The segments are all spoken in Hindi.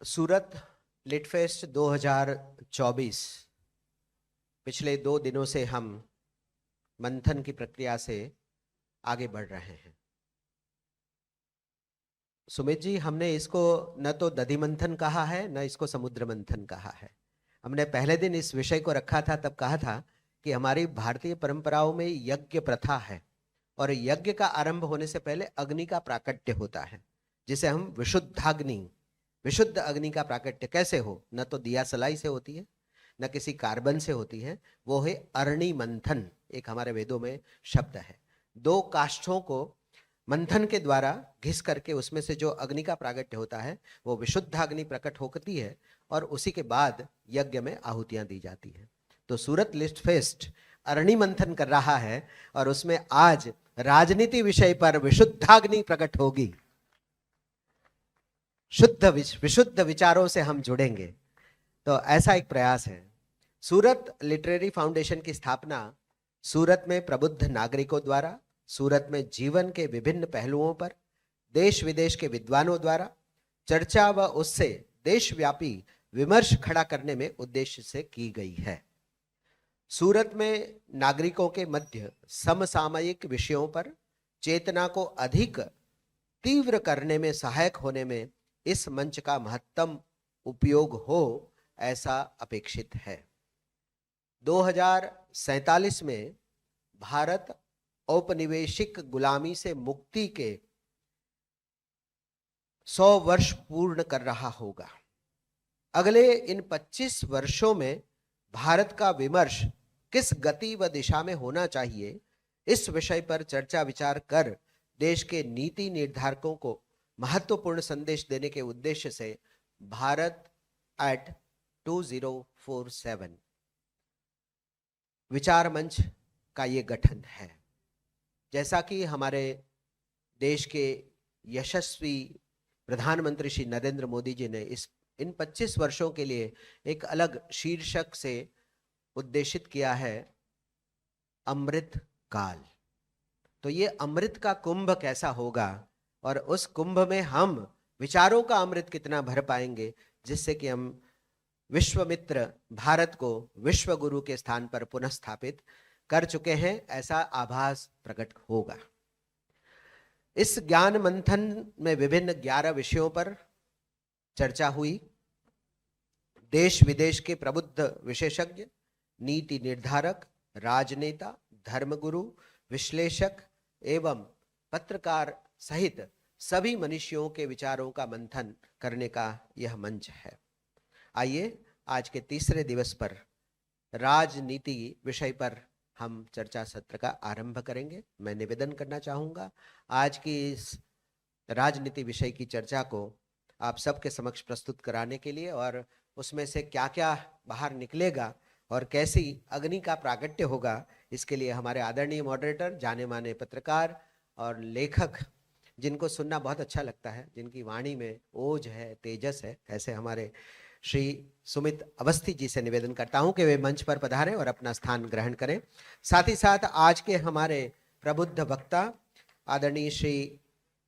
सूरत लिटफेस्ट 2024 पिछले 2 दिनों से हम मंथन की प्रक्रिया से आगे बढ़ रहे हैं। सुमित जी, हमने इसको न तो दधि मंथन कहा है न इसको समुद्र मंथन कहा है। हमने पहले दिन इस विषय को रखा था, तब कहा था कि हमारी भारतीय परंपराओं में यज्ञ प्रथा है और यज्ञ का आरंभ होने से पहले अग्नि का प्राकट्य होता है, जिसे हम विशुद्ध अग्नि का प्राकट्य कैसे हो, न तो दिया सलाई से होती है न किसी कार्बन से होती है, वो है अरणि मंथन। एक हमारे वेदों में शब्द है। 2 काष्ठों को मंथन के द्वारा घिस करके उसमें से जो अग्नि का प्राकट्य होता है वो विशुद्ध अग्नि प्रकट होती है और उसी के बाद यज्ञ में आहुतियां दी जाती हैं। तो सूरत लिस्ट फेस्ट अरणि मंथन कर रहा है और उसमें आज राजनीति विषय पर विशुद्धाग्नि प्रकट होगी। विशुद्ध विचारों से हम जुड़ेंगे, तो ऐसा एक प्रयास है। सूरत लिटरेरी फाउंडेशन की स्थापना सूरत में प्रबुद्ध नागरिकों द्वारा, सूरत में जीवन के विभिन्न पहलुओं पर देश विदेश के विद्वानों द्वारा चर्चा व उससे देशव्यापी विमर्श खड़ा करने में उद्देश्य से की गई है। सूरत में नागरिकों के मध्य समसामयिक विषयों पर चेतना को अधिक तीव्र करने में सहायक होने में इस मंच का महत्तम उपयोग हो, ऐसा अपेक्षित है। 2047 में भारत औपनिवेशिक गुलामी से मुक्ति के 100 वर्ष पूर्ण कर रहा होगा। अगले इन 25 वर्षों में भारत का विमर्श किस गति व दिशा में होना चाहिए, इस विषय पर चर्चा विचार कर देश के नीति निर्धारकों को महत्वपूर्ण संदेश देने के उद्देश्य से भारत एट 2047 विचार मंच का ये गठन है। जैसा कि हमारे देश के यशस्वी प्रधानमंत्री श्री नरेंद्र मोदी जी ने इन 25 वर्षों के लिए एक अलग शीर्षक से उद्देशित किया है, अमृत काल। तो ये अमृत का कुंभ कैसा होगा और उस कुंभ में हम विचारों का अमृत कितना भर पाएंगे, जिससे कि हम विश्वमित्र भारत को विश्व गुरु के स्थान पर पुनः स्थापित कर चुके हैं, ऐसा आभास प्रकट होगा। इस ज्ञान मंथन में विभिन्न 11 विषयों पर चर्चा हुई। देश विदेश के प्रबुद्ध विशेषज्ञ, नीति निर्धारक, राजनेता, धर्मगुरु, विश्लेषक एवं पत्रकार सहित सभी मनुष्यों के विचारों का मंथन करने का यह मंच है। आइए आज के तीसरे दिवस पर राजनीति विषय पर हम चर्चा सत्र का आरंभ करेंगे। मैं निवेदन करना चाहूँगा, आज की इस राजनीति विषय की चर्चा को आप सबके समक्ष प्रस्तुत कराने के लिए और उसमें से क्या क्या बाहर निकलेगा और कैसी अग्नि का प्राकट्य होगा, इसके लिए हमारे आदरणीय मॉडरेटर, जाने माने पत्रकार और लेखक, जिनको सुनना बहुत अच्छा लगता है, जिनकी वाणी में ओज है, तेजस है, ऐसे हमारे श्री सुमित अवस्थी जी से निवेदन करता हूं कि वे मंच पर पधारें और अपना स्थान ग्रहण करें। साथ ही साथ आज के हमारे प्रबुद्ध वक्ता आदरणीय श्री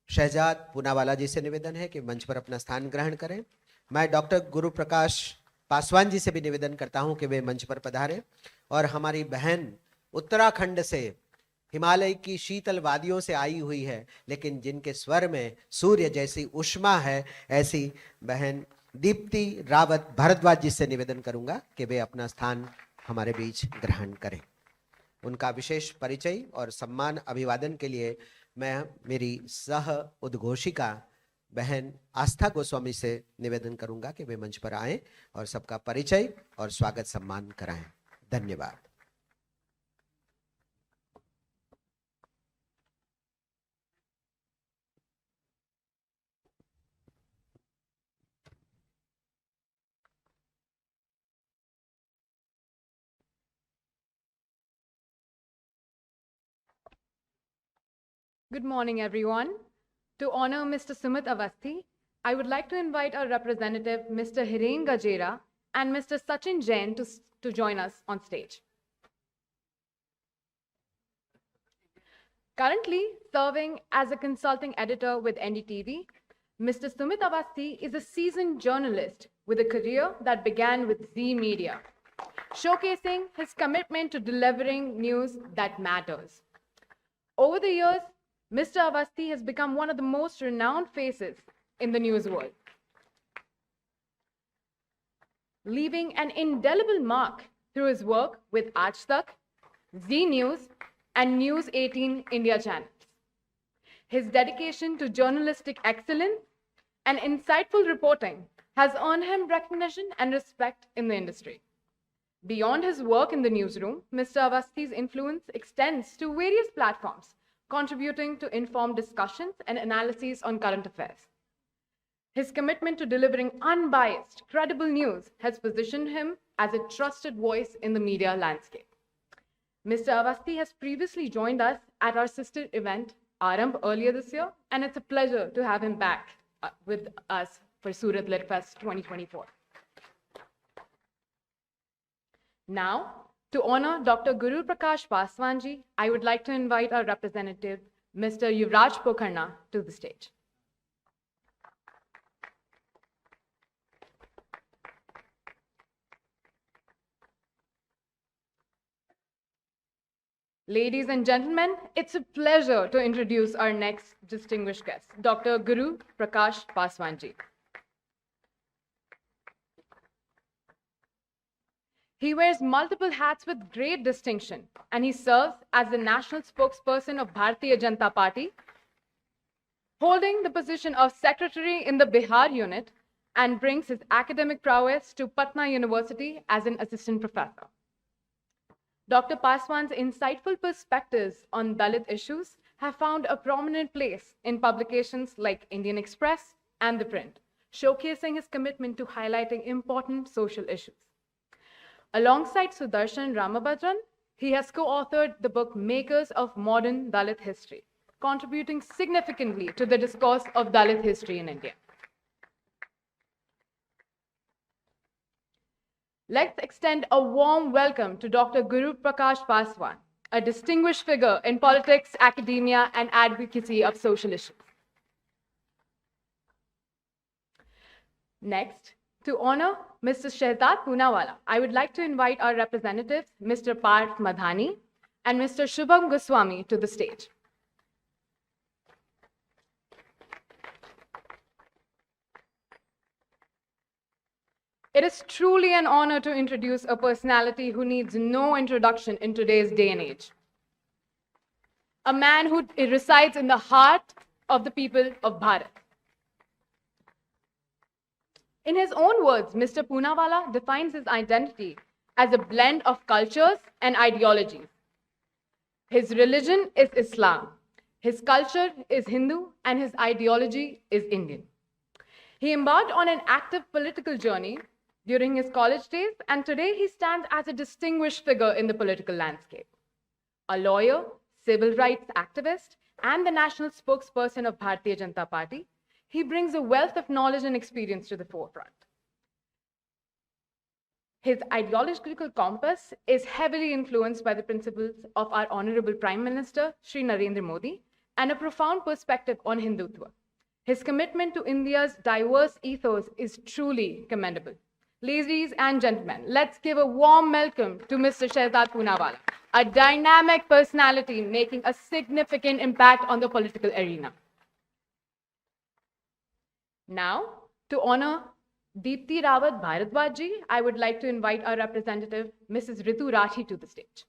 शहजाद पूनावाला जी से निवेदन है कि मंच पर अपना स्थान ग्रहण करें। मैं डॉक्टर गुरु प्रकाश पासवान जी से भी निवेदन करता हूं कि वे मंच पर पधारें। और हमारी बहन उत्तराखंड से, हिमालय की शीतल वादियों से आई हुई है, लेकिन जिनके स्वर में सूर्य जैसी उष्मा है, ऐसी बहन दीप्ति रावत भारद्वाज जी से निवेदन करूंगा कि वे अपना स्थान हमारे बीच ग्रहण करें। उनका विशेष परिचय और सम्मान अभिवादन के लिए मैं मेरी सह उद्घोषिका बहन आस्था गोस्वामी से निवेदन करूंगा कि वे मंच पर आएं और सबका परिचय और स्वागत सम्मान कराएं। धन्यवाद। Good morning, everyone. To honor Mr. Sumit Avasthi, I would like to invite our representative, Mr. Hiren Gajera, and Mr. Sachin Jain to join us on stage. Currently serving as a consulting editor with NDTV, Mr. Sumit Awasthi is a seasoned journalist with a career that began with Zee Media, showcasing his commitment to delivering news that matters. Over the years, Mr. Awasthi has become one of the most renowned faces in the news world, leaving an indelible mark through his work with Aaj Tak, Zee News, and News 18 India channels. His dedication to journalistic excellence and insightful reporting has earned him recognition and respect in the industry. Beyond his work in the newsroom, Mr. Awasthi's influence extends to various platforms, contributing to informed discussions and analyses on current affairs. His commitment to delivering unbiased, credible news has positioned him as a trusted voice in the media landscape. Mr. Awasthi has previously joined us at our sister event, Arambh, earlier this year, and it's a pleasure to have him back with us for Surat Lit Fest 2024. Now, to honor Dr. Guru Prakash Paswanji, I would like to invite our representative, Mr. Yuvraj Pokharna, to the stage. Ladies and gentlemen, it's a pleasure to introduce our next distinguished guest, Dr. Guru Prakash Paswanji. He wears multiple hats with great distinction, and he serves as the national spokesperson of Bharatiya Janata Party, holding the position of secretary in the Bihar unit, and brings his academic prowess to Patna University as an assistant professor. Dr. Paswan's insightful perspectives on Dalit issues have found a prominent place in publications like Indian Express and The Print, showcasing his commitment to highlighting important social issues. Alongside Sudarshan Ramabhadran, he has co-authored the book Makers of Modern Dalit History, contributing significantly to the discourse of Dalit history in India. Let's extend a warm welcome to Dr. Guru Prakash Paswan, a distinguished figure in politics, academia, and advocacy of social issues. Next, to honor Mr. Shehzad Poonawalla, I would like to invite our representatives, Mr. Parth Madhani and Mr. Shubham Goswami, to the stage. It is truly an honor to introduce a personality who needs no introduction in today's day and age. A man who resides in the heart of the people of Bharat. In his own words, Mr. Poonawalla defines his identity as a blend of cultures and ideologies. His religion is Islam, his culture is Hindu, and his ideology is Indian. He embarked on an active political journey during his college days, and today he stands as a distinguished figure in the political landscape. A lawyer, civil rights activist, and the national spokesperson of Bharatiya Janata Party, he brings a wealth of knowledge and experience to the forefront. His ideological compass is heavily influenced by the principles of our Honorable Prime Minister, Shri Narendra Modi, and a profound perspective on Hindutva. His commitment to India's diverse ethos is truly commendable. Ladies and gentlemen, let's give a warm welcome to Mr. Shehzad Poonawalla, a dynamic personality making a significant impact on the political arena. Now, to honor Deepti Rawat Bharadwaj ji, I would like to invite our representative, Mrs. Ritu Rathi, to the stage.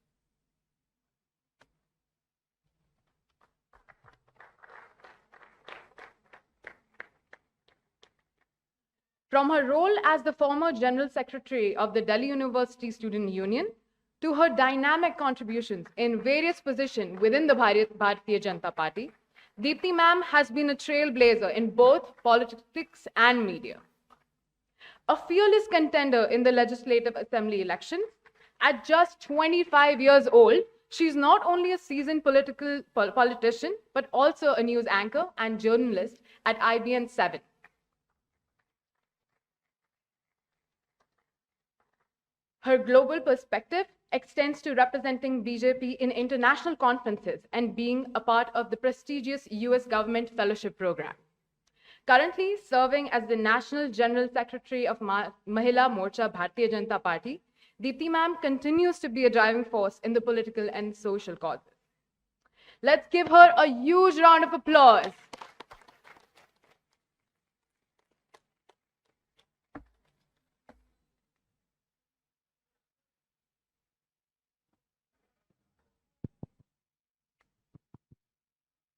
From her role as the former General Secretary of the Delhi University Student Union to her dynamic contributions in various positions within the Bharatiya Janata Party, Deepti ma'am has been a trailblazer in both politics and media. A fearless contender in the Legislative Assembly elections, at just 25 years old, she's not only a seasoned politician, but also a news anchor and journalist at IBN 7. Her global perspective extends to representing BJP in international conferences and being a part of the prestigious US government fellowship program. Currently serving as the National General Secretary of Mahila Morcha Bharatiya Janata Party, Deepti ma'am continues to be a driving force in the political and social causes. Let's give her a huge round of applause.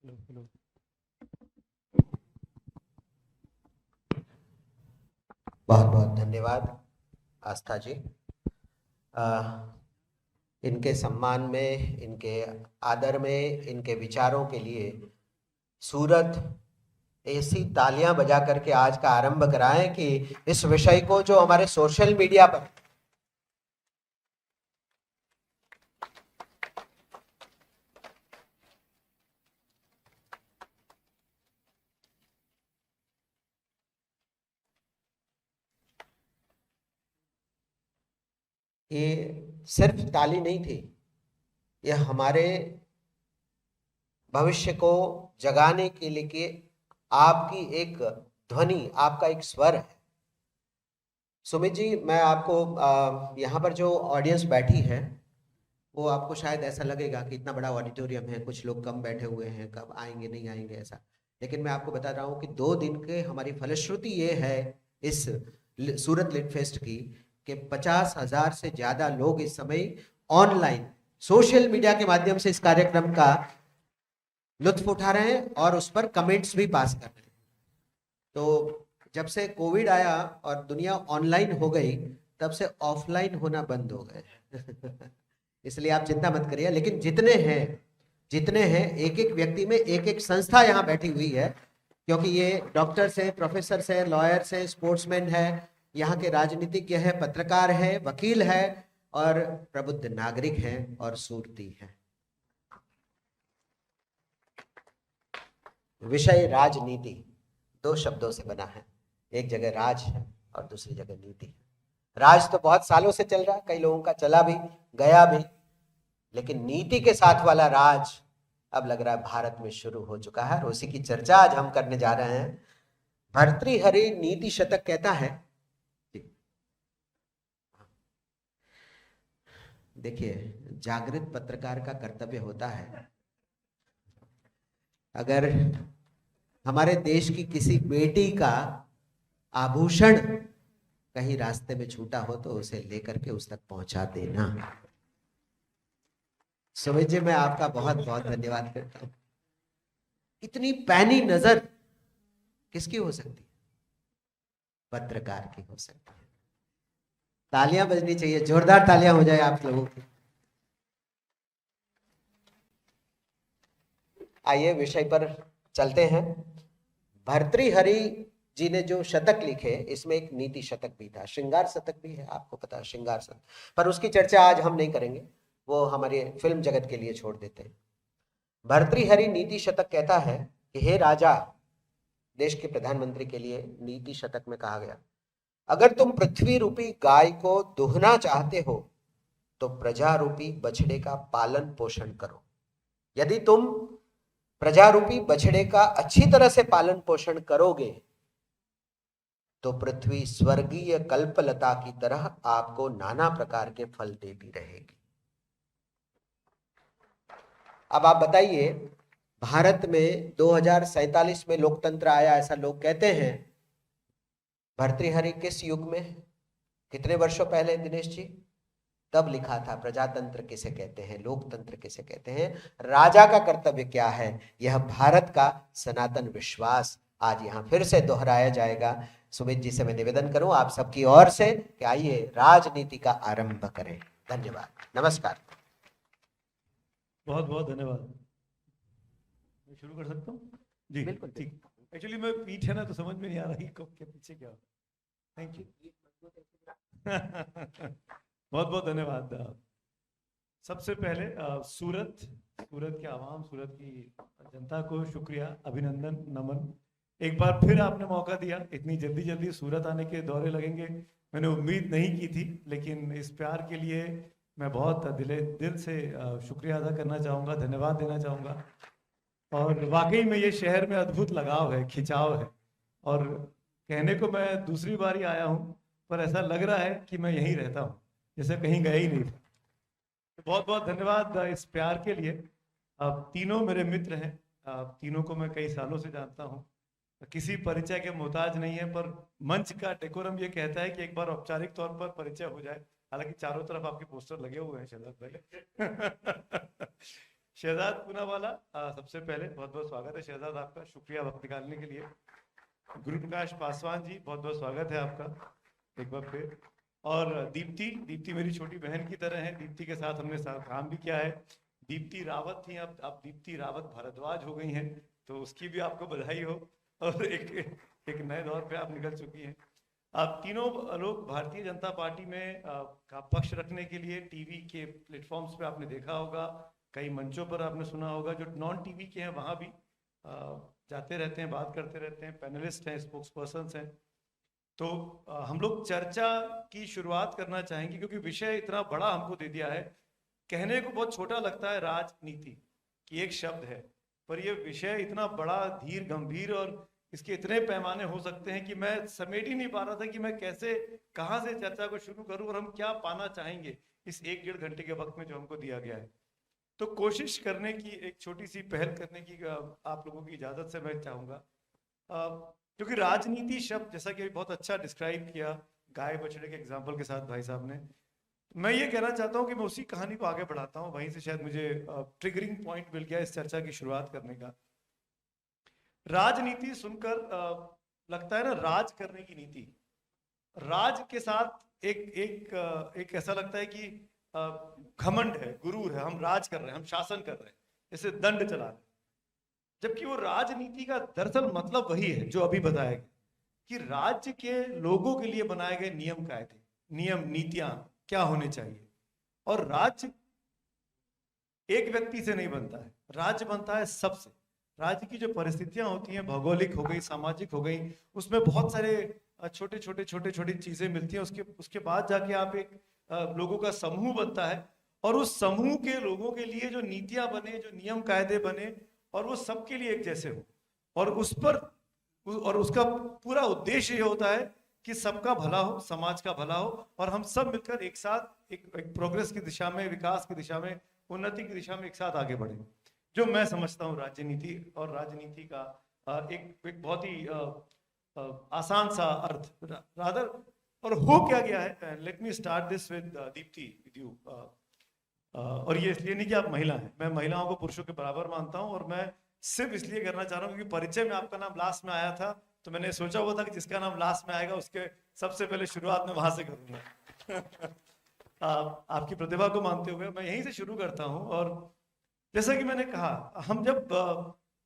Hello बहुत बहुत धन्यवाद आस्था जी। इनके सम्मान में, इनके आदर में, इनके विचारों के लिए सूरत ऐसी तालियां बजा करके आज का आरंभ कराएं कि इस विषय को जो हमारे सोशल मीडिया पर ये सिर्फ ताली नहीं थी, यह हमारे भविष्य को जगाने के लिए आपकी एक ध्वनि, आपका एक स्वर है। सुमित जी, मैं आपको यहाँ पर जो ऑडियंस बैठी है वो आपको शायद ऐसा लगेगा कि इतना बड़ा ऑडिटोरियम है, कुछ लोग कम बैठे हुए हैं, कब आएंगे नहीं आएंगे ऐसा, लेकिन मैं आपको बता रहा हूँ कि 2 दिन के हमारी फलश्रुति ये है इस सूरत लिट फेस्ट की कि 50,000 से ज्यादा लोग इस समय ऑनलाइन सोशल मीडिया के माध्यम से इस कार्यक्रम का लुत्फ उठा रहे हैं और उस पर कमेंट्स भी पास कर रहे हैं। तो जब से कोविड आया और दुनिया ऑनलाइन हो गई, तब से ऑफलाइन होना बंद हो गए इसलिए आप चिंता मत करिए, लेकिन जितने हैं एक एक व्यक्ति में एक एक संस्था यहाँ बैठी हुई है, क्योंकि ये डॉक्टर्स हैं, प्रोफेसर्स हैं, लॉयर्स हैं, स्पोर्ट्समैन हैं, यहाँ के राजनीतिज्ञ हैं, पत्रकार हैं, वकील हैं और प्रबुद्ध नागरिक हैं और सूरती हैं। विषय राजनीति 2 शब्दों से बना है, एक जगह राज है और दूसरी जगह नीति है। राज तो बहुत सालों से चल रहा है, कई लोगों का चला भी गया भी, लेकिन नीति के साथ वाला राज अब लग रहा है भारत में शुरू हो चुका है और उसी की चर्चा आज हम करने जा रहे हैं। भर्तृहरि नीति शतक कहता है, देखिए जागृत पत्रकार का कर्तव्य होता है, अगर हमारे देश की किसी बेटी का आभूषण कहीं रास्ते में छूटा हो तो उसे लेकर के उस तक पहुंचा देना। सुमित जी, मैं आपका बहुत बहुत धन्यवाद करता हूं। इतनी पैनी नजर किसकी हो सकती है? पत्रकार की हो सकती है। तालियां बजनी चाहिए, जोरदार तालियां हो जाए आप लोगों की। आइए विषय पर चलते हैं। भर्तृहरि जी ने जो शतक लिखे, इसमें एक नीति शतक भी था, श्रृंगार शतक भी है, आपको पता है श्रृंगार शतक, पर उसकी चर्चा आज हम नहीं करेंगे, वो हमारे फिल्म जगत के लिए छोड़ देते हैं। भर्तृहरि नीति शतक कहता है कि हे राजा, देश के प्रधानमंत्री के लिए नीति शतक में कहा गया, अगर तुम पृथ्वी रूपी गाय को दुहना चाहते हो तो प्रजा रूपी बछड़े का पालन पोषण करो। यदि तुम प्रजा रूपी बछड़े का अच्छी तरह से पालन पोषण करोगे तो पृथ्वी स्वर्गीय कल्पलता की तरह आपको नाना प्रकार के फल देती रहेगी। अब आप बताइए, भारत में 2047 में लोकतंत्र आया ऐसा लोग कहते हैं। भर्तृहरि किस युग में, कितने वर्षों पहले दिनेश जी? तब लिखा था प्रजातंत्र किसे कहते हैं, लोकतंत्र किसे कहते हैं, राजा का कर्तव्य क्या है। यह भारत का सनातन विश्वास आज यहाँ फिर से दोहराया जाएगा। सुमित जी से मैं निवेदन करूं आप सबकी ओर से कि आइए राजनीति का आरंभ करें। धन्यवाद, नमस्कार। बहुत बहुत धन्यवाद। मैं शुरू कर सकता हूँ जी? बिल्कुल, ठीक। एक्चुअली मैं पीठ है ना, तो समझ में नहीं आ रहा कब के पीछे क्या। थैंक यू बहुत बहुत धन्यवाद। सबसे पहले सूरत के आवाम, सूरत की जनता को शुक्रिया, अभिनंदन, नमन। एक बार फिर आपने मौका दिया। इतनी जल्दी सूरत आने के दौरे लगेंगे मैंने उम्मीद नहीं की थी, लेकिन इस प्यार के लिए मैं बहुत दिल से शुक्रिया अदा करना चाहूँगा, धन्यवाद देना चाहूँगा। और वाकई में ये शहर में अद्भुत लगाव है, खिंचाव है, और कहने को मैं दूसरी बार ही आया हूँ, पर ऐसा लग रहा है कि मैं यहीं रहता हूँ, जैसे कहीं गया ही नहीं था। तो बहुत बहुत धन्यवाद इस प्यार के लिए। आप तीनों मेरे मित्र हैं, आप तीनों को मैं कई सालों से जानता हूँ, किसी परिचय के मोहताज नहीं है, पर मंच का डेकोरम ये कहता है कि एक बार औपचारिक तौर पर परिचय हो जाए। हालांकि चारों तरफ आपके पोस्टर लगे हुए हैं शहजाद भाई। शहजाद पूनावाला, सबसे पहले बहुत बहुत स्वागत है शहजाद आपका, शुक्रिया वक्त निकालने के लिए। गुरु प्रकाश पासवान जी, बहुत बहुत स्वागत है आपका एक बार फिर। और दीप्ति मेरी छोटी बहन की तरह है, दीप्ति के साथ हमने साथ काम भी किया है। दीप्ति रावत थी, अब दीप्ति रावत भारद्वाज हो गई हैं, तो उसकी भी आपको बधाई हो। और एक नए दौर पे आप निकल चुकी हैं। आप तीनों लोग भारतीय जनता पार्टी में का पक्ष रखने के लिए टीवी के प्लेटफॉर्म्स पे आपने देखा होगा, कई मंचों पर आपने सुना होगा। जो नॉन टीवी के हैं वहाँ भी जाते रहते हैं, बात करते रहते हैं, पैनलिस्ट हैं, स्पोक्स पर्सन्स हैं। तो हम लोग चर्चा की शुरुआत करना चाहेंगे, क्योंकि विषय इतना बड़ा हमको दे दिया है। कहने को बहुत छोटा लगता है राजनीति कि एक शब्द है, पर यह विषय इतना बड़ा, धीर, गंभीर और इसके इतने पैमाने हो सकते हैं कि मैं समेट ही नहीं पा रहा था कि मैं कैसे, कहाँ से चर्चा को शुरू करूं और हम क्या पाना चाहेंगे इस 1-1.5 घंटे के वक्त में जो हमको दिया गया है। तो कोशिश करने की, एक छोटी सी पहल करने की आप लोगों की इजाजत से मैं चाहूंगा, क्योंकि राजनीति शब्द, जैसा कि बहुत अच्छा डिस्क्राइब किया गाय बछड़े के एग्जाम्पल के साथ भाई साहब ने, मैं ये कहना चाहता हूँ कि मैं उसी कहानी को आगे बढ़ाता हूँ। वहीं से शायद मुझे ट्रिगरिंग पॉइंट मिल गया इस चर्चा की शुरुआत करने का। राजनीति सुनकर लगता है ना, राज करने की नीति, राज के साथ एक ऐसा लगता है कि घमंड है, गुरूर है, हम राज कर रहे हैं, हम शासन कर रहे हैं, जैसे दंड चला रहे हैं। जबकि वो राजनीति का दरअसल मतलब वही है जो अभी बताया गया, कि राज्य के लोगों के लिए बनाए गए नियम कायदे, नियम नीतियां क्या होने चाहिए। और राज्य एक व्यक्ति से नहीं बनता है, राज्य बनता है सबसे। राज्य की जो परिस्थितियां होती हैं, भौगोलिक हो गई, सामाजिक हो गई, उसमें बहुत सारे छोटे छोटी चीजें मिलती हैं। उसके बाद जाके आप एक लोगों का समूह बनता है, और उस समूह के लोगों के लिए जो नीतियां बने, जो नियम कायदे बने, और वो सबके लिए एक जैसे हो, और उसका पूरा उद्देश्य ये होता है कि सबका भला हो, समाज का भला हो, और हम सब मिलकर एक साथ एक प्रोग्रेस की दिशा में, विकास की दिशा में, उन्नति की दिशा में एक साथ आगे बढ़े। जो मैं समझता हूँ राजनीति, और राजनीति का एक बहुत ही आसान सा अर्थ रादर, और हो क्या गया है। Let me start this with Deepti, with you. और ये इसलिए नहीं कि आप महिला हैं, मैं महिलाओं को पुरुषों के बराबर मानता हूं, और मैं सिर्फ इसलिए करना चाह रहा हूं क्योंकि परिचय में आपका नाम लास्ट में आया था, तो मैंने सोचा हुआ था कि जिसका नाम लास्ट में आएगा उसके सबसे पहले शुरुआत में वहां से करूंगा। आपकी प्रतिभा को मानते हुए मैं यहीं से शुरू करता हूं। और जैसा कि मैंने कहा,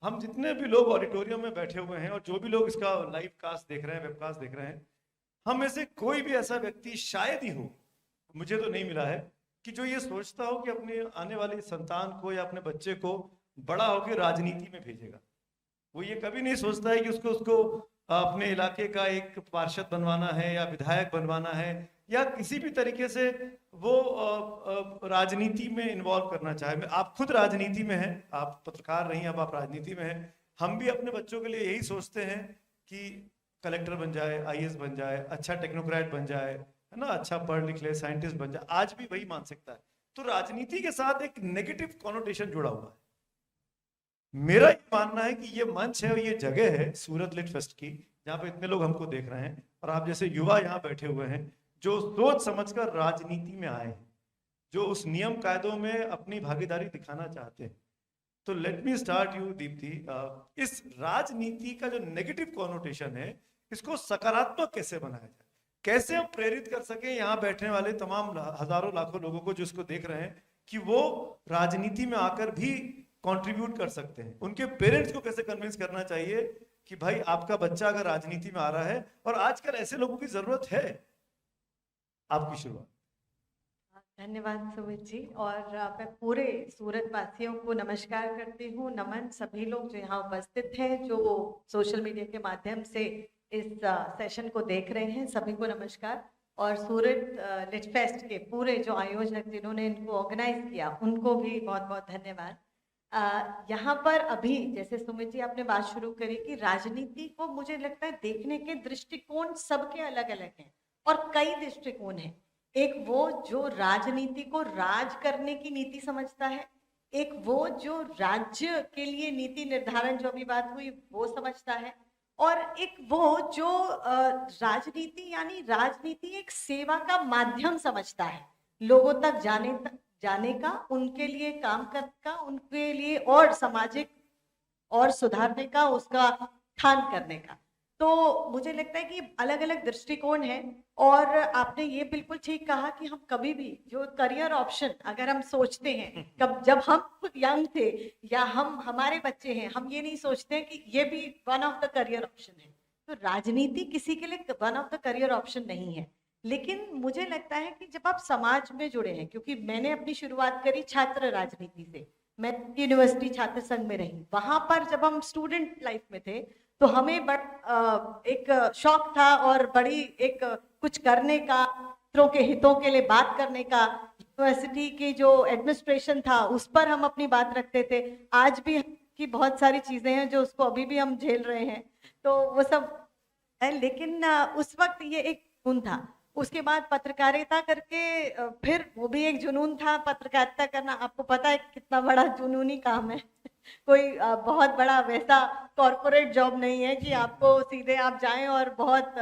हम जितने भी लोग ऑडिटोरियम में बैठे हुए हैं, और जो भी लोग इसका लाइव कास्ट देख रहे हैं, वेबकास्ट देख रहे हैं, हम में से कोई भी ऐसा व्यक्ति शायद ही हो, मुझे तो नहीं मिला है, कि जो ये सोचता हो कि अपने आने वाली संतान को या अपने बच्चे को बड़ा होकर राजनीति में भेजेगा। वो ये कभी नहीं सोचता है कि उसको अपने इलाके का एक पार्षद बनवाना है, या विधायक बनवाना है, या किसी भी तरीके से वो राजनीति में इन्वॉल्व करना चाहे। आप खुद राजनीति में हैं, आप पत्रकार नहीं, अब आप राजनीति में हैं। हम भी अपने बच्चों के लिए यही सोचते हैं कि कलेक्टर बन जाए, IAS बन जाए, अच्छा टेक्नोक्रेट बन जाए, है ना, अच्छा पढ़ लिख ले, साइंटिस्ट बन जाए। आज भी वही मानसिकता है। तो राजनीति के साथ एक नेगेटिव कॉनोटेशन जुड़ा हुआ है। मेरा ये मानना है कि ये मंच है और ये जगह है सूरत लिट फेस्ट की, जहाँ पे इतने लोग हमको देख रहे हैं, और आप जैसे युवा यहाँ बैठे हुए हैं जो सोच समझकर राजनीति में आए हैं, जो उस नियम कायदों में अपनी भागीदारी दिखाना चाहते हैं। तो let me start you Deepti, इस राजनीति का जो नेगेटिव कॉनोटेशन है, इसको सकारात्मक कैसे बनाया जाए, कैसे हम प्रेरित कर सके यहाँ बैठने वाले तमाम हजारों लाखों लोगों को जो इसको देख रहे हैं, कि वो राजनीति में आकर भी कंट्रीब्यूट कर सकते हैं। उनके पेरेंट्स को कैसे कन्विंस करना चाहिए कि भाई आपका बच्चा अगर राजनीति में आ रहा है, और आजकल ऐसे लोगों की जरूरत है। आपकी शुरुआत। धन्यवाद सुमित जी, और मैं पूरे सूरत वासियों को नमस्कार करती हूँ, नमन। सभी लोग जो यहाँ उपस्थित हैं, जो सोशल मीडिया के माध्यम से इस सेशन को देख रहे हैं, सभी को नमस्कार। और सूरत लिट फेस्ट के पूरे जो आयोजक जिन्होंने इनको ऑर्गेनाइज किया, उनको भी बहुत बहुत धन्यवाद। यहाँ पर अभी जैसे सुमित जी आपने बात शुरू करी कि राजनीति को मुझे लगता है देखने के दृष्टिकोण सबके अलग अलग हैं और कई दृष्टिकोण हैं। एक वो जो राजनीति को राज करने की नीति समझता है, एक वो जो राज्य के लिए नीति निर्धारण जो अभी बात हुई वो समझता है, और एक वो जो राजनीति यानी राजनीति एक सेवा का माध्यम समझता है, लोगों तक जाने का, उनके लिए काम करने का, उनके लिए और सामाजिक और सुधारने का, उसका खान करने का। तो मुझे लगता है कि अलग अलग दृष्टिकोण है। और आपने ये बिल्कुल ठीक कहा कि हम कभी भी जो करियर ऑप्शन अगर हम सोचते हैं, कब जब हम यंग थे या हमारे बच्चे हैं, हम ये नहीं सोचते कि ये भी one of the career option है। तो राजनीति किसी के लिए one of the career option नहीं है। लेकिन मुझे लगता है कि जब आप समाज में जुड़े हैं, क्योंकि मैंने अपनी शुरुआत करी छात्र राजनीति से, मैं यूनिवर्सिटी छात्र संघ में रही, वहां पर जब हम स्टूडेंट लाइफ में थे तो हमें एक शौक था और बड़ी एक कुछ करने का, छात्रों के हितों के लिए बात करने का, यूनिवर्सिटी की जो एडमिनिस्ट्रेशन था उस पर हम अपनी बात रखते थे। आज भी की बहुत सारी चीजें हैं जो उसको अभी भी हम झेल रहे हैं, तो वो सब है। लेकिन उस वक्त ये एक जुनून था। उसके बाद पत्रकारिता करके फिर वो भी एक जुनून था। पत्रकारिता करना आपको पता है कितना बड़ा जुनूनी काम है। कोई बहुत बड़ा वैसा कॉर्पोरेट जॉब नहीं है कि आपको सीधे आप जाएं और बहुत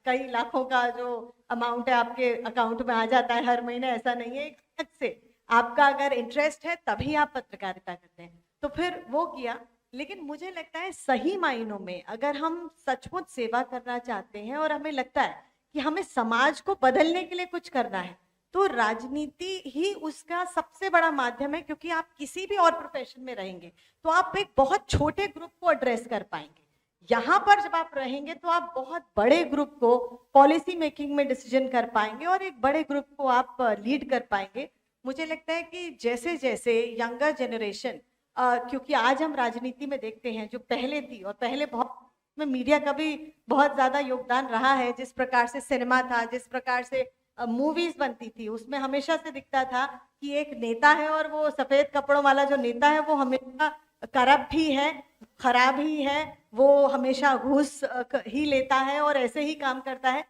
कई लाखों का जो अमाउंट है आपके अकाउंट में आ जाता है हर महीने, ऐसा नहीं है। एक अलग से आपका अगर इंटरेस्ट है तभी आप पत्रकारिता करते हैं, तो फिर वो किया। लेकिन मुझे लगता है सही मायनों में अगर हम सचमुच सेवा करना चाहते हैं और हमें लगता है कि हमें समाज को बदलने के लिए कुछ करना है, तो राजनीति ही उसका सबसे बड़ा माध्यम है। क्योंकि आप किसी भी और प्रोफेशन में रहेंगे तो आप एक बहुत छोटे ग्रुप को एड्रेस कर पाएंगे। यहाँ पर जब आप रहेंगे तो आप बहुत बड़े ग्रुप को पॉलिसी मेकिंग में डिसीजन कर पाएंगे और एक बड़े ग्रुप को आप लीड कर पाएंगे। मुझे लगता है कि जैसे जैसे यंगर जनरेशन, क्योंकि आज हम राजनीति में देखते हैं जो पहले थी, और पहले बहुत में मीडिया का भी बहुत ज्यादा योगदान रहा है। जिस प्रकार से सिनेमा था, जिस प्रकार से मूवीज बनती थी, उसमें हमेशा से दिखता था कि एक नेता है और वो सफेद कपड़ों वाला जो नेता है वो हमेशा करप्ट ही है, खराब ही है, वो हमेशा घूस ही लेता है और ऐसे ही काम करता है।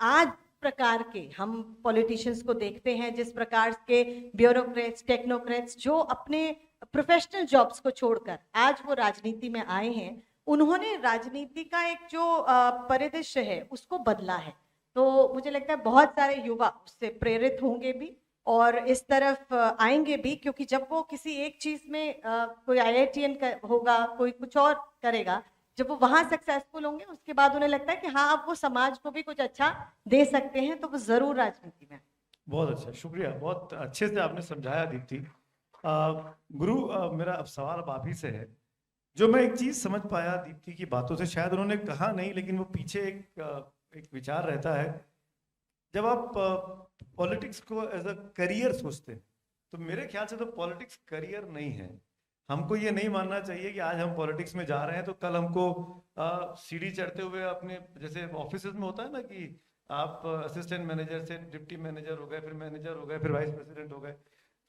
आज प्रकार के हम पॉलिटिशियंस को देखते हैं, जिस प्रकार के ब्यूरोक्रेट्स, टेक्नोक्रेट्स जो अपने प्रोफेशनल जॉब्स को छोड़कर आज वो राजनीति में आए हैं, उन्होंने राजनीति का एक जो परिदृश्य है उसको बदला है। तो मुझे लगता है बहुत सारे युवा उससे प्रेरित होंगे भी और इस तरफ आएंगे भी, क्योंकि जब वो किसी एक चीज में कोई IITian होगा, कोई कुछ और करेगा, जब वो वहां सक्सेसफुल होंगे उसके बाद उन्हें लगता है कि हाँ अब वो समाज को भी कुछ अच्छा दे सकते हैं, तो वो जरूर राजनीति में। बहुत अच्छा, शुक्रिया, बहुत अच्छे से आपने समझाया दीप्ति। गुरु, मेरा अब सवाल अब आप ही से है। जो मैं एक चीज समझ पाया दीप्ति की बातों से, शायद उन्होंने कहा नहीं लेकिन वो पीछे एक विचार रहता है। जब आप पॉलिटिक्स को एज अ करियर सोचते हैं तो मेरे ख्याल से तो पॉलिटिक्स करियर नहीं है। हमको ये नहीं मानना चाहिए कि आज हम पॉलिटिक्स में जा रहे हैं तो कल हमको सीढ़ी चढ़ते हुए अपने, जैसे ऑफिस में होता है ना कि आप असिस्टेंट मैनेजर से डिप्टी मैनेजर हो गए, फिर मैनेजर हो गए, फिर वाइस प्रेसिडेंट हो गए।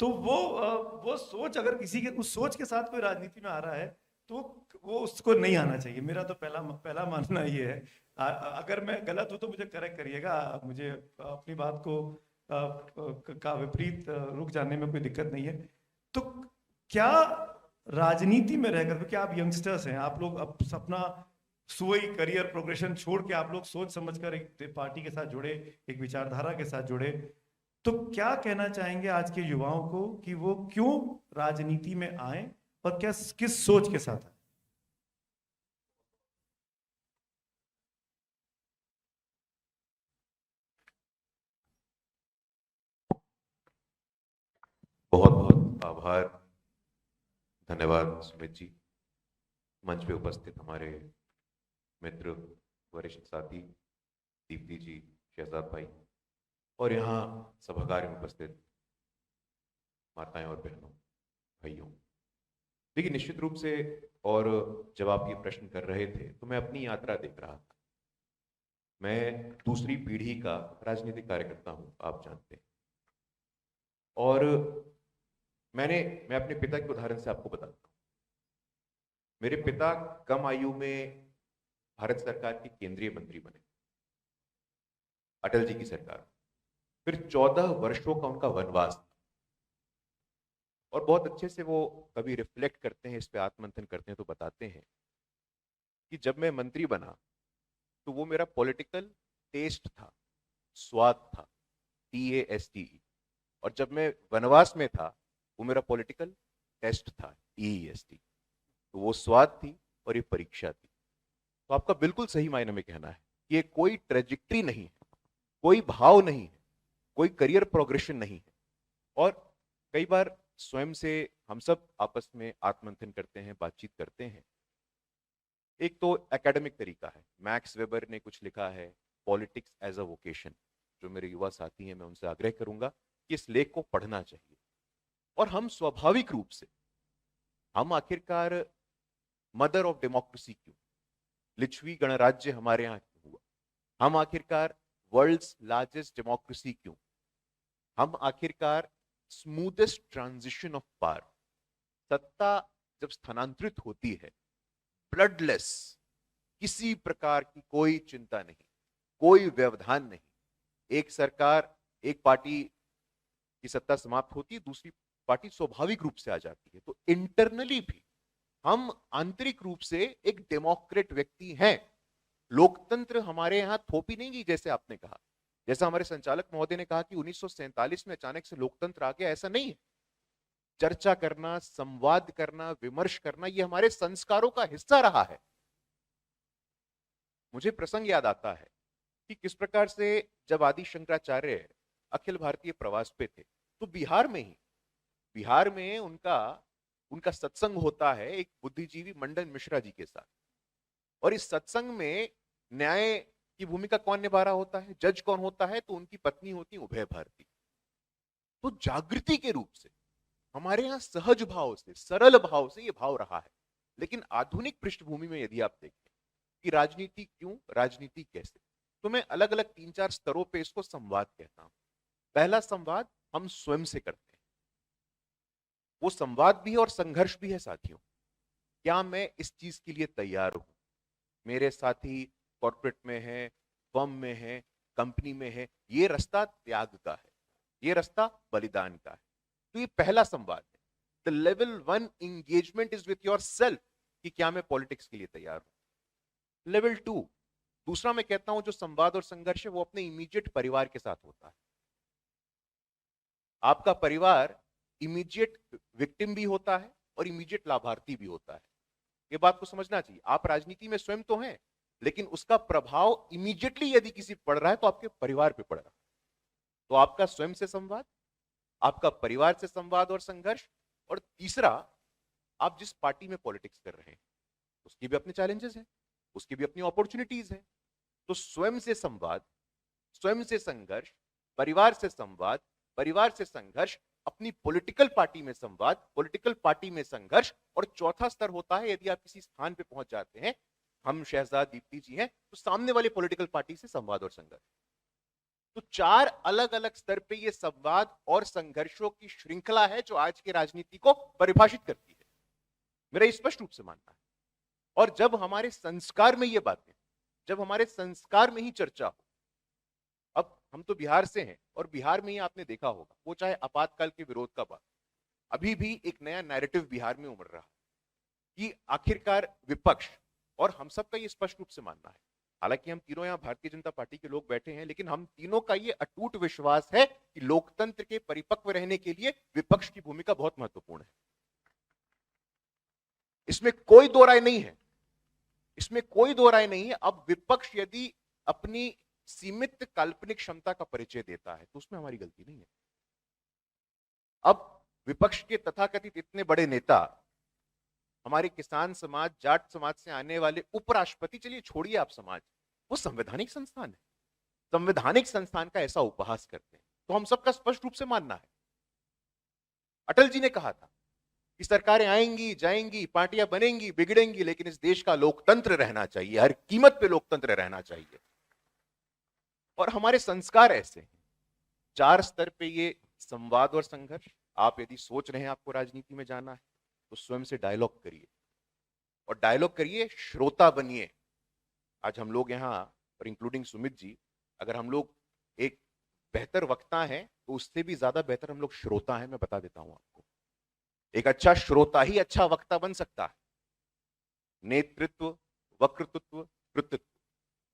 तो वो सोच, अगर किसी के उस सोच के साथ कोई राजनीति में आ रहा है तो वो उसको नहीं आना चाहिए। मेरा तो पहला मानना ये है। अगर मैं गलत हूं तो मुझे करेक्ट करिएगा, मुझे अपनी बात को का विपरीत रुक जाने में कोई दिक्कत नहीं है। तो क्या राजनीति में रहकर, क्योंकि आप यंगस्टर्स हैं, आप लोग अब अपना सोई करियर प्रोग्रेशन छोड़ के आप लोग सोच समझकर एक पार्टी के साथ जुड़े, एक विचारधारा के साथ जुड़े, तो क्या कहना चाहेंगे आज के युवाओं को कि वो क्यों राजनीति में आए और क्या किस सोच के साथ? बहुत बहुत आभार, धन्यवाद सुमित जी। मंच पे उपस्थित हमारे मित्र, वरिष्ठ साथी दीप्ति जी, शहजाद भाई, और यहाँ सभागार में उपस्थित माताएं और बहनों, भाइयों। देखिए, निश्चित रूप से, और जब आप ये प्रश्न कर रहे थे तो मैं अपनी यात्रा देख रहा था। मैं दूसरी पीढ़ी का राजनीतिक कार्यकर्ता हूं, आप जानते हैं, और मैं अपने पिता के उदाहरण से आपको बताता हूँ। मेरे पिता कम आयु में भारत सरकार के केंद्रीय मंत्री बने, अटल जी की सरकार। फिर 14 वर्षों का उनका वनवास था। और बहुत अच्छे से वो कभी रिफ्लेक्ट करते हैं, इस पे आत्ममंथन करते हैं तो बताते हैं कि जब मैं मंत्री बना तो वो मेरा पॉलिटिकल टेस्ट था, स्वाद था, TASTE। और जब मैं वनवास में था वो मेरा पॉलिटिकल टेस्ट था, TEST। तो वो स्वाद थी और ये परीक्षा थी। तो आपका बिल्कुल सही मायने में कहना है कि ये कोई ट्रेजेक्ट्री नहीं है, कोई भाव नहीं है, कोई करियर प्रोग्रेशन नहीं है। और कई बार स्वयं से हम सब आपस में आत्ममंथन करते हैं, बातचीत करते हैं। एक तो एकेडमिक तरीका है, मैक्स वेबर ने कुछ लिखा है, पॉलिटिक्स एज अ वोकेशन। जो मेरे युवा साथी हैं, मैं उनसे आग्रह करूंगा कि इस लेख को पढ़ना चाहिए। और हम स्वाभाविक रूप से, हम आखिरकार मदर ऑफ डेमोक्रेसी क्यों, लिच्छवी गणराज्य हमारे यहाँ क्यों हुआ, हम आखिरकार वर्ल्ड्स लार्जेस्ट डेमोक्रेसी क्यों, हम आखिरकार स्मूथेस्ट ट्रांजिशन ऑफ पावर, सत्ता जब स्थानांतरित होती है ब्लडलेस, किसी प्रकार की कोई चिंता नहीं, कोई व्यवधान नहीं, एक सरकार, एक पार्टी की सत्ता समाप्त होती है, दूसरी पार्टी स्वाभाविक रूप से आ जाती है। तो इंटरनली भी हम आंतरिक रूप से एक डेमोक्रेट व्यक्ति हैं। लोकतंत्र हमारे यहां थोपी नहीं गई, जैसे आपने कहा, जैसा हमारे संचालक महोदय ने कहा कि 1947 में अचानक से लोकतंत्र आ गया, ऐसा नहीं है। चर्चा करना, संवाद करना, विमर्श करना, ये हमारे संस्कारों का हिस्सा रहा है। मुझे प्रसंग याद आता है कि किस प्रकार से जब आदि शंकराचार्य अखिल भारतीय प्रवास पे थे तो बिहार में उनका सत्संग होता है एक बुद्धिजीवी मंडन मिश्रा जी के साथ। और इस सत्संग में न्याय की भूमिका कौन निभा रहा होता है, जज कौन होता है, तो उनकी पत्नी होती उभय भारती। तो जागृति के रूप से हमारे यहां सहज भाव से, सरल भाव से ये भाव रहा है। लेकिन आधुनिक पृष्ठभूमि में यदि आप देखें कि राजनीति क्यों, राजनीति कैसे, तो मैं अलग अलग 3-4 स्तरों पे इसको संवाद कहता हूं। पहला संवाद हम स्वयं से करते हैं, वो संवाद भी है और संघर्ष भी है साथियों। क्या मैं इस चीज के लिए तैयार हूं? मेरे साथी कॉर्पोरेट में है, फर्म में है, कंपनी में है, ये रास्ता त्याग का है, ये रास्ता बलिदान का है। तो ये पहला संवाद है। The level 1 engagement is with your self, कि क्या मैं पॉलिटिक्स के लिए तैयार हूं। लेवल 2, दूसरा मैं कहता हूं जो संवाद और संघर्ष है वो अपने इमीडिएट परिवार के साथ होता है। आपका परिवार इमीडिएट विक्टिम भी होता है और इमीडिएट लाभार्थी भी होता है। ये बात को समझना चाहिए। आप राजनीति में स्वयं तो हैं, लेकिन उसका प्रभाव इमीडिएटली यदि किसी पड़ रहा है तो आपके परिवार पे पड़ रहा है। तो आपका स्वयं से संवाद, आपका परिवार से संवाद और संघर्ष, और तीसरा, आप जिस पार्टी में पॉलिटिक्स कर रहे हैं उसकी भी अपने चैलेंजेस हैं, उसकी भी अपनी अपॉर्चुनिटीज हैं। तो स्वयं से संवाद, स्वयं से संघर्ष, परिवार से संवाद, परिवार से संघर्ष, अपनी पॉलिटिकल पार्टी में संवाद, पॉलिटिकल पार्टी में संघर्ष, और चौथा स्तर होता है यदि आप किसी स्थान पे पहुंच जाते हैं, हम शहजाद दीप्ति जी हैं, तो सामने वाले पॉलिटिकल पार्टी से संवाद और संघर्ष। तो 4 अलग अलग स्तर पे ये संवाद और संघर्षों की श्रृंखला है जो आज की राजनीति को परिभाषित करती है, मेरा स्पष्ट रूप से मानना है। और जब हमारे संस्कार में ये बातें, जब हमारे संस्कार में ही चर्चा हो, अब हम तो बिहार से हैं और बिहार में ही आपने देखा होगा, वो चाहे आपातकाल के विरोध का बात, अभी भी एक नया नैरेटिव बिहार में उमड़ रहा है कि आखिरकार विपक्ष, और हम सबका ये स्पष्ट रूप से मानना है, हालांकि हम तीनों यहां भारतीय जनता पार्टी के लोग बैठे हैं, लेकिन हम तीनों का ये अटूट विश्वास है कि लोकतंत्र के परिपक्व रहने के लिए विपक्ष की भूमिका बहुत महत्वपूर्ण है। इसमें कोई दो राय नहीं है, इसमें कोई दो राय नहीं है। अब विपक्ष यदि अपनी सीमित काल्पनिक क्षमता का परिचय देता है तो उसमें हमारी गलती नहीं है। अब विपक्ष के तथाकथित इतने बड़े नेता, हमारे किसान समाज, जाट समाज से आने वाले उपराष्ट्रपति, चलिए छोड़िए आप समाज, वो संवैधानिक संस्थान है, संवैधानिक संस्थान का ऐसा उपहास करते हैं। तो हम सबका स्पष्ट रूप से मानना है, अटल जी ने कहा था कि सरकारें आएंगी जाएंगी, पार्टियां बनेंगी बिगड़ेंगी, लेकिन इस देश का लोकतंत्र रहना चाहिए, हर कीमत पे लोकतंत्र रहना चाहिए। और हमारे संस्कार ऐसे हैं, 4 स्तर पे ये संवाद और संघर्ष, आप यदि सोच रहे हैं आपको राजनीति में जाना है तो स्वयं से डायलॉग करिए, और डायलॉग करिए, श्रोता बनिए। आज हम लोग यहाँ, और इंक्लूडिंग सुमित जी, अगर हम लोग एक बेहतर वक्ता हैं तो उससे भी ज्यादा बेहतर हम लोग श्रोता हैं। मैं बता देता हूं आपको, एक अच्छा श्रोता ही अच्छा वक्ता बन सकता है। नेतृत्व, वक्तृत्व, कृतित्व,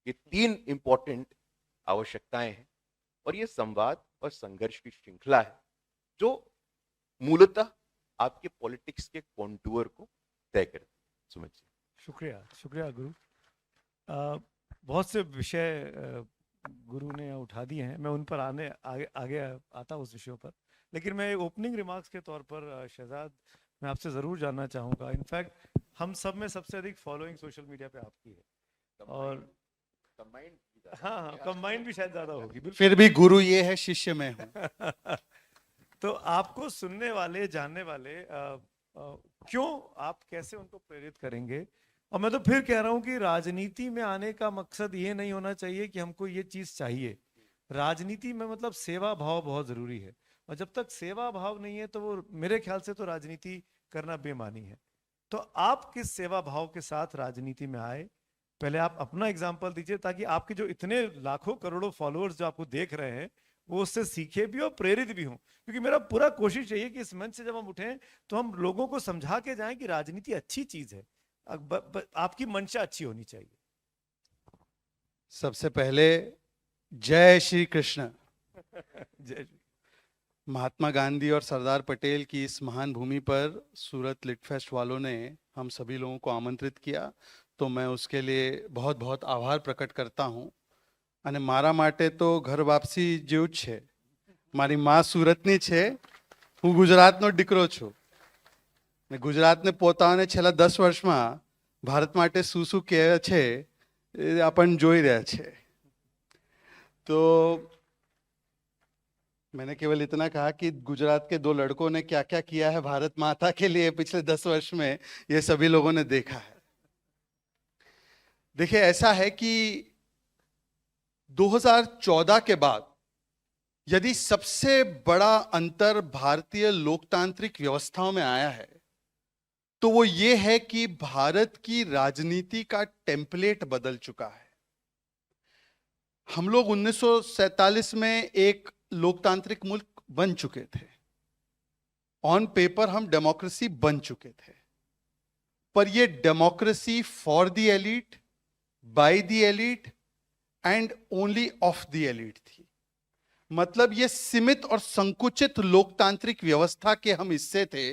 ये 3 इंपॉर्टेंट आवश्यकताएं हैं, और ये संवाद और संघर्ष की श्रृंखला है जो मूलतः आपके पॉलिटिक्स के कॉन्टूर को तय करती है। सुमित जी, शुक्रिया, शुक्रिया गुरु। बहुत से विषय गुरु ने उठा दिए हैं, मैं उन पर आगे आता उस विषयों पर, लेकिन मैं ओपनिंग रिमार्क्स के तौर पर शहजाद, मैं आपसे ज़रूर जानना चाहूँगा। इनफैक्ट हम सब में सबसे अधिक फॉलोइंग सोशल मीडिया पे आपकी है, और कंबाइंड, हाँ, कंबाइंड भी शायद ज़्यादा होगी। बिल्कुल। फिर भी गुरु ये है, शिष्य मैं हूँ। तो आपको सुनने वाले, जानने वाले क्यों, आप कैसे उनको प्रेरित करेंगे? और मैं तो फिर कह रहा हूं कि राजनीति में आने का मकसद ये नहीं होना चाहिए कि हमको ये चीज चाहिए। राजनीति में मतलब सेवा भाव बहुत जरूरी है, और जब तक सेवा भाव नहीं है तो वो मेरे ख्याल से तो राजनीति करना बेमानी है। तो आप किस सेवा भाव के साथ राजनीति में आए, पहले आप अपना एग्जाम्पल दीजिए, ताकि आपके जो इतने लाखों करोड़ों फॉलोअर्स जो आपको देख रहे हैं वो उससे सीखे भी और प्रेरित भी हों। क्योंकि मेरा पूरा कोशिश यही है कि इस मंच से जब हम उठें तो हम लोगों को समझा के जाएं कि राजनीति अच्छी चीज है, आपकी मंशा अच्छी होनी चाहिए। सबसे पहले जय श्री कृष्ण। जय श्री। महात्मा गांधी और सरदार पटेल की इस महान भूमि पर सूरत लिट फेस्ट वालों ने हम सभी लोगों को आमंत्रित किया, तो मैं उसके लिए बहुत बहुत आभार प्रकट करता हूँ। અને મારા માટે તો ઘર વાપસી જેવું જ છે। મારી માં સુરતની છે, હું ગુજરાતનો દીકરો છું, ને ગુજરાતને પોતાને છેલ્લા 10 વર્ષમાં ભારત માટે શું શું કહે છે એ આપણ જોઈ રહ્યા છે। તો मैंने केवल इतना कहा कि गुजरात के 2 लड़कों ने क्या क्या किया है भारत माता के लिए पिछले 10 वर्ष में, ये सभी लोगों ने देखा है। देखिए, ऐसा है कि 2014 के बाद यदि सबसे बड़ा अंतर भारतीय लोकतांत्रिक व्यवस्थाओं में आया है तो वो ये है कि भारत की राजनीति का टेम्पलेट बदल चुका है। हम लोग 1947 में एक लोकतांत्रिक मुल्क बन चुके थे, ऑन पेपर हम डेमोक्रेसी बन चुके थे, पर ये democracy for the elite, by the elite and only of the elite थी। मतलब ये सीमित और संकुचित लोकतांत्रिक व्यवस्था के हम हिस्से थे,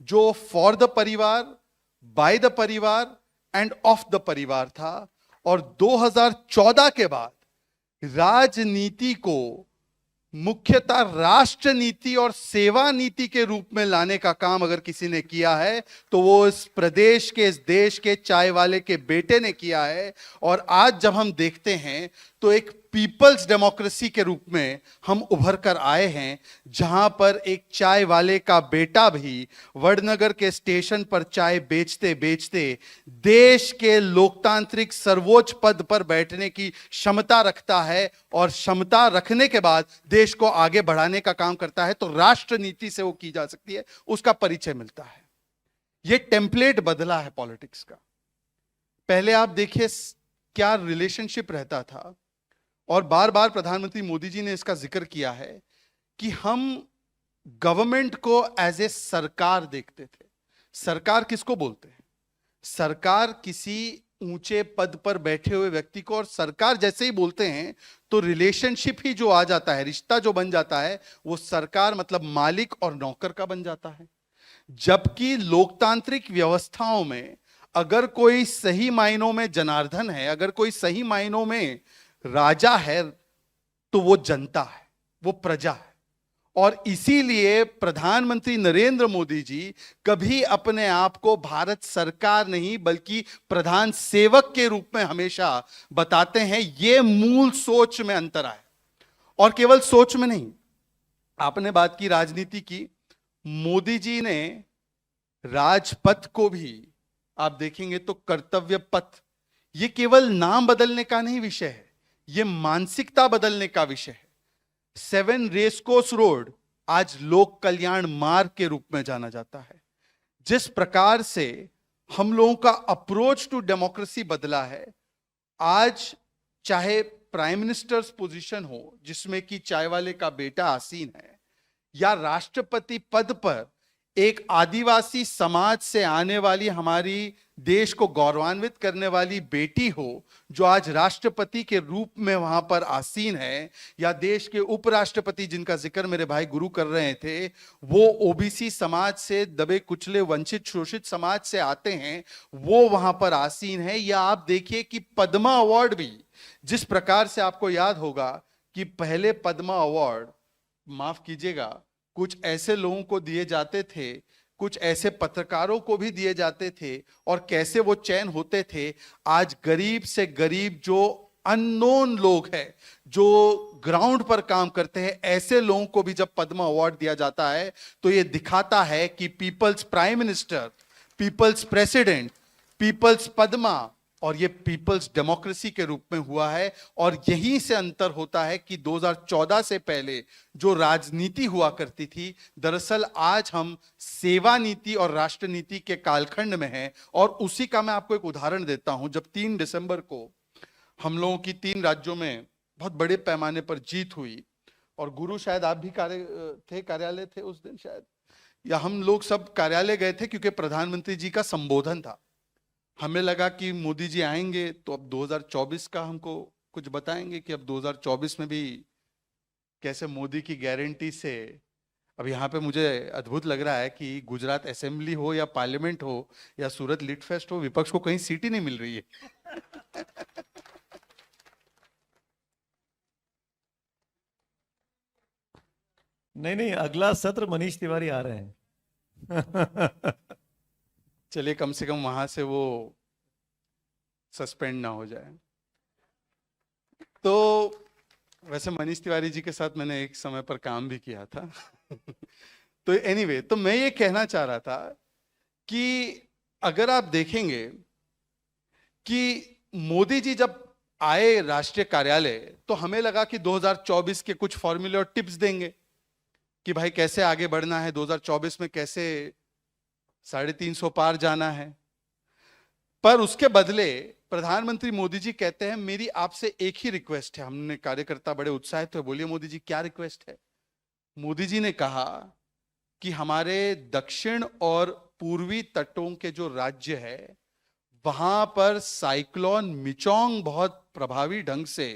जो फॉर द परिवार, बाय द परिवार एंड ऑफ द परिवार था। और 2014 के बाद राजनीति को मुख्यतः राष्ट्र नीति और सेवा नीति के रूप में लाने का काम अगर किसी ने किया है तो वो इस प्रदेश के, इस देश के चाय वाले के बेटे ने किया है। और आज जब हम देखते हैं तो एक पीपल्स डेमोक्रेसी के रूप में हम उभर कर आए हैं, जहां पर एक चाय वाले का बेटा भी वडनगर के स्टेशन पर चाय बेचते बेचते देश के लोकतांत्रिक सर्वोच्च पद पर बैठने की क्षमता रखता है, और क्षमता रखने के बाद देश को आगे बढ़ाने का काम करता है। तो राष्ट्र नीति से वो की जा सकती है, उसका परिचय मिलता है। ये टेम्पलेट बदला है पॉलिटिक्स का। पहले आप देखिए क्या रिलेशनशिप रहता था, और बार बार प्रधानमंत्री मोदी जी ने इसका जिक्र किया है कि हम गवर्नमेंट को एज ए सरकार देखते थे। सरकार किसको बोलते हैं? सरकार किसी ऊंचे पद पर बैठे हुए व्यक्ति को, और सरकार जैसे ही बोलते हैं तो रिलेशनशिप ही जो आ जाता है, रिश्ता जो बन जाता है, वो सरकार मतलब मालिक और नौकर का बन जाता है। जबकि लोकतांत्रिक व्यवस्थाओं में अगर कोई सही मायनों में जनार्दन है, अगर कोई सही मायनों में राजा है, तो वो जनता है, वो प्रजा है। और इसीलिए प्रधानमंत्री नरेंद्र मोदी जी कभी अपने आप को भारत सरकार नहीं बल्कि प्रधान सेवक के रूप में हमेशा बताते हैं। ये मूल सोच में अंतर है, और केवल सोच में नहीं। आपने बात की राजनीति की, मोदी जी ने राजपथ को भी आप देखेंगे तो कर्तव्य पथ, ये केवल नाम बदलने का नहीं विषय है, ये मानसिकता बदलने का विषय है। 7 रेस कोर्स रोड आज लोक कल्याण मार्ग के रूप में जाना जाता है। जिस प्रकार से हम लोगों का अप्रोच टू डेमोक्रेसी बदला है, आज चाहे प्राइम मिनिस्टर्स पोजीशन हो जिसमें कि चाय वाले का बेटा आसीन है, या राष्ट्रपति पद पर एक आदिवासी समाज से आने वाली हमारी देश को गौरवान्वित करने वाली बेटी हो जो आज राष्ट्रपति के रूप में वहां पर आसीन है, या देश के उपराष्ट्रपति जिनका जिक्र मेरे भाई गुरु कर रहे थे, वो ओबीसी समाज से, दबे कुचले वंचित शोषित समाज से आते हैं, वो वहां पर आसीन है। या आप देखिए कि पद्मा अवार्ड भी, जिस प्रकार से आपको याद होगा कि पहले पद्मा अवार्ड, माफ कीजिएगा, कुछ ऐसे लोगों को दिए जाते थे, कुछ ऐसे पत्रकारों को भी दिए जाते थे, और कैसे वो चयन होते थे। आज गरीब से गरीब जो अननोन लोग हैं, जो ग्राउंड पर काम करते हैं, ऐसे लोगों को भी जब पद्मा अवार्ड दिया जाता है तो ये दिखाता है कि people's prime minister, people's president, people's Padma, और ये पीपल्स डेमोक्रेसी के रूप में हुआ है। और यहीं से अंतर होता है कि 2014 से पहले जो राजनीति हुआ करती थी, दरअसल आज हम सेवा नीति और राष्ट्र नीति के कालखंड में हैं। और उसी का मैं आपको एक उदाहरण देता हूं। जब 3 दिसंबर को हम लोगों की 3 राज्यों में बहुत बड़े पैमाने पर जीत हुई, और गुरु शायद आप भी कार्यालय थे उस दिन शायद, या हम लोग सब कार्यालय गए थे क्योंकि प्रधानमंत्री जी का संबोधन था। हमें लगा कि मोदी जी आएंगे तो अब 2024 का हमको कुछ बताएंगे कि अब 2024 में भी कैसे मोदी की गारंटी से। अब यहाँ पे मुझे अद्भुत लग रहा है कि गुजरात असेंबली हो या पार्लियामेंट हो या सूरत लिट फेस्ट हो, विपक्ष को कहीं सीट ही नहीं मिल रही है। नहीं, अगला सत्र मनीष तिवारी आ रहे हैं। चलिए, कम से कम वहां से वो सस्पेंड ना हो जाए। तो वैसे मनीष तिवारी जी के साथ मैंने एक समय पर काम भी किया था। तो एनीवे, तो मैं ये कहना चाह रहा था कि अगर आप देखेंगे कि मोदी जी जब आए राष्ट्रीय कार्यालय, तो हमें लगा कि 2024 के कुछ फॉर्मूले और टिप्स देंगे कि भाई कैसे आगे बढ़ना है, 2024 में कैसे 350 पार जाना है। पर उसके बदले प्रधानमंत्री मोदी जी कहते हैं, मेरी आपसे एक ही रिक्वेस्ट है। हमने कार्यकर्ता बड़े उत्साहित हुए, बोलिए मोदी जी क्या रिक्वेस्ट है। मोदी जी ने कहा कि हमारे दक्षिण और पूर्वी तटों के जो राज्य है, वहां पर साइक्लोन मिचोंग बहुत प्रभावी ढंग से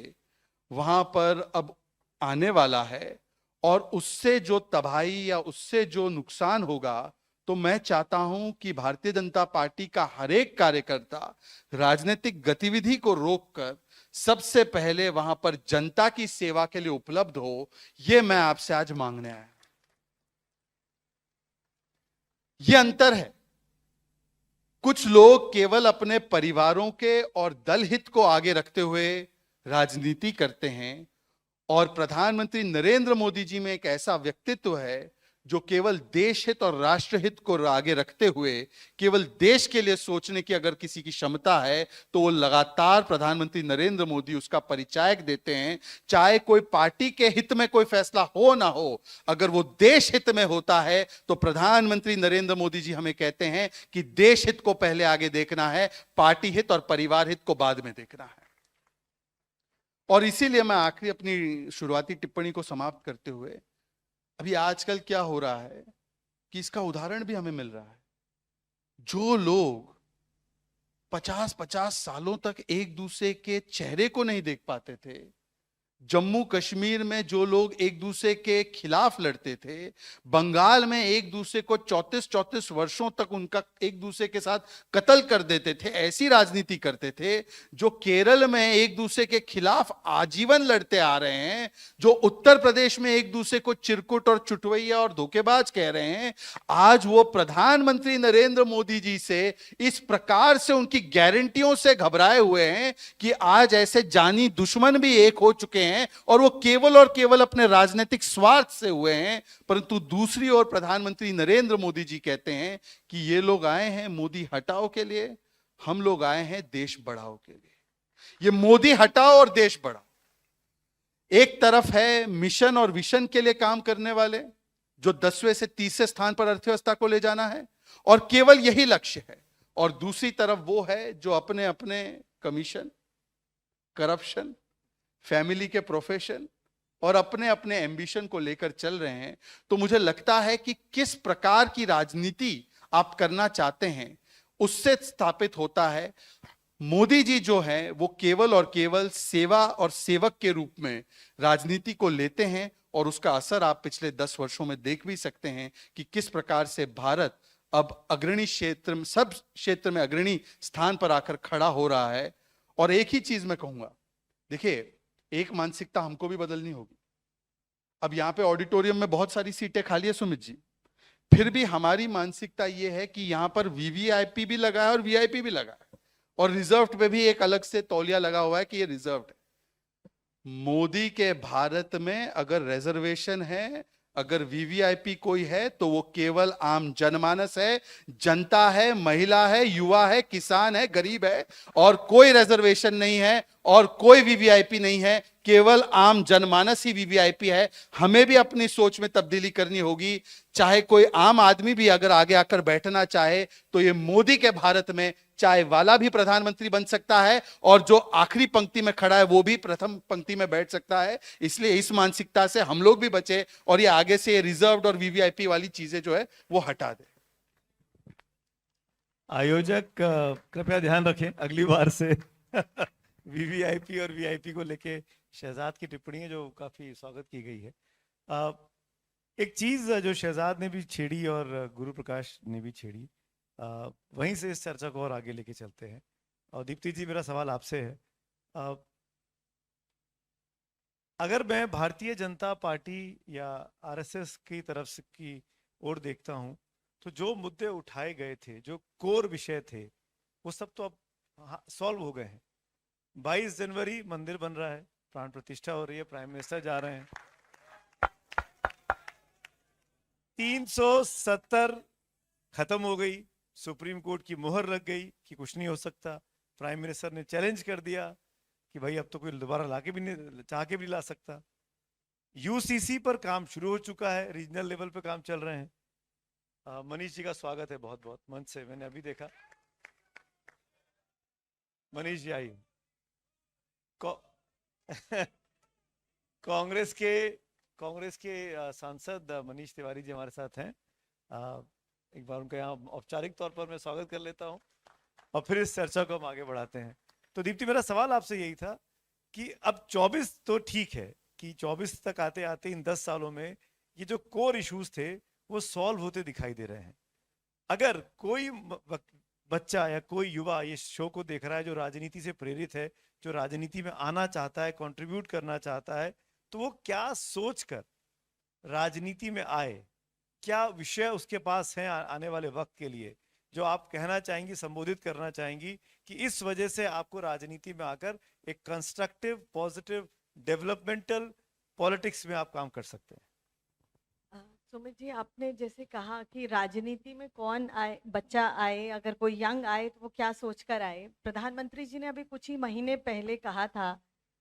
वहां पर अब आने वाला है, और उससे जो तबाही या उससे जो नुकसान होगा, तो मैं चाहता हूं कि भारतीय जनता पार्टी का हर एक कार्यकर्ता राजनीतिक गतिविधि को रोककर सबसे पहले वहां पर जनता की सेवा के लिए उपलब्ध हो। यह मैं आपसे आज मांगने आया। यह अंतर है। कुछ लोग केवल अपने परिवारों के और दल हित को आगे रखते हुए राजनीति करते हैं, और प्रधानमंत्री नरेंद्र मोदी जी में एक ऐसा व्यक्तित्व है जो केवल देश हित और राष्ट्र हित को आगे रखते हुए, केवल देश के लिए सोचने की अगर किसी की क्षमता है तो वो लगातार प्रधानमंत्री नरेंद्र मोदी उसका परिचायक देते हैं। चाहे कोई पार्टी के हित में कोई फैसला हो ना हो, अगर वो देश हित में होता है तो प्रधानमंत्री नरेंद्र मोदी जी हमें कहते हैं कि देश हित को पहले आगे देखना है, पार्टी हित और परिवार हित को बाद में देखना है। और इसीलिए मैं आखिरी अपनी शुरुआती टिप्पणी को समाप्त करते हुए, अभी आजकल क्या हो रहा है कि इसका उदाहरण भी हमें मिल रहा है। जो लोग 50-50 सालों तक एक दूसरे के चेहरे को नहीं देख पाते थे, जम्मू कश्मीर में जो लोग एक दूसरे के खिलाफ लड़ते थे, बंगाल में एक दूसरे को 34-34 वर्षों तक उनका एक दूसरे के साथ कत्ल कर देते थे, ऐसी राजनीति करते थे, जो केरल में एक दूसरे के खिलाफ आजीवन लड़ते आ रहे हैं, जो उत्तर प्रदेश में एक दूसरे को चिरकुट और चुटवैया और धोखेबाज कह रहे हैं, आज वो प्रधानमंत्री नरेंद्र मोदी जी से इस प्रकार से उनकी गारंटियों से घबराए हुए हैं कि आज ऐसे जानी दुश्मन भी एक हो चुके हैं, और वो केवल और केवल अपने राजनीतिक स्वार्थ से हुए हैं। परंतु दूसरी ओर प्रधानमंत्री नरेंद्र मोदी जी कहते हैं कि ये लोग आए हैं मोदी हटाओ के लिए, हम लोग आए हैं देश बढ़ाओ के लिए। ये मोदी हटाओ और देश बढ़ाओ, एक तरफ है मिशन और विशन के लिए काम करने वाले, जो 10वें से 30वें स्थान पर अर्थव्यवस्था को ले जाना है, और केवल यही लक्ष्य है। और दूसरी तरफ वो है जो अपने अपने कमीशन, करप्शन, फैमिली के प्रोफेशन और अपने अपने एम्बिशन को लेकर चल रहे हैं। तो मुझे लगता है कि किस प्रकार की राजनीति आप करना चाहते हैं उससे स्थापित होता है। मोदी जी जो हैं वो केवल और केवल सेवा और सेवक के रूप में राजनीति को लेते हैं, और उसका असर आप पिछले 10 वर्षों में देख भी सकते हैं कि किस प्रकार से भारत अब अग्रणी क्षेत्र में, सब क्षेत्र में अग्रणी स्थान पर आकर खड़ा हो रहा है। और एक ही चीज मैं कहूंगा, देखिए, एक मानसिकता हमको भी बदलनी होगी। अब यहां पे ऑडिटोरियम में बहुत सारी सीटें खाली है सुमित जी, फिर भी हमारी मानसिकता यह है कि यहां पर वीवीआईपी भी लगा है और वीआईपी भी लगा है, और रिजर्व्ड पे भी एक अलग से तौलिया लगा हुआ है कि ये रिजर्व्ड है। मोदी के भारत में अगर रिजर्वेशन है, अगर वीवीआईपी कोई है, तो वो केवल आम जनमानस है, जनता है, महिला है, युवा है, किसान है, गरीब है, और कोई रिजर्वेशन नहीं है और कोई वीवीआईपी नहीं है, केवल आम जनमानस ही वीवीआईपी है। हमें भी अपनी सोच में तब्दीली करनी होगी। चाहे कोई आम आदमी भी अगर आगे आकर बैठना चाहे तो ये मोदी के भारत में चाय वाला भी प्रधानमंत्री बन सकता है, और जो आखिरी पंक्ति में खड़ा है वो भी प्रथम पंक्ति में बैठ सकता है। इसलिए इस मानसिकता से हम लोग भी बचे और ये आगे से ये रिजर्व्ड और वीवीआईपी वाली चीजें जो है वो हटा दे। आयोजक कृपया ध्यान रखें अगली बार से वीवीआईपी और वीआईपी को लेके शहजाद की टिप्पणी है जो काफी स्वागत की गई है। एक चीज जो शहजाद ने भी छेड़ी और गुरु प्रकाश ने भी छेड़ी, वहीं से इस चर्चा को और आगे लेके चलते हैं। और दीप्ति जी, मेरा सवाल आपसे है, अगर मैं भारतीय जनता पार्टी या आरएसएस की तरफ से की ओर देखता हूं, तो जो मुद्दे उठाए गए थे, जो कोर विषय थे, वो सब तो अब सॉल्व हो गए हैं। 22 जनवरी मंदिर बन रहा है, प्राण प्रतिष्ठा हो रही है, प्राइम मिनिस्टर जा रहे हैं, 370 खत्म हो गई, सुप्रीम कोर्ट की मुहर लग गई कि कुछ नहीं हो सकता। प्राइम मिनिस्टर ने चैलेंज कर दिया कि भाई अब तो कोई दोबारा लाके भी नहीं, चाह के भी नहीं ला सकता। यूसीसी पर काम शुरू हो चुका है, रीजनल लेवल पे काम चल रहे हैं। मनीष जी का स्वागत है बहुत बहुत मंच से, मैंने अभी देखा। मनीष जी आइए। कांग्रेस के सांसद मनीष तिवारी जी हमारे साथ हैं। एक बार उनका यहाँ औपचारिक तौर पर मैं स्वागत कर लेता हूँ और फिर इस चर्चा को हम आगे बढ़ाते हैं। तो दीप्ति, मेरा सवाल आपसे यही था कि अब 24 तो ठीक है कि 24 तक आते आते इन 10 सालों में ये जो कोर इश्यूज थे वो सॉल्व होते दिखाई दे रहे हैं। अगर कोई बच्चा या कोई युवा ये शो को देख रहा है जो राजनीति से प्रेरित है, जो राजनीति में आना चाहता है, कंट्रीब्यूट करना चाहता है, तो वो क्या सोचकर राजनीति में आए, क्या विषय उसके पास हैं आने वाले वक्त के लिए जो आप कहना चाहेंगी, संबोधित करना चाहेंगी कि इस वजह से आपको राजनीति में आकर एक कंस्ट्रक्टिव, पॉजिटिव, डेवलपमेंटल पॉलिटिक्स में आप काम कर सकते हैं? सुमित जी, आपने जैसे कहा कि राजनीति में कौन आए, बच्चा आए, अगर कोई यंग आए तो वो क्या सोचकर आए। प्रधानमंत्री जी ने अभी कुछ ही महीने पहले कहा था,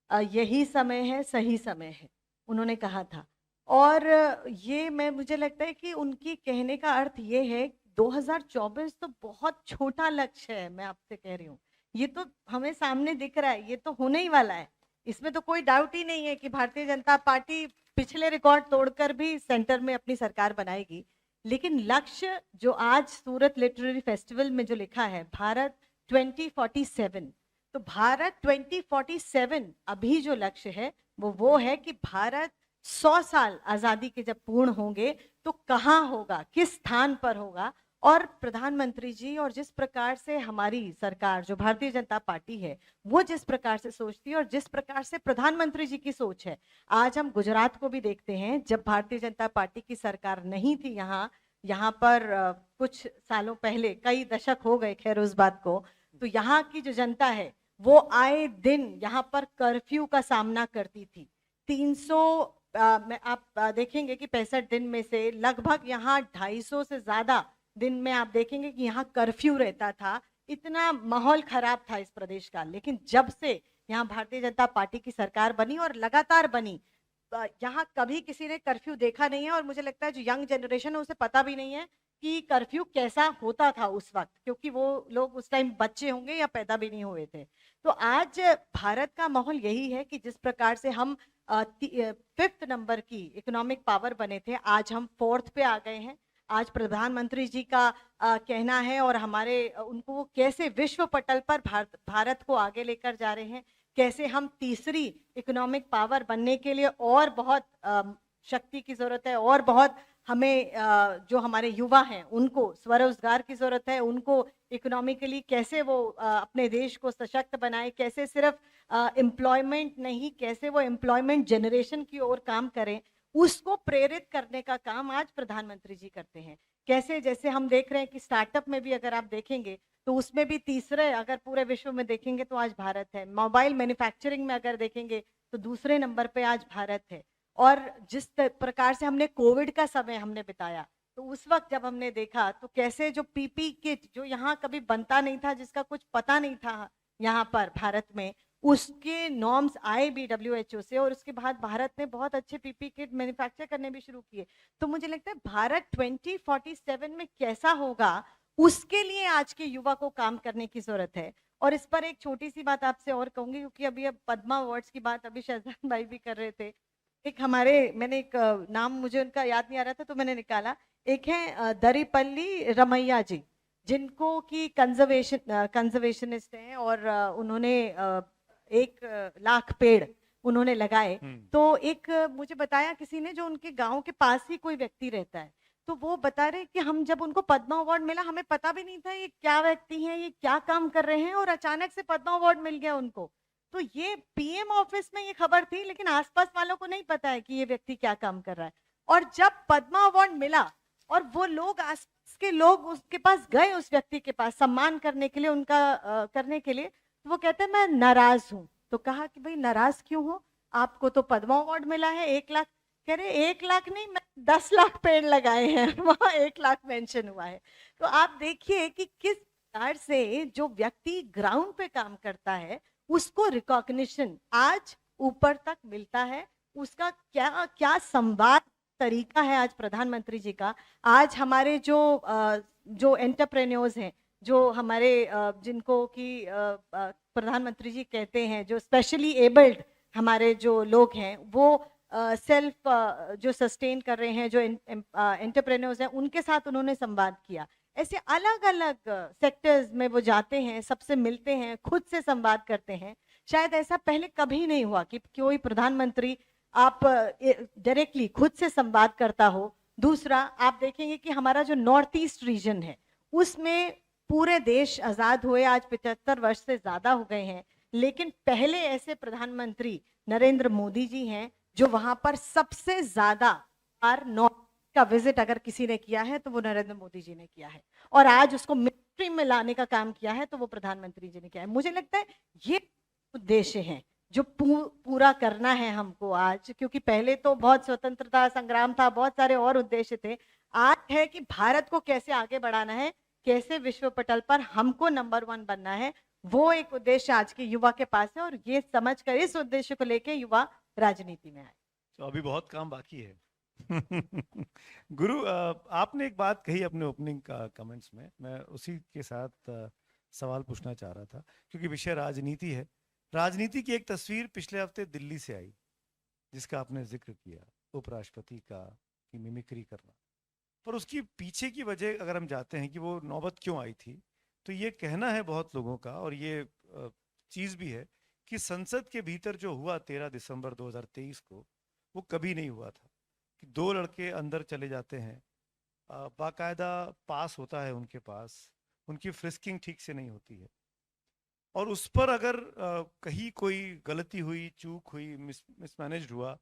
यही समय है, सही समय है, उन्होंने कहा था। और ये मुझे लगता है कि उनकी कहने का अर्थ ये है 2024 तो बहुत छोटा लक्ष्य है। मैं आपसे कह रही हूँ, ये तो हमें सामने दिख रहा है, ये तो होने ही वाला है। इसमें तो कोई डाउट ही नहीं है कि भारतीय जनता पार्टी पिछले रिकॉर्ड तोड़कर भी सेंटर में अपनी सरकार बनाएगी। लेकिन लक्ष्य जो आज सूरत लिटरेरी फेस्टिवल में जो लिखा है, भारत 2047, तो भारत 2047 अभी जो लक्ष्य है वो है कि भारत 100 साल आजादी के जब पूर्ण होंगे तो कहाँ होगा, किस स्थान पर होगा। और प्रधानमंत्री जी और जिस प्रकार से हमारी सरकार जो भारतीय जनता पार्टी है वो जिस प्रकार से सोचती है और जिस प्रकार से प्रधानमंत्री जी की सोच है, आज हम गुजरात को भी देखते हैं। जब भारतीय जनता पार्टी की सरकार नहीं थी यहाँ पर कुछ सालों पहले, कई दशक हो गए खैर उस बात को, तो यहाँ की जो जनता है वो आए दिन यहाँ पर कर्फ्यू का सामना करती थी। 300 में आप देखेंगे कि 65 दिन में से लगभग यहाँ 250 से ज्यादा दिन में आप देखेंगे कि यहाँ कर्फ्यू रहता था। इतना माहौल खराब था इस प्रदेश का। लेकिन जब से यहाँ भारतीय जनता पार्टी की सरकार बनी और लगातार बनी, यहाँ कभी किसी ने कर्फ्यू देखा नहीं है, और मुझे लगता है जो यंग जनरेशन है उसे पता भी नहीं है कि कर्फ्यू कैसा होता था उस वक्त, क्योंकि वो लोग उस टाइम बच्चे होंगे या पैदा भी नहीं हुए थे। तो आज भारत का माहौल यही है कि जिस प्रकार से हम 5th नंबर की इकोनॉमिक पावर बने थे, आज हम 4th पे आ गए हैं। आज प्रधानमंत्री जी का कहना है, और हमारे उनको वो कैसे विश्व पटल पर भारत को आगे लेकर जा रहे हैं, कैसे हम तीसरी इकोनॉमिक पावर बनने के लिए और बहुत शक्ति की जरूरत है, और बहुत हमें जो हमारे युवा हैं उनको स्वरोजगार की जरूरत है, उनको इकोनॉमिकली कैसे वो अपने देश को सशक्त बनाए, कैसे सिर्फ एम्प्लॉयमेंट नहीं, कैसे वो एम्प्लॉयमेंट जनरेशन की ओर काम करें, उसको प्रेरित करने का काम आज प्रधानमंत्री जी करते हैं। कैसे, जैसे हम देख रहे हैं कि स्टार्टअप में भी अगर आप देखेंगे तो उसमें भी तीसरे, अगर पूरे विश्व में देखेंगे तो आज भारत है। मोबाइल मैन्युफैक्चरिंग में अगर देखेंगे तो दूसरे नंबर पे आज भारत है। और जिस प्रकार से हमने कोविड का समय हमने बिताया, तो उस वक्त जब हमने देखा तो कैसे जो पीपी किट जो यहाँ कभी बनता नहीं था, जिसका कुछ पता नहीं था यहाँ पर भारत में, उसके नॉर्म्स आए भी WHO से, और उसके बाद भारत ने बहुत अच्छे पीपी किट मैन्युफैक्चर करने भी शुरू किए। तो मुझे लगता है भारत 2047 में कैसा होगा, उसके लिए आज के युवा को काम करने की जरूरत है। और इस पर एक छोटी सी बात आपसे और कहूंगी, क्योंकि अभी अब पद्मा अवार्ड्स की बात अभी शहजाद भाई भी कर रहे थे। एक हमारे, मैंने एक नाम मुझे उनका याद नहीं आ रहा था तो मैंने निकाला, एक है दरीपल्ली रमैया जी, जिनको की कंजर्वेशनिस्ट हैं, और उन्होंने 1 लाख पेड़ उन्होंने लगाए। तो एक मुझे बताया किसी ने, जो उनके गांव के पास ही कोई व्यक्ति रहता है, तो वो बता रहे कि हम जब उनको पद्मा अवार्ड मिला, हमें पता भी नहीं था ये क्या व्यक्ति हैं, ये क्या काम कर रहे हैं, और अचानक से पद्मा अवार्ड मिल गया उनको। तो ये पीएम ऑफिस में ये खबर थी, लेकिन आसपास वालों को नहीं पता है कि ये व्यक्ति क्या काम कर रहा है। और जब पद्मा अवार्ड मिला और वो लोग, आसपास के लोग उसके पास गए, उस व्यक्ति के पास सम्मान करने के लिए, उनका करने के लिए, तो वो कहते हैं मैं नाराज हूँ। तो कहा कि भाई नाराज क्यों हो, आपको तो पद्मा अवार्ड मिला है, 1 लाख। कह रहे 1 लाख नहीं, मैं 10 लाख पेड़ लगाए हैं। वहां 1 लाख मेंशन हुआ है। तो आप देखिए कि किस प्रकार से जो व्यक्ति ग्राउंड पे काम करता है उसको रिकॉग्निशन आज ऊपर तक मिलता है। उसका क्या क्या संवाद तरीका है आज प्रधानमंत्री जी का। आज हमारे जो एंटरप्रेन्योर्स हैं, जो हमारे जिनको कि प्रधानमंत्री जी कहते हैं, जो स्पेशली एबल्ड हमारे जो लोग हैं, वो सेल्फ जो सस्टेन कर रहे हैं, जो एंटरप्रेन्योर्स हैं, उनके साथ उन्होंने संवाद किया। ऐसे अलग अलग सेक्टर्स में वो जाते हैं, सबसे मिलते हैं, खुद से संवाद करते हैं। शायद ऐसा पहले कभी नहीं हुआ कि कोई प्रधानमंत्री आप डायरेक्टली खुद से संवाद करता हो। दूसरा, आप देखेंगे कि हमारा जो नॉर्थ ईस्ट रीजन है, उसमें पूरे देश आजाद हुए आज 75 वर्ष से ज्यादा हो गए हैं, लेकिन पहले ऐसे प्रधानमंत्री नरेंद्र मोदी जी हैं जो वहां पर सबसे ज्यादा बार नॉर्थ का विजिट अगर किसी ने किया है तो वो नरेंद्र मोदी जी ने किया है, और आज उसको मिनिस्ट्री में लाने का काम किया है तो वो प्रधानमंत्री जी ने किया है। मुझे लगता है ये उद्देश्य हैं जो पूरा करना है हमको आज, क्योंकि पहले तो बहुत स्वतंत्रता संग्राम था, बहुत सारे और उद्देश्य थे। आज है कि भारत को कैसे आगे बढ़ाना है, कैसे विश्व पटल पर हमको नंबर 1 बनना है, वो एक उद्देश्य आज के युवा के पास है, और ये समझकर इस उद्देश्य को लेके युवा राजनीति में आए। तो अभी बहुत काम बाकी है। गुरु, आपने एक बात कही अपने ओपनिंग कमेंट्स में, मैं उसी के साथ सवाल पूछना चाह रहा था, क्योंकि विषय राजनीति है। राजनीति की एक तस्वीर पिछले हफ्ते दिल्ली से आई, जिसका आपने जिक्र किया, उपराष्ट्रपति का की मिमिक्री करना। पर उसकी पीछे की वजह अगर हम जाते हैं कि वो नौबत क्यों आई थी, तो ये कहना है बहुत लोगों का, और ये चीज भी है कि संसद के भीतर जो हुआ 13 दिसंबर 2023 को, वो कभी नहीं हुआ था कि 2 लड़के अंदर चले जाते हैं, बाकायदा पास होता है उनके पास, उनकी फ्रिस्किंग ठीक से नहीं होती है, और उस पर अगर कहीं कोई गलती हुई, चूक हुई, मिसमैनेज हुआ,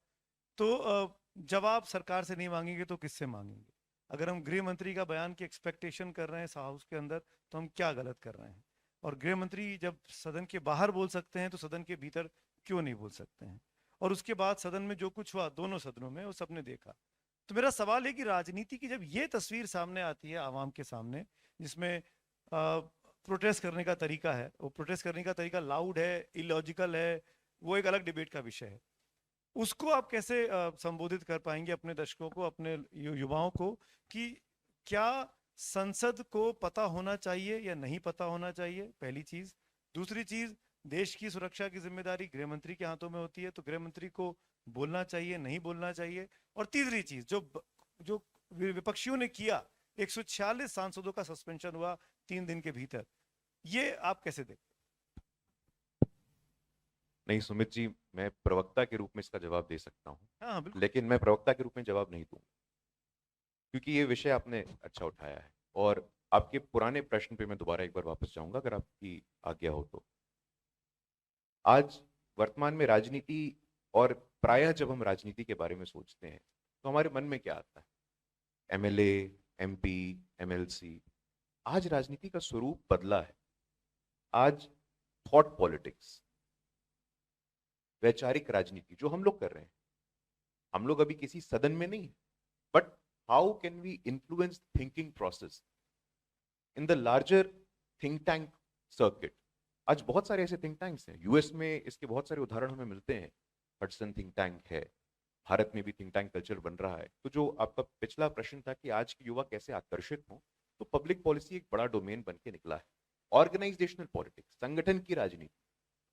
तो जवाब सरकार से नहीं मांगेंगे तो किससे मांगेंगे? अगर हम गृह मंत्री का बयान की एक्सपेक्टेशन कर रहे हैं हाउस के अंदर, तो हम क्या गलत कर रहे हैं? और गृह मंत्री जब सदन के बाहर बोल सकते हैं तो सदन के भीतर क्यों नहीं बोल सकते हैं? और उसके बाद सदन में जो कुछ हुआ दोनों सदनों में, वो सबने देखा। तो मेरा सवाल है कि राजनीति की जब ये तस्वीर सामने आती है आवाम के सामने, जिसमें प्रोटेस्ट करने का तरीका है, वो प्रोटेस्ट करने का तरीका लाउड है, इलॉजिकल है, वो एक अलग डिबेट का विषय है, उसको आप कैसे संबोधित कर पाएंगे अपने दर्शकों को, अपने युवाओं को, कि क्या संसद को पता होना चाहिए या नहीं पता होना चाहिए, पहली चीज। दूसरी चीज, देश की सुरक्षा की जिम्मेदारी गृह मंत्री के हाथों में होती है, तो गृह मंत्री को बोलना चाहिए, नहीं बोलना चाहिए। और तीसरी चीज, जो विपक्षियों ने किया, 146 सांसदों का सस्पेंशन हुआ 3 दिन के भीतर, ये आप कैसे देखते? नहीं सुमित जी, मैं प्रवक्ता के रूप में इसका जवाब दे सकता हूं, हाँ बिल्कुल। लेकिन मैं प्रवक्ता के रूप में जवाब नहीं दूंगा, क्योंकि ये विषय आपने अच्छा उठाया है। और आपके पुराने प्रश्न पे मैं दोबारा एक बार वापस जाऊंगा, अगर आपकी आज्ञा हो तो। आज वर्तमान में राजनीति, और प्रायः जब हम राजनीति के बारे में सोचते हैं तो हमारे मन में क्या आता है? MLA, MP, MLC. आज राजनीति का स्वरूप बदला है। आज थॉट पॉलिटिक्स, वैचारिक राजनीति जो हम लोग कर रहे हैं, हम लोग अभी किसी सदन में नहीं है, but how can we influence thinking process in the larger think tank circuit. आज बहुत सारे ऐसे थिंक टैंक्स हैं, यूएस में इसके बहुत सारे उदाहरण हमें मिलते हैं। हडसन थिंक टैंक है, भारत में भी थिंक टैंक कल्चर बन रहा है। तो जो आपका पिछला प्रश्न था कि आज के युवा कैसे आकर्षित हों, तो पब्लिक पॉलिसी एक बड़ा डोमेन बन के निकला है। ऑर्गेनाइजेशनल पॉलिटिक्स, संगठन की राजनीति,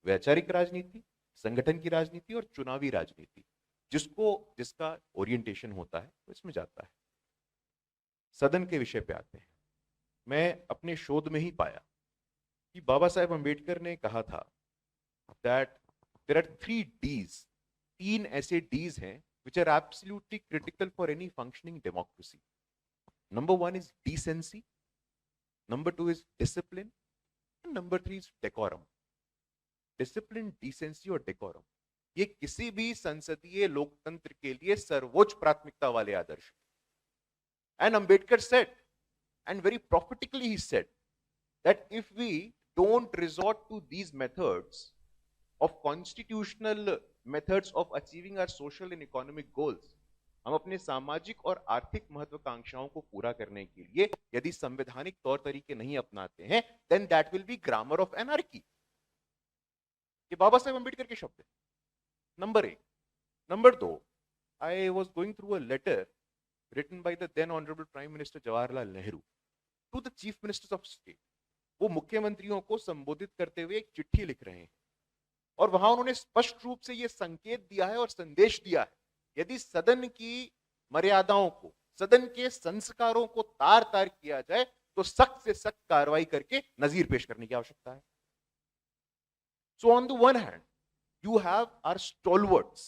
वैचारिक राजनीति, संगठन की राजनीति और चुनावी राजनीति, जिसका ओरिएंटेशन होता है वो इसमें जाता है। सदन के विषय पे आते हैं। मैं अपने शोध में ही पाया कि बाबा साहेब अंबेडकर ने कहा था दैट देयर आर 3 Ds, 3 ऐसे Ds हैं which are absolutely critical for any functioning democracy. Number 1 is decency, number 2 is discipline, and number 3 is decorum. Discipline, decency और डेकोरम, ये किसी भी संसदीय लोकतंत्र के लिए सर्वोच्च प्राथमिकता वाले आदर्श। And Ambedkar said, and very prophetically he said, that if we don't resort to these methods of constitutional methods of achieving our social and economic goals, हम अपने सामाजिक और आर्थिक महत्वाकांक्षाओं को पूरा करने के लिए यदि संवैधानिक तौर तरीके नहीं अपनाते हैं, then that will be grammar of anarchy। ये बाबा साहेब अंबेडकर के शब्द हैं, number 1। Number 2, I was going through a letter written by the then honorable Prime Minister Jawaharlal Nehru to the Chief Ministers of State। वो मुख्यमंत्रियों को संबोधित करते हुए एक चिट्ठी लिख रहे हैं, और वहां उन्होंने स्पष्ट रूप से ये संकेत दिया है और संदेश दिया है, यदि सदन की मर्यादाओं को, सदन के संस्कारों को तार तार किया जाए तो सख्त से सख्त कार्रवाई करके नजीर पेश करने की आवश्यकता है। So on the one hand, you have our stalwarts,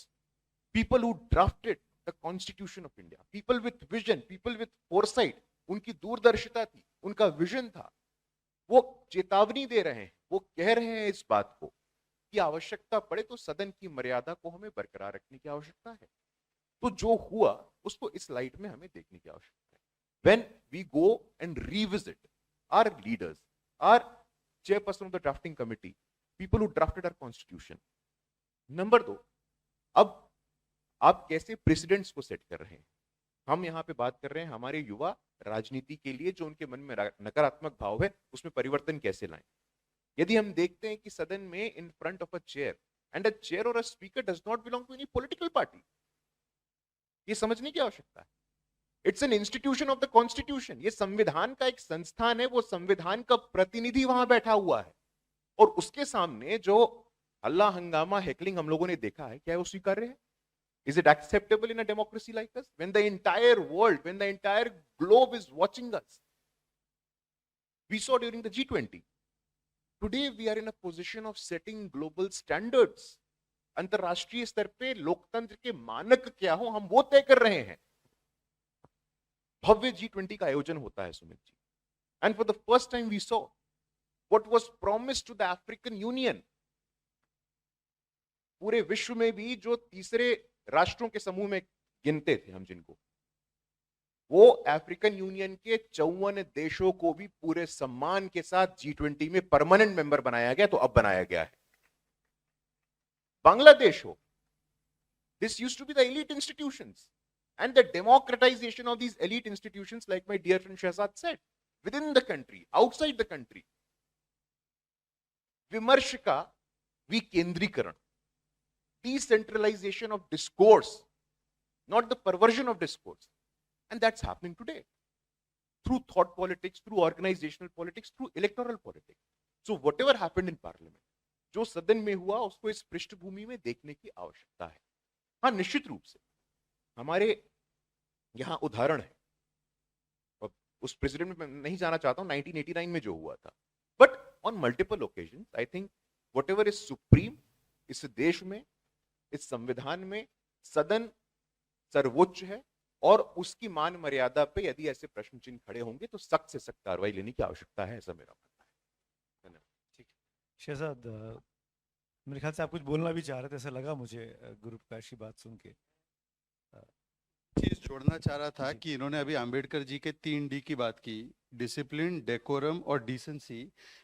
people who drafted the Constitution of India, people with vision, people with foresight, उनकी दूरदर्शिता थी, उनका विजन था। वो चेतावनी दे रहे हैं, वो कह रहे हैं इस बात को कि आवश्यकता पड़े तो सदन की मर्यादा को हमें बरकरार रखने की आवश्यकता है। तो जो हुआ उसको इस लाइट में हमें देखने की आवश्यकता है। When we go and revisit our leaders, our chairperson of the drafting committee, people who drafted our constitution। Number 2, अब आप कैसे प्रेसिडेंट्स को सेट कर रहे हैं? हम यहाँ पे बात कर रहे हैं हमारे युवा राजनीति के लिए जो उनके मन में नकारात्मक भाव है उसमें परिवर्तन कैसे लाएं। यदि हम देखते हैं कि सदन में in front of a chair, and a chair और a speaker does not belong to any political party, ये समझने की आवश्यकता है। It's an institution of the constitution, ये संविधान का एक संस्थान है, वो संविधान का प्रतिनिधि वहां बैठा हुआ है, और उसके सामने जो हल्ला हंगामा हेकलिंग हम लोगों ने देखा है, क्या है वो स्वीकार्य है? Is it acceptable in a democracy like us? When the entire world, when the entire globe is watching us, we saw during the G20. Today we are in a position of setting global standards. अंतरराष्ट्रीय स्तर पे लोकतंत्र के मानक क्या हो हम वो तय कर रहे हैं। भव्य G20 का आयोजन होता है Sumit ji, and for the first time we saw what was promised to the African Union। पूरे विश्व में भी जो तीसरे राष्ट्रों के समूह में गिनते थे हम जिनको, वो अफ्रीकन यूनियन के 54 देशों को भी पूरे सम्मान के साथ G20 में परमानेंट मेंबर बनाया गया। तो अब बनाया गया है बांग्लादेश हो, this used to be the elite institutions, and the democratization of these elite institutions, like my dear friend Shehzad said, within the country, outside the country, विमर्श का विकेंद्रीकरण, decentralization of discourse, not the perversion of discourse. And that's happening today through thought politics, through organizational politics, through electoral politics. So whatever happened in parliament, जो सदन में हुआ उसको इस पृष्ठभूमि में देखने की आवश्यकता है. हाँ, निश्चित रूप से हमारे यहाँ उदाहरण है, और उस प्रेसिडेंट में नहीं जाना चाहता हूँ 1989 में जो हुआ था, but on multiple occasion I think whatever is supreme इस देश में, इस संविधान में, सदन सर्वोच्च है और उसकी मान मर्यादा पे यदि ऐसे प्रश्न चिन्ह खड़े होंगे तो सख्त से सख्त कार्रवाई लेने की आवश्यकता है, ऐसा मेरा मानना है. धन्यवाद. शहजाद, मेरे ख्याल से आप कुछ बोलना भी चाह रहे थे, ऐसा लगा मुझे गुरु प्रकाश की बात सुन के. चीज जोड़ना चाह रहा था कि इन्होंने अभी अंबेडकर जी के 3D की बात की, डिसिप्लिन, डेकोरम और डिसेंसी.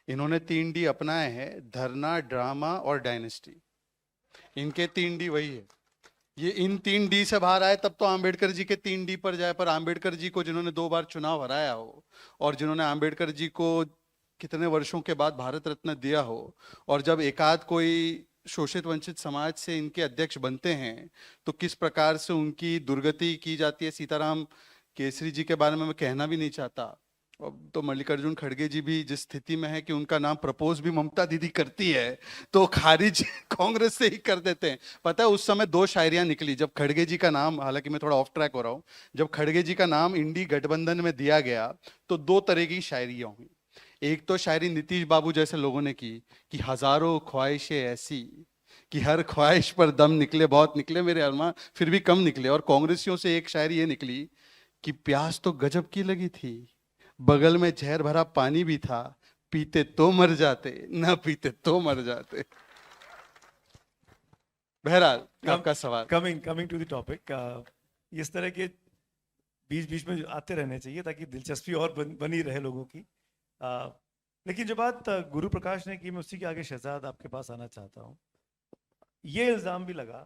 इन्होंने 3D अपनाए हैं, धरना, ड्रामा और डायनेस्टी. इनके 3D वही है. ये इन 3D से बाहर आए तब तो अंबेडकर जी के 3D पर जाए. पर अंबेडकर जी को जिन्होंने 2 बार चुनाव हराया हो और जिन्होंने अंबेडकर जी को कितने वर्षों के बाद भारत रत्न दिया हो, और जब एकाध कोई शोषित वंचित समाज से इनके अध्यक्ष बनते हैं तो किस प्रकार से उनकी दुर्गति की जाती है. सीताराम केसरी जी के बारे में मैं कहना भी नहीं चाहता. अब तो मल्लिकार्जुन खड़गे जी भी जिस स्थिति में है कि उनका नाम प्रपोज भी ममता दीदी करती है तो खारिज कांग्रेस से ही कर देते हैं. पता है उस समय 2 शायरियां निकली जब खड़गे जी का नाम, हालांकि मैं थोड़ा ऑफ ट्रैक हो रहा हूं, जब खड़गे जी का नाम इंडी गठबंधन में दिया गया तो 2 तरह की शायरियां हुई. एक तो शायरी नीतीश बाबू जैसे लोगों ने की कि हजारों ख्वाहिशें ऐसी कि हर ख्वाहिश पर दम निकले, बहुत निकले मेरे अरमा फिर भी कम निकले. और कांग्रेसियों से एक शायरी ये निकली कि प्यास तो गजब की लगी थी, बगल में जहर भरा पानी भी था, पीते तो मर जाते, ना पीते तो मर जाते. बहरहाल आपका सवाल. कमिंग टू द टॉपिक, इस तरह के बीच बीच में आते रहने चाहिए ताकि दिलचस्पी और बनी रहे लोगों की. लेकिन जो बात गुरु प्रकाश ने की, मैं उसी के आगे शहजाद आपके पास आना चाहता हूँ. ये इल्जाम भी लगा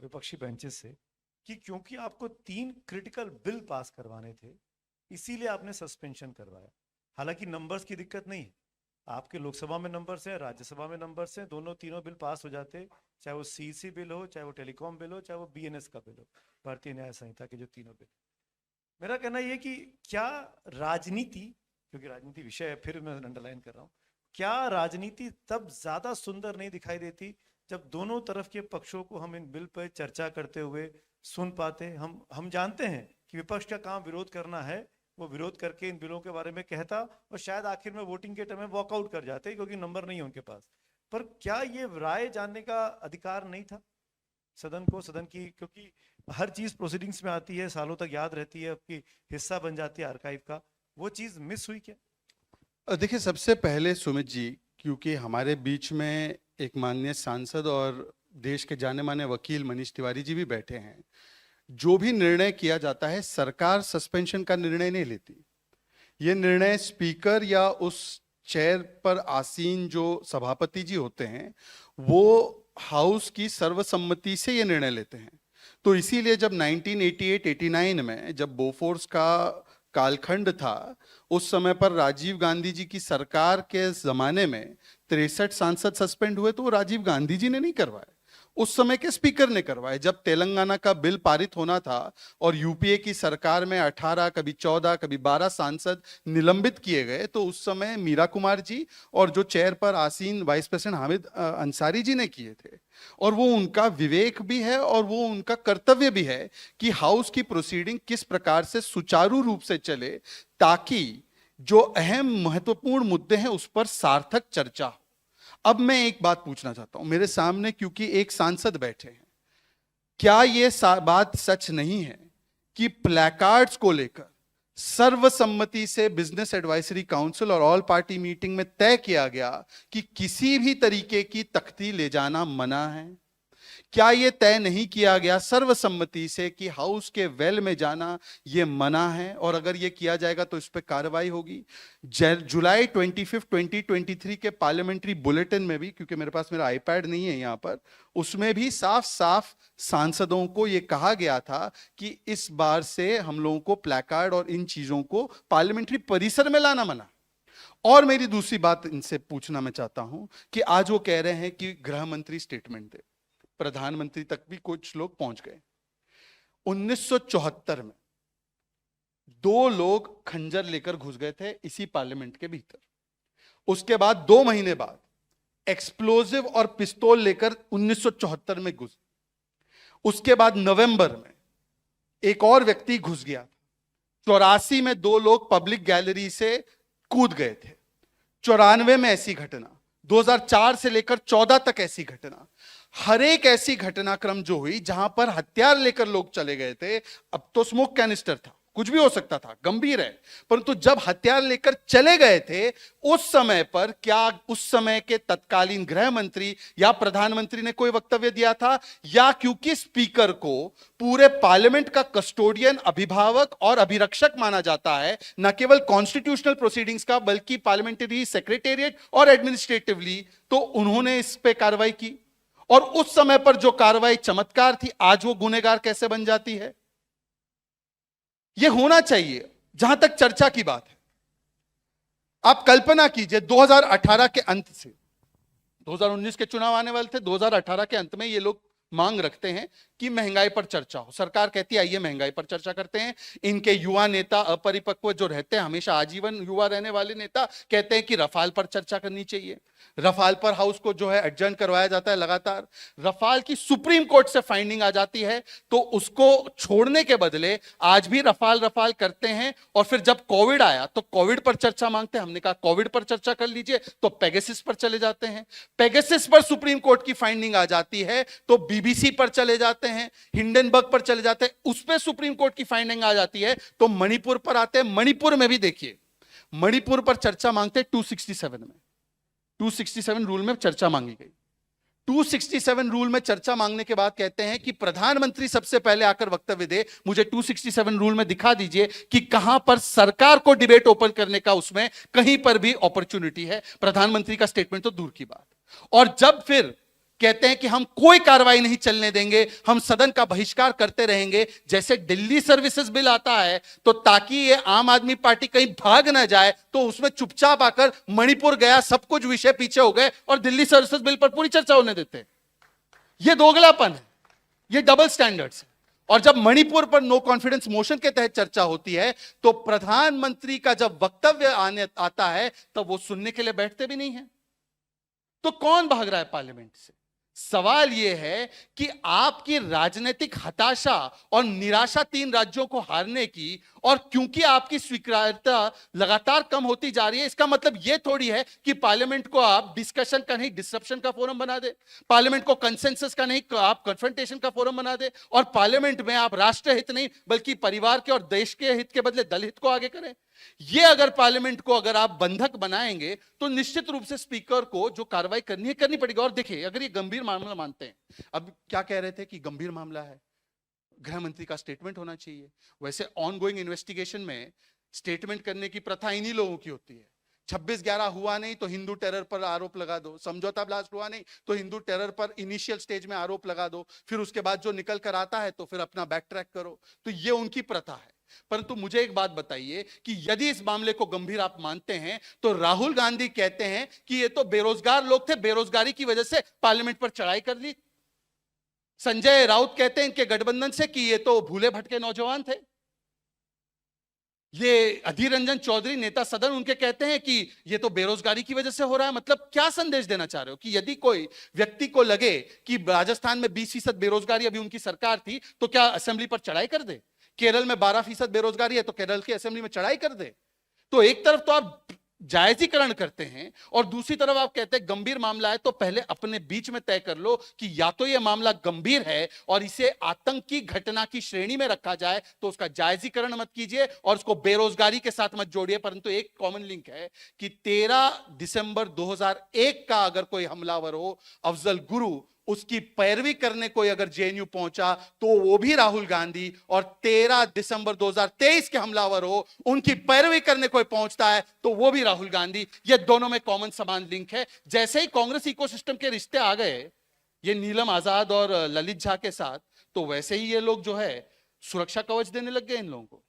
विपक्षी बेंचेस से कि क्योंकि आपको 3 क्रिटिकल बिल पास करवाने थे इसीलिए आपने सस्पेंशन करवाया. हालांकि नंबर्स की दिक्कत नहीं है, आपके लोकसभा में नंबर्स हैं, राज्यसभा में नंबर्स हैं, तीनों बिल पास हो जाते, चाहे वो सीसी बिल हो, चाहे वो टेलीकॉम बिल हो, चाहे वो बीएनएस का बिल हो, भारतीय न्याय संहिता के जो तीनों बिल. मेरा कहना ये कि क्या राजनीति, क्योंकि राजनीति विषय है, फिर मैं अंडरलाइन कर रहा हूँ, क्या राजनीति तब ज्यादा सुंदर नहीं दिखाई देती जब दोनों तरफ के पक्षों को हम इन बिल पर चर्चा करते हुए सुन पाते. हम जानते हैं कि विपक्ष का काम विरोध करना है, वो विरोध करके इन बिलों के बारे में कहता और शायद आखिर में वोटिंग के टाइम में वॉकआउट कर जाते क्योंकि नंबर नहीं है उनके पास. पर क्या ये राय जानने का अधिकार नहीं था सदन को, सदन की, क्योंकि हर चीज प्रोसीडिंग्स में आती है, सालों तक याद रहती है, आपकी हिस्सा बन जाती है आर्काइव का, वो चीज मिस हुई क्या? देखिए, सबसे पहले सुमित जी, क्योंकि हमारे बीच में एक माननीय सांसद और देश के जाने माने वकील मनीष तिवारी जी भी बैठे हैं. जो भी निर्णय किया जाता है सरकार सस्पेंशन का निर्णय नहीं लेती. ये निर्णय स्पीकर या उस चेयर पर आसीन जो सभापति जी होते हैं वो हाउस की सर्वसम्मति से ये निर्णय लेते हैं. तो इसीलिए जब 1988-89 में जब बोफोर्स का कालखंड था उस समय पर राजीव गांधी जी की सरकार के जमाने में 63 सांसद सस्पेंड हुए तो वो राजीव गांधी जी ने नहीं करवाए, उस समय के स्पीकर ने करवाए. जब तेलंगाना का बिल पारित होना था और यूपीए की सरकार में 18, कभी 14, कभी 12 सांसद निलंबित किए गए तो उस समय मीरा कुमार जी और जो चेयर पर आसीन वाइस प्रेसिडेंट हामिद अंसारी जी ने किए थे. और वो उनका विवेक भी है और वो उनका कर्तव्य भी है कि हाउस की प्रोसीडिंग किस प्रकार से सुचारू रूप से चले ताकि जो अहम महत्वपूर्ण मुद्दे हैं उस पर सार्थक चर्चा हो. अब मैं एक बात पूछना चाहता हूं, मेरे सामने क्योंकि एक सांसद बैठे हैं, क्या ये बात सच नहीं है कि प्लैकार्ड्स को लेकर सर्वसम्मति से बिजनेस एडवाइजरी काउंसिल और ऑल पार्टी मीटिंग में तय किया गया कि किसी भी तरीके की तख्ती ले जाना मना है? क्या यह तय नहीं किया गया सर्वसम्मति से कि हाउस के वेल में जाना यह मना है और अगर यह किया जाएगा तो इस पर कार्रवाई होगी? जुलाई 25, 2023 के पार्लियामेंट्री बुलेटिन में भी, क्योंकि मेरे पास मेरा आईपैड नहीं है यहां पर, उसमें भी साफ साफ सांसदों को यह कहा गया था कि इस बार से हम लोगों को प्लैकार्ड और इन चीजों को पार्लियामेंट्री परिसर में लाना मना. और मेरी दूसरी बात इनसे पूछना मैं चाहता हूं कि आज वो कह रहे हैं कि गृह मंत्री स्टेटमेंट दे. प्रधानमंत्री तक भी कुछ लोग पहुंच गए। 1974 में 2 लोग खंजर लेकर घुस गए थे इसी पार्लियामेंट के भीतर। उसके बाद 2 महीने बाद एक्सप्लोजिव और पिस्तौल लेकर 1974 में घुस। उसके बाद नवंबर में एक और व्यक्ति घुस गया। 84 में 2 लोग पब्लिक गैलरी से कूद गए थे। 94 में ऐसी घटना, 2004 से लेकर 14 तक ऐसी घटना। हर एक ऐसी घटनाक्रम जो हुई जहां पर हथियार लेकर लोग चले गए थे, अब तो स्मोक कैनिस्टर था, कुछ भी हो सकता था, गंभीर है, परंतु जब हथियार लेकर चले गए थे उस समय पर क्या उस समय के तत्कालीन गृह मंत्री या प्रधानमंत्री ने कोई वक्तव्य दिया था? या क्योंकि स्पीकर को पूरे पार्लियामेंट का कस्टोडियन, अभिभावक और अभिरक्षक माना जाता है, न केवल कॉन्स्टिट्यूशनल प्रोसीडिंग्स का बल्कि पार्लियामेंट्री सेक्रेटेरिएट और एडमिनिस्ट्रेटिवली, तो उन्होंने इस पे कार्रवाई की। और उस समय पर जो कार्रवाई चमत्कार थी, आज वो गुनहगार कैसे बन जाती है? यह होना चाहिए। जहां तक चर्चा की बात है, आप कल्पना कीजिए 2018 के अंत से, 2019 के चुनाव आने वाले थे, 2018 के अंत में ये लोग मांग रखते हैं कि महंगाई पर चर्चा हो। सरकार कहती है आइए महंगाई पर चर्चा करते हैं। इनके युवा नेता, अपरिपक्व जो रहते हैं, हमेशा आजीवन युवा रहने वाले नेता, कहते हैं कि रफाल पर चर्चा करनी चाहिए। रफाल पर हाउस को जो है एडजर्न करवाया जाता है लगातार। रफाल की सुप्रीम कोर्ट से फाइंडिंग आ जाती है तो उसको छोड़ने के बदले आज भी रफाल रफाल करते हैं। और फिर जब कोविड आया तो कोविड पर चर्चा मांगते हैं। हमने कहा कोविड पर चर्चा कर लीजिए, तो पेगासस पर चले जाते हैं। पेगासस पर सुप्रीम कोर्ट की फाइंडिंग आ जाती है तो बीबीसी पर चले जाते हैं, हिंडनबर्ग पर चले जाते हैं, उस पर सुप्रीम कोर्ट की फाइंडिंग आ जाती है तो मणिपुर पर आते हैं। मणिपुर में भी देखिए, मणिपुर पर चर्चा मांगते हैं 267 में, 267 रूल में चर्चा मांगी गई। 267 रूल में चर्चा मांगने के बाद कहते हैं कि प्रधानमंत्री सबसे पहले आकर वक्तव्य दे। मुझे 267 रूल में दिखा दीजिए कि कहां पर सरकार को डिबेट ओपन करने का उसमें कहीं पर भी अपॉर्चुनिटी है। प्रधानमंत्री का स्टेटमेंट तो दूर की बात। और जब फिर कहते हैं कि हम कोई कार्रवाई नहीं चलने देंगे, हम सदन का बहिष्कार करते रहेंगे। जैसे दिल्ली सर्विसेज बिल आता है तो ताकि ये आम आदमी पार्टी कहीं भाग ना जाए तो उसमें चुपचाप आकर मणिपुर गया, सब कुछ विषय पीछे हो गए और दिल्ली सर्विसेज बिल पर पूरी चर्चा होने देते हैं। ये दोगलापन है, ये डबल स्टैंडर्ड्स है। और जब मणिपुर पर नो कॉन्फिडेंस मोशन के तहत चर्चा होती है तो प्रधानमंत्री का जब वक्तव्य आने आता है तब वो सुनने के लिए बैठते भी नहीं है। तो कौन भाग रहा है पार्लियामेंट से? सवाल यह है कि आपकी राजनीतिक हताशा और निराशा 3 राज्यों को हारने की, और क्योंकि आपकी स्वीकार्यता लगातार कम होती जा रही है, इसका मतलब यह थोड़ी है कि पार्लियामेंट को आप डिस्कशन का नहीं डिसरप्शन का फोरम बना दे, पार्लियामेंट को कंसेंसस का नहीं आप कन्फ्रंटेशन का फोरम बना दे, और पार्लियामेंट में आप राष्ट्र हित नहीं बल्कि परिवार के और देश के हित के बदले दल हित को आगे करें। ये अगर पार्लियामेंट को अगर आप बंधक बनाएंगे तो निश्चित रूप से स्पीकर को जो कार्रवाई करनी है करनी पड़ेगी। और देखिए, अगर ये गंभीर मामला मानते हैं, अब क्या कह रहे थे कि गंभीर मामला है, गृह मंत्री का स्टेटमेंट होना चाहिए। वैसे ऑनगोइंग इन्वेस्टिगेशन में स्टेटमेंट करने की प्रथा इन्हीं लोगों की होती है। 26/11 हुआ नहीं तो हिंदू टेरर पर आरोप लगा दो, समझौता ब्लास्ट हुआ नहीं तो हिंदू टेरर पर इनिशियल स्टेज में आरोप लगा दो, फिर उसके बाद जो निकल कर आता है तो फिर अपना बैक ट्रैक करो। तो ये उनकी प्रथा है। परंतु मुझे एक बात बताइए कि यदि इस मामले को गंभीर आप मानते हैं तो राहुल गांधी कहते हैं कि ये तो बेरोजगार लोग थे, बेरोजगारी की वजह से पार्लियामेंट पर चढ़ाई कर ली। संजय राउत कहते हैं इनके गठबंधन से कि ये तो भूले भटके नौजवान थे। ये अधीर रंजन चौधरी नेता सदन उनके कहते हैं कि ये तो बेरोजगारी की वजह से हो रहा है। मतलब क्या संदेश देना चाह रहे हो कि यदि कोई व्यक्ति को लगे कि राजस्थान में 20% बेरोजगारी अभी उनकी सरकार थी तो क्या असेंबली पर चढ़ाई कर दे? केरल में 12% बेरोजगारी है तो केरल की असेंबली में चढ़ाई कर दे? तो एक तरफ तो आप जायजीकरण करते हैं और दूसरी तरफ आप कहते हैं गंभीर मामला है तो पहले अपने बीच में तय कर लो कि या तो यह मामला गंभीर है और इसे आतंक की घटना की श्रेणी में रखा जाए तो उसका जायजीकरण मत कीजिए और उसको बेरोजगारी के साथ मत जोड़िए। परंतु एक कॉमन लिंक है कि 13 दिसंबर 2001 का अगर कोई हमलावर हो अफजल गुरु, उसकी पैरवी करने कोई अगर जेएनयू पहुंचा तो वो भी राहुल गांधी, और 13 दिसंबर 2023 के हमलावर हो उनकी पैरवी करने कोई पहुंचता है तो वो भी राहुल गांधी। ये दोनों में कॉमन समान लिंक है। जैसे ही कांग्रेस इकोसिस्टम के रिश्ते आ गए ये नीलम आजाद और ललित झा के साथ, तो वैसे ही ये लोग जो है सुरक्षा कवच देने लग गए इन लोगों को।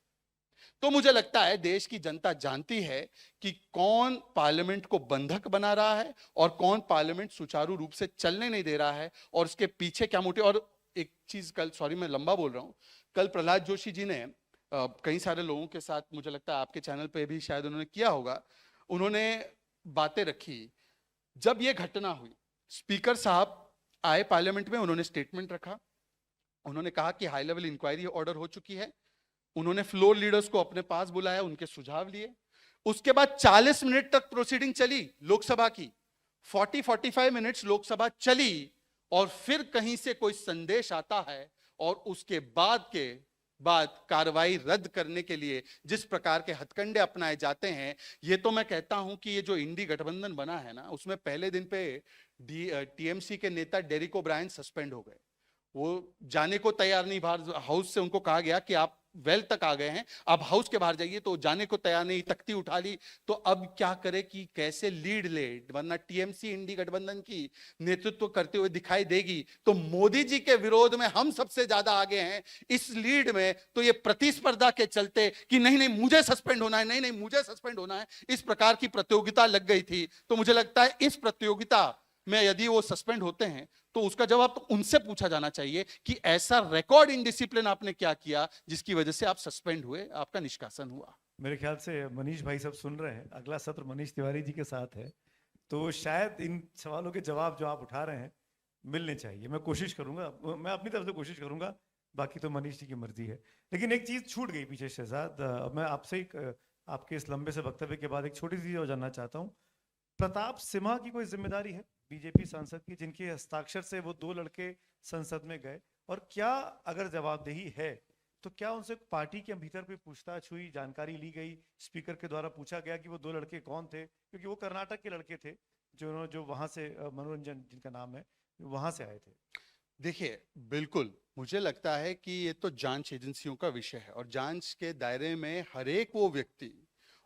तो मुझे लगता है देश की जनता जानती है कि कौन पार्लियामेंट को बंधक बना रहा है और कौन पार्लियामेंट सुचारू रूप से चलने नहीं दे रहा है, और उसके पीछे क्या मोटिव। और एक चीज कल, सॉरी मैं लंबा बोल रहा हूं, कल प्रहलाद जोशी जी ने कई सारे लोगों के साथ, मुझे लगता है आपके चैनल पे भी शायद उन्होंने किया होगा, उन्होंने बातें रखी। जब ये घटना हुई, स्पीकर साहब आए पार्लियामेंट में, उन्होंने स्टेटमेंट रखा, उन्होंने कहा कि हाई लेवल इंक्वायरी ऑर्डर हो चुकी है, उन्होंने फ्लोर लीडर्स को अपने पास बुलाया, उनके सुझाव लिए। उसके बाद 40 मिनट तक प्रोसीडिंग चली लोकसभा की, 45 मिनट्स लोकसभा चली, और फिर कहीं से कोई संदेश आता है और उसके बाद कार्रवाई रद्द करने के लिए जिस प्रकार के हथकंडे अपनाए जाते हैं, ये तो मैं कहता हूं कि ये जो इंडी गठबंधन बना है ना, उसमें पहले दिन पे टीएमसी के नेता डेरिक ओब्रायन सस्पेंड हो गए। वो जाने को तैयार नहीं, बाहर हाउस से उनको कहा गया कि आप वेल तक आ गए हैं, आप हाउस के बाहर जाइए, तो जाने को तैयार नहीं, तख्ती उठा ली। तो अब क्या करे कि कैसे लीड ले, वरना टीएमसी इंडी गठबंधन की नेतृत्व करते हुए दिखाई देगी। तो मोदी जी के विरोध में हम सबसे ज्यादा आगे हैं इस लीड में, तो ये प्रतिस्पर्धा के चलते कि नहीं नहीं मुझे सस्पेंड होना है, नहीं नहीं मुझे सस्पेंड होना है, इस प्रकार की प्रतियोगिता लग गई थी। तो मुझे लगता है इस प्रतियोगिता में यदि वो सस्पेंड होते हैं तो उसका जवाब तो उनसे पूछा जाना चाहिए कि ऐसा रिकॉर्ड इनडिसिप्लिन आपने क्या किया जिसकी वजह से आप सस्पेंड हुए, आपका निष्कासन हुआ। मेरे ख्याल से मनीष भाई सब सुन रहे हैं, अगला सत्र मनीष तिवारी जी के साथ है, तो शायद इन सवालों के जवाब जो आप उठा रहे हैं मिलने चाहिए। मैं कोशिश करूंगा, मैं अपनी तरफ से कोशिश करूंगा, बाकी तो मनीष जी की मर्जी है। लेकिन एक चीज छूट गई पीछे शहजाद, मैं आपसे आपके इस लंबे से वक्तव्य के बाद एक छोटी सी चीज और जानना चाहता हूँ। प्रताप सिम्हा की कोई जिम्मेदारी है बीजेपी सांसद की, जिनके हस्ताक्षर से वो 2 लड़के संसद में गए, और क्या अगर जवाबदेही है तो क्या उनसे पार्टी के भीतर कोई पूछताछ हुई, जानकारी ली गई, स्पीकर के द्वारा पूछा गया कि वो 2 लड़के कौन थे, क्योंकि वो कर्नाटक के लड़के थे जो वहां से मनोरंजन जिनका नाम है वहां से आए थे। देखिए, बिल्कुल मुझे लगता है कि ये तो जांच एजेंसियों का विषय है, और जांच के दायरे में हर एक वो व्यक्ति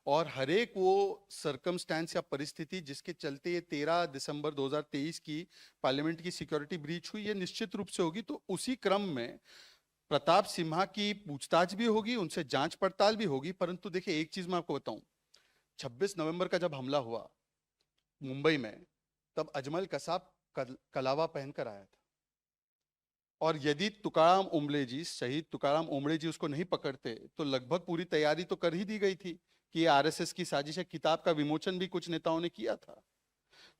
और हर एक वो सर्कमस्टेंस या परिस्थिति जिसके चलते ये 13 दिसंबर 2023 की पार्लियामेंट की सिक्योरिटी ब्रीच हुई, ये निश्चित रूप से होगी। तो उसी क्रम में प्रताप सिम्हा की पूछताछ भी होगी, उनसे जांच पड़ताल भी होगी। परंतु देखिए, एक चीज मैं आपको बताऊं, 26 नवंबर का जब हमला हुआ मुंबई में, तब अजमल कसाब कलावा पहनकर आया था, और यदि तुकाराम ओम्बले जी, शहीद तुकाराम ओम्बले जी उसको नहीं पकड़ते तो लगभग पूरी तैयारी तो कर ही दी गई थी कि आरएसएस की साजिश है। किताब का विमोचन भी कुछ नेताओं ने किया था।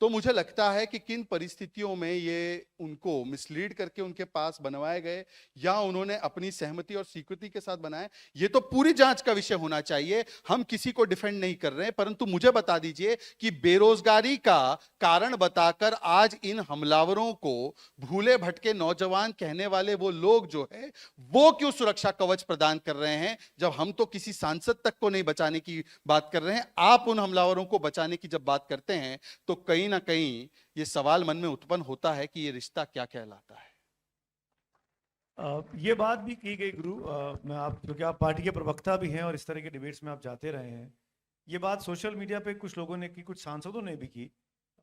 तो मुझे लगता है कि किन परिस्थितियों में ये उनको मिसलीड करके उनके पास बनवाए गए, या उन्होंने अपनी सहमति और स्वीकृति के साथ बनाए, ये तो पूरी जांच का विषय होना चाहिए। हम किसी को डिफेंड नहीं कर रहे हैं, परंतु मुझे बता दीजिए कि बेरोजगारी का कारण बताकर आज इन हमलावरों को भूले भटके नौजवान कहने वाले वो लोग जो है, वो क्यों सुरक्षा कवच प्रदान कर रहे हैं, जब हम तो किसी सांसद तक को नहीं बचाने की बात कर रहे हैं। आप उन हमलावरों को बचाने की जब बात करते हैं तो कहीं ना कहीं ये सवाल मन में उत्पन्न होता है कि ये रिश्ता क्या कहलाता है। ये बात भी की गई गुरु, मैं आप, क्योंकि आप पार्टी के प्रवक्ता भी हैं और इस तरह के डिबेट्स में आप जाते रहे हैं, ये बात सोशल मीडिया पे कुछ लोगों ने की, कुछ सांसदों ने भी की।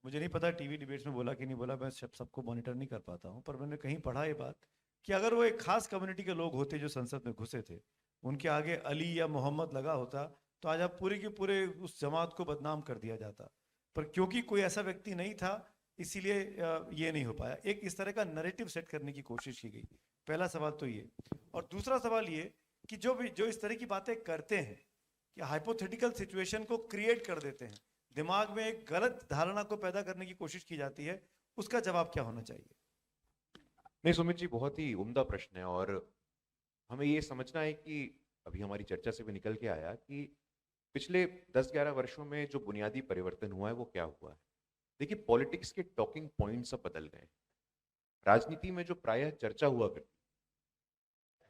मुझे नहीं पता टीवी डिबेट्स में बोला कि नहीं बोला, मैं सबको मॉनिटर नहीं कर पाता हूँ, पर मैंने कहीं पढ़ा ये बात कि अगर वो एक खास कम्युनिटी के लोग होते जो संसद में घुसे थे, उनके आगे अली या मोहम्मद लगा होता, तो आज आप पूरे के पूरे उस जमात को बदनाम कर दिया जाता। पर क्योंकि कोई ऐसा व्यक्ति नहीं था, इसीलिए ये नहीं हो पाया। एक इस तरह का नैरेटिव सेट करने की कोशिश की गई। पहला सवाल तो ये, और दूसरा सवाल ये कि जो इस तरह की बातें करते हैं कि हाइपोथेटिकल सिचुएशन को क्रिएट कर देते हैं, दिमाग में एक गलत धारणा को पैदा करने की कोशिश की जाती है, उसका जवाब क्या होना चाहिए? नहीं सुमित जी, बहुत ही उम्दा प्रश्न है, और हमें ये समझना है कि अभी हमारी चर्चा से भी निकल के आया कि पिछले 10-11 वर्षों में जो बुनियादी परिवर्तन हुआ है वो क्या हुआ है। देखिए, पॉलिटिक्स के टॉकिंग पॉइंट्स अब बदल गए हैं। राजनीति में जो प्रायः चर्चा हुआ करती,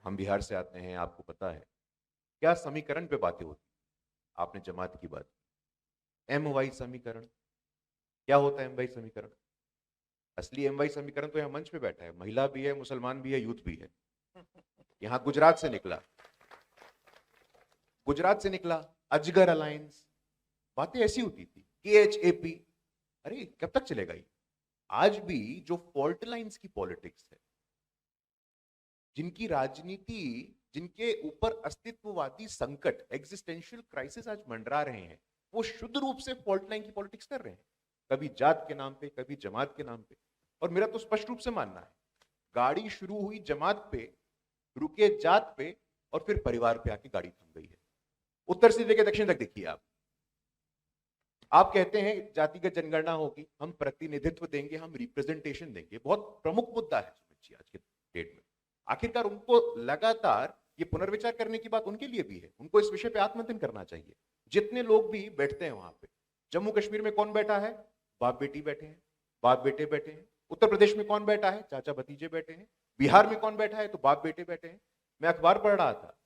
हम बिहार से आते हैं, आपको पता है क्या समीकरण पे बातें होती। आपने जमात की बात, MY समीकरण, क्या होता है MY समीकरण? असली MY समीकरण तो यहाँ मंच पे बैठा है, महिला भी है, मुसलमान भी है, यूथ भी है। यहाँ गुजरात से निकला अजगर अलायंस, बातें ऐसी होती थी, KHAP। अरे कब तक चलेगा ये? आज भी जो फॉल्ट लाइंस की पॉलिटिक्स है, जिनकी राजनीति जिनके ऊपर अस्तित्ववादी संकट, एग्जिस्टेंशियल क्राइसिस आज मंडरा रहे हैं, वो शुद्ध रूप से फॉल्ट लाइन की पॉलिटिक्स कर रहे हैं, कभी जात के नाम पे, कभी जमात के नाम पे। और मेरा तो स्पष्ट रूप से मानना है, गाड़ी शुरू हुई जमात पे, रुके जात पे, और फिर परिवार पे आके गाड़ी थम गई है। उत्तर से लेकर दक्षिण तक देखिए आप कहते हैं जातिगत जनगणना होगी, हम प्रतिनिधित्व देंगे, हम रिप्रेजेंटेशन देंगे, बहुत प्रमुख मुद्दा है सुमित जी आज के डेट में। आखिरकार उनको लगातार ये पुनर्विचार करने की बात उनके लिए भी है, उनको इस विषय पे आत्मचिंतन करना चाहिए। जितने लोग भी बैठते हैं वहां पे, जम्मू कश्मीर में कौन बैठा है? बाप बेटी बैठे हैं, बाप बेटे बैठे हैं। उत्तर प्रदेश में कौन बैठा है? चाचा भतीजे बैठे हैं। बिहार में कौन बैठा है? तो बाप बेटे बैठे हैं। मैं अखबार पढ़ रहा था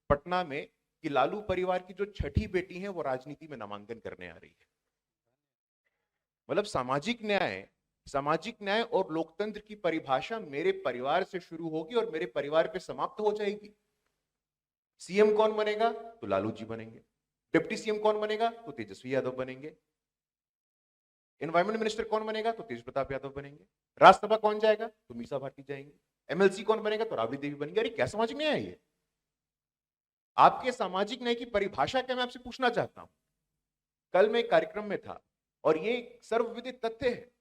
पटना में कि लालू परिवार की जो छठी बेटी है वो राजनीति में नामांकन करने आ रही है। मतलब सामाजिक न्याय और लोकतंत्र की परिभाषा मेरे परिवार से शुरू होगी और मेरे परिवार पे समाप्त हो जाएगी। सीएम कौन बनेगा? तो लालू जी बनेंगे। डिप्टी सीएम कौन बनेगा? तो तेजस्वी यादव बनेंगे। एनवायरमेंट मिनिस्टर कौन बनेगा? तो तेज प्रताप यादव बनेंगे। राज्यसभा कौन जाएगा? तो मीसा भारती जाएंगे। एमएलसी कौन बनेगा? तो राबड़ी देवी बनेगी। अरे क्या सामाजिक न्याय है ये? आपके सामाजिक न्याय की परिभाषा क्या, मैं आपसे पूछना चाहता हूं। कल मैं एक कार्यक्रम में था और ये सर्वविदित तथ्य है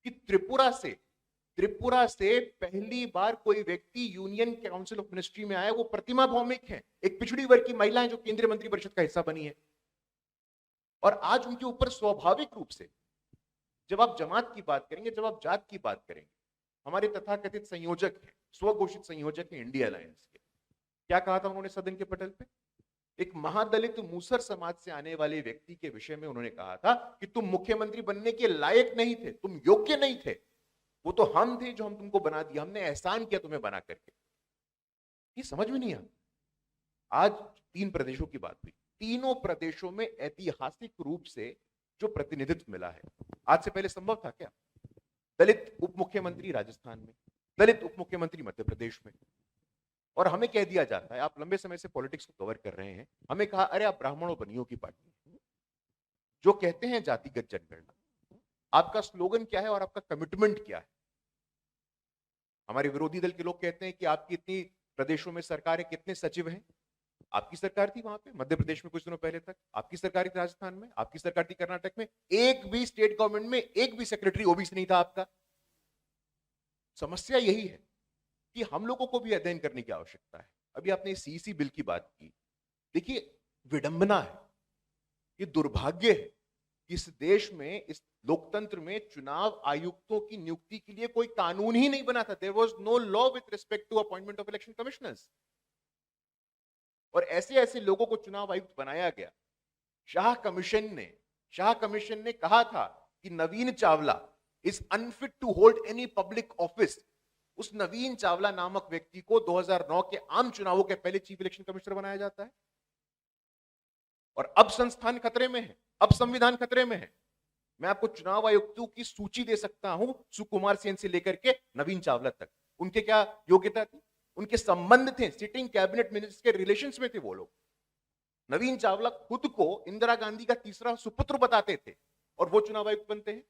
कि त्रिपुरा से पहली बार कोई व्यक्ति यूनियन काउंसिल ऑफ मिनिस्ट्री में आया, वो प्रतिमा भौमिक है, एक पिछड़ी वर्ग की महिला है जो केंद्रीय मंत्रिपरिषद का हिस्सा बनी है। और आज उनके ऊपर स्वाभाविक रूप से जब आप जमात की बात करेंगे, जब आप जात की बात करेंगे, हमारे तथाकथित संयोजक हैं, स्वघोषित संयोजक हैं इंडिया अलायंस के, क्या कहा था उन्होंने सदन के पटल पे? एक महादलित मूसर समाज से आने वाले व्यक्ति के विषय में उन्होंने कहा था कि तुम मुख्यमंत्री बनने के लायक नहीं थे, तुम योग्य नहीं थे, वो तो हम थे जो हम तुमको बना दिया, हमने एहसान किया तुम्हें बना करके। ये समझ में नहीं आता। आज 3 प्रदेशों की बात हुई, तीनों प्रदेशों में ऐतिहासिक रूप से जो प्रतिनिधित्व मिला है, आज से पहले संभव था क्या? दलित उप मुख्यमंत्री राजस्थान में, दलित उप मुख्यमंत्री मध्य प्रदेश में, और हमें कह दिया जाता है, आप लंबे समय से पॉलिटिक्स को कवर कर रहे हैं, हमें कहा अरे आप ब्राह्मणों बनियों की पार्टी जो कहते हैं जातिगत जनगणना, आपका स्लोगन क्या है और आपका कमिटमेंट क्या है? हमारे विरोधी दल के लोग कहते हैं कि आपकी इतनी प्रदेशों में सरकार है, कितने सचिव हैं? आपकी सरकार थी वहां पे मध्य प्रदेश में कुछ दिनों पहले तक, आपकी सरकार थी राजस्थान में, आपकी सरकार थी कर्नाटक में, एक भी स्टेट गवर्नमेंट में एक भी सेक्रेटरी ओबीसी नहीं था आपका। समस्या यही है कि हम लोगों को भी अध्ययन करने की आवश्यकता है। अभी आपने सीईसी बिल की बात की, देखिए विडंबना है, ये दुर्भाग्य है कि इस देश में, इस लोकतंत्र में चुनाव आयुक्तों की नियुक्ति के लिए कोई कानून ही नहीं बना था। There was no law with respect to appointment of election commissioners, और ऐसे ऐसे लोगों को चुनाव आयुक्त बनाया गया। शाह कमीशन ने कहा था कि Naveen Chawla is unfit to hold any public office. उस नवीन चावला नामक व्यक्ति को 2009 के आम चुनावों के पहले चीफ इलेक्शन कमिश्नर बनाया जाता है, और अब संस्थान खतरे में है, अब संविधान खतरे में है। मैं आपको चुनाव आयुक्तों की सूची दे सकता हूं, सुकुमार सेन से लेकर के नवीन चावला तक। उनके क्या योग्यता थी, उनके संबंध थे, सिटिंग कैबिनेट मिनिस्टर के रिलेशंस में थे वो लोग। नवीन चावला खुद को इंदिरा गांधी का तीसरा सुपुत्र बताते थे, और वो चुनाव आयुक्त बनते हैं,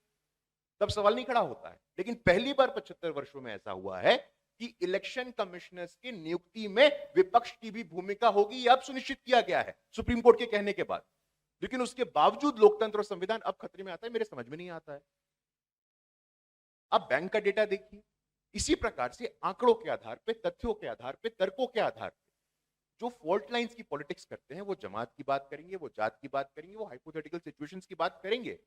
तब सवाल नहीं खड़ा होता है। लेकिन पहली बार 75 वर्षों में ऐसा हुआ है कि इलेक्शन कमिश्नर्स की नियुक्ति में विपक्ष की भी भूमिका होगी, यह अब सुनिश्चित किया गया है सुप्रीम कोर्ट के कहने के बाद। लेकिन उसके बावजूद लोकतंत्र और संविधान अब खतरे में आता है, मेरे समझ में नहीं आता है। आप बैंक का डेटा देखिए, इसी प्रकार से आंकड़ों के आधार पे, तथ्यों के आधार पे, तर्कों के आधार पे जो फॉल्ट लाइंस की पॉलिटिक्स करते हैं, वो जमात की बात करेंगे, वो जात की बात करेंगे, वो हाइपोथेटिकल सिचुएशंस की बात करेंगे।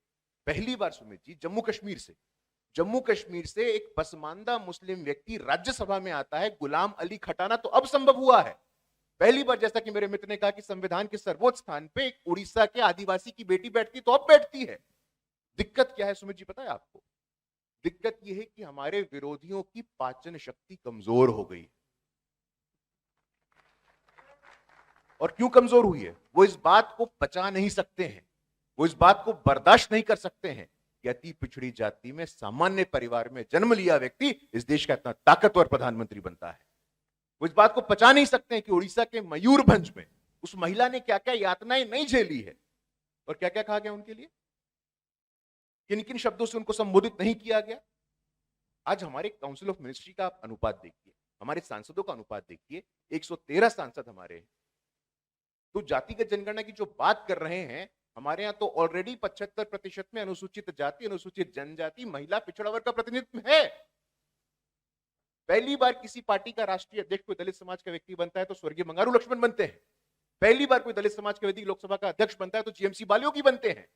पहली बार सुमित जी जम्मू कश्मीर से एक पसमानदा मुस्लिम व्यक्ति राज्यसभा में आता है, गुलाम अली खटाना, तो अब संभव हुआ है। पहली बार, जैसा कि मेरे मित्र ने कहा कि संविधान के सर्वोच्च स्थान पे एक उड़ीसा के आदिवासी की बेटी बैठती, तो अब बैठती है। दिक्कत क्या है सुमित जी, पता है आपको? दिक्कत यह है कि हमारे विरोधियों की पाचन शक्ति कमजोर हो गई। और क्यों कमजोर हुई है? वो इस बात को पचा नहीं सकते हैं, वो इस बात को बर्दाश्त नहीं कर सकते हैं कि अति पिछड़ी जाति में, सामान्य परिवार में जन्म लिया व्यक्ति इस देश का इतना ताकतवर प्रधानमंत्री बनता है। वो इस बात को पचा नहीं सकते हैं कि उड़ीसा के मयूरभंज में उस महिला ने क्या क्या यातनाएं नहीं झेली है, और क्या क्या कहा गया उनके लिए, किन किन शब्दों से उनको संबोधित नहीं किया गया। आज हमारे काउंसिल ऑफ मिनिस्ट्री का आप अनुपात देखिए, हमारे सांसदों का अनुपात देखिए, 113 सांसद हमारे हैं। तो जातिगत जनगणना की जो बात कर रहे हैं, हमारे यहाँ तो ऑलरेडी 75% में अनुसूचित जाति, अनुसूचित जनजाति, महिला, पिछड़ा वर्ग का प्रतिनिधित्व है। पहली बार किसी पार्टी का राष्ट्रीय अध्यक्ष कोई दलित समाज का व्यक्ति बनता है तो स्वर्गीय बंगारू लक्ष्मण बनते हैं। पहली बार कोई दलित समाज का व्यक्ति लोकसभा का अध्यक्ष बनता है तो जीएमसी बालियोगी बनते हैं।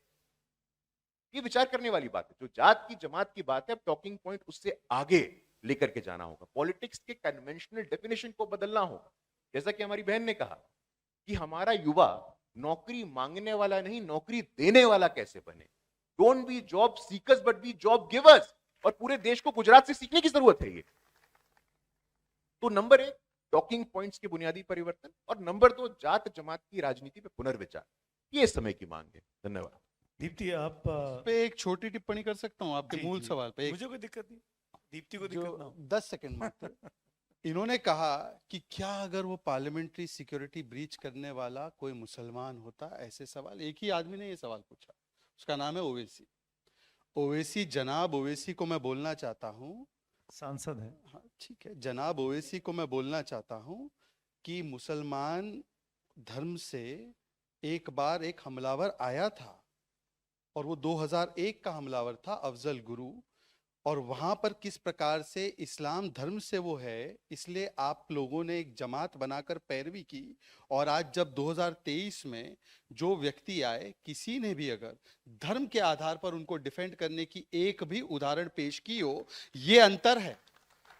ये विचार करने वाली बात है। जो जात की जमात की बात है, अब टॉकिंग पॉइंट उससे आगे लेकर के जाना होगा। पॉलिटिक्स के कन्वेंशनल डेफिनेशन को बदलना होगा। जैसा कि हमारी बहन ने कहा कि हमारा युवा नौकरी मांगने वाला नहीं, नौकरी देने वाला कैसे बने। Don't be job seekers but be job givers. और पूरे देश को गुजरात से सीखने की जरूरत है ये। तो नंबर 1 टॉकिंग पॉइंट्स के बुनियादी परिवर्तन, और नंबर 2 जात जमात की राजनीति पे पुनर्विचार। ये समय की मांग है। धन्यवाद। दीप्ति आप इस पे एक छोटी टिप्पणी कर सकता हूँ आपके जी, मूल जी। सवाल पे। मुझे कोई दिक्कत नहीं, दीप्ति को जो दिक्कत ना हो। 10 सेकंड मात्र इन्होंने कहा कि क्या अगर वो पार्लियामेंट्री सिक्योरिटी ब्रीच करने वाला कोई मुसलमान होता, ऐसे सवाल एक ही आदमी ने ये सवाल पूछा, उसका नाम है ओवैसी। ओवैसी, जनाब ओवैसी को मैं बोलना चाहता हूँ, सांसद है। हाँ ठीक है, जनाब ओवैसी को मैं बोलना चाहता हूँ कि मुसलमान धर्म से एक बार एक हमलावर आया था और वो 2001 का हमलावर था, अफजल गुरु। और वहां पर किस प्रकार से इस्लाम धर्म से वो है, इसलिए आप लोगों ने एक जमात बनाकर पैरवी की। और आज जब 2023 में जो व्यक्ति आए, किसी ने भी अगर धर्म के आधार पर उनको डिफेंड करने की एक भी उदाहरण पेश की हो, ये अंतर है।